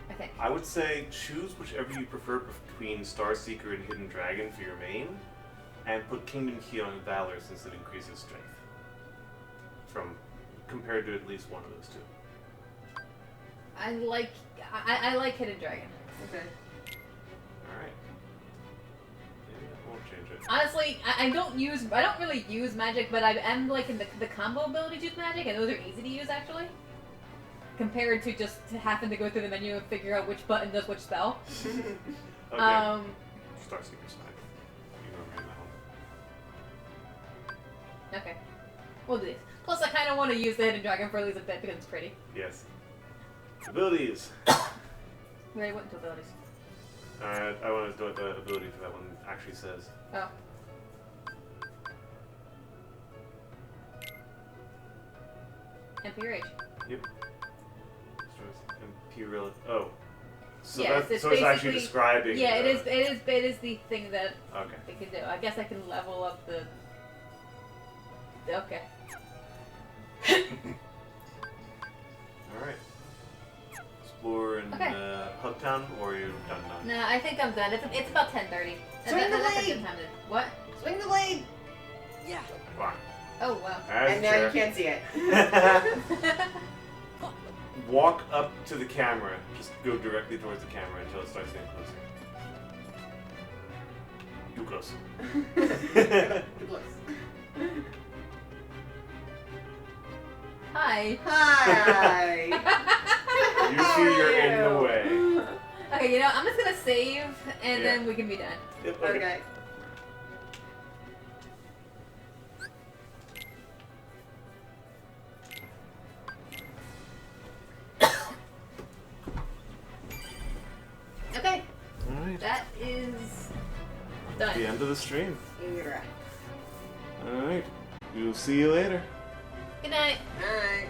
I think. I would say choose whichever you prefer between Starseeker and Hidden Dragon for your main, and put Kingdom Key on Valor since it increases strength. Compared to at least one of those two. I like Hidden Dragon. Okay. Alright. Maybe that won't change it. Honestly, I don't really use magic, but I am liking the combo abilities use magic, and those are easy to use actually. Compared to just having to go through the menu and figure out which button does which spell. Okay. Starseeker side. You remember that one. Okay. We'll do this. Plus, I kind of want to use the Hidden Dragon for at least a bit because it's pretty. Yes. Abilities. We already went into abilities. Alright, I want to know what the ability for that one actually says. Oh. Imperial. Yep. Imperial. Oh. So yes, so it's actually describing. Yeah, it is the thing that okay. it can do. I guess I can level up the. Okay. Alright. Explore in Hubtown, or are you done? No, I think I'm done. It's about 10:30. Swing the That's a blade! good time to. What? Swing the blade! Yeah. Wow. Oh wow. And now you can't see it. Walk up to the camera. Just go directly towards the camera until it starts getting closer. Too close. Too close. Hi. Hi. You see you're in the way. Okay, you know, I'm just gonna save and then we can be done. Yep, Okay. Okay. Alright. That is done. The end of the stream. Yeah. Alright. We'll see you later. Good night. Alright.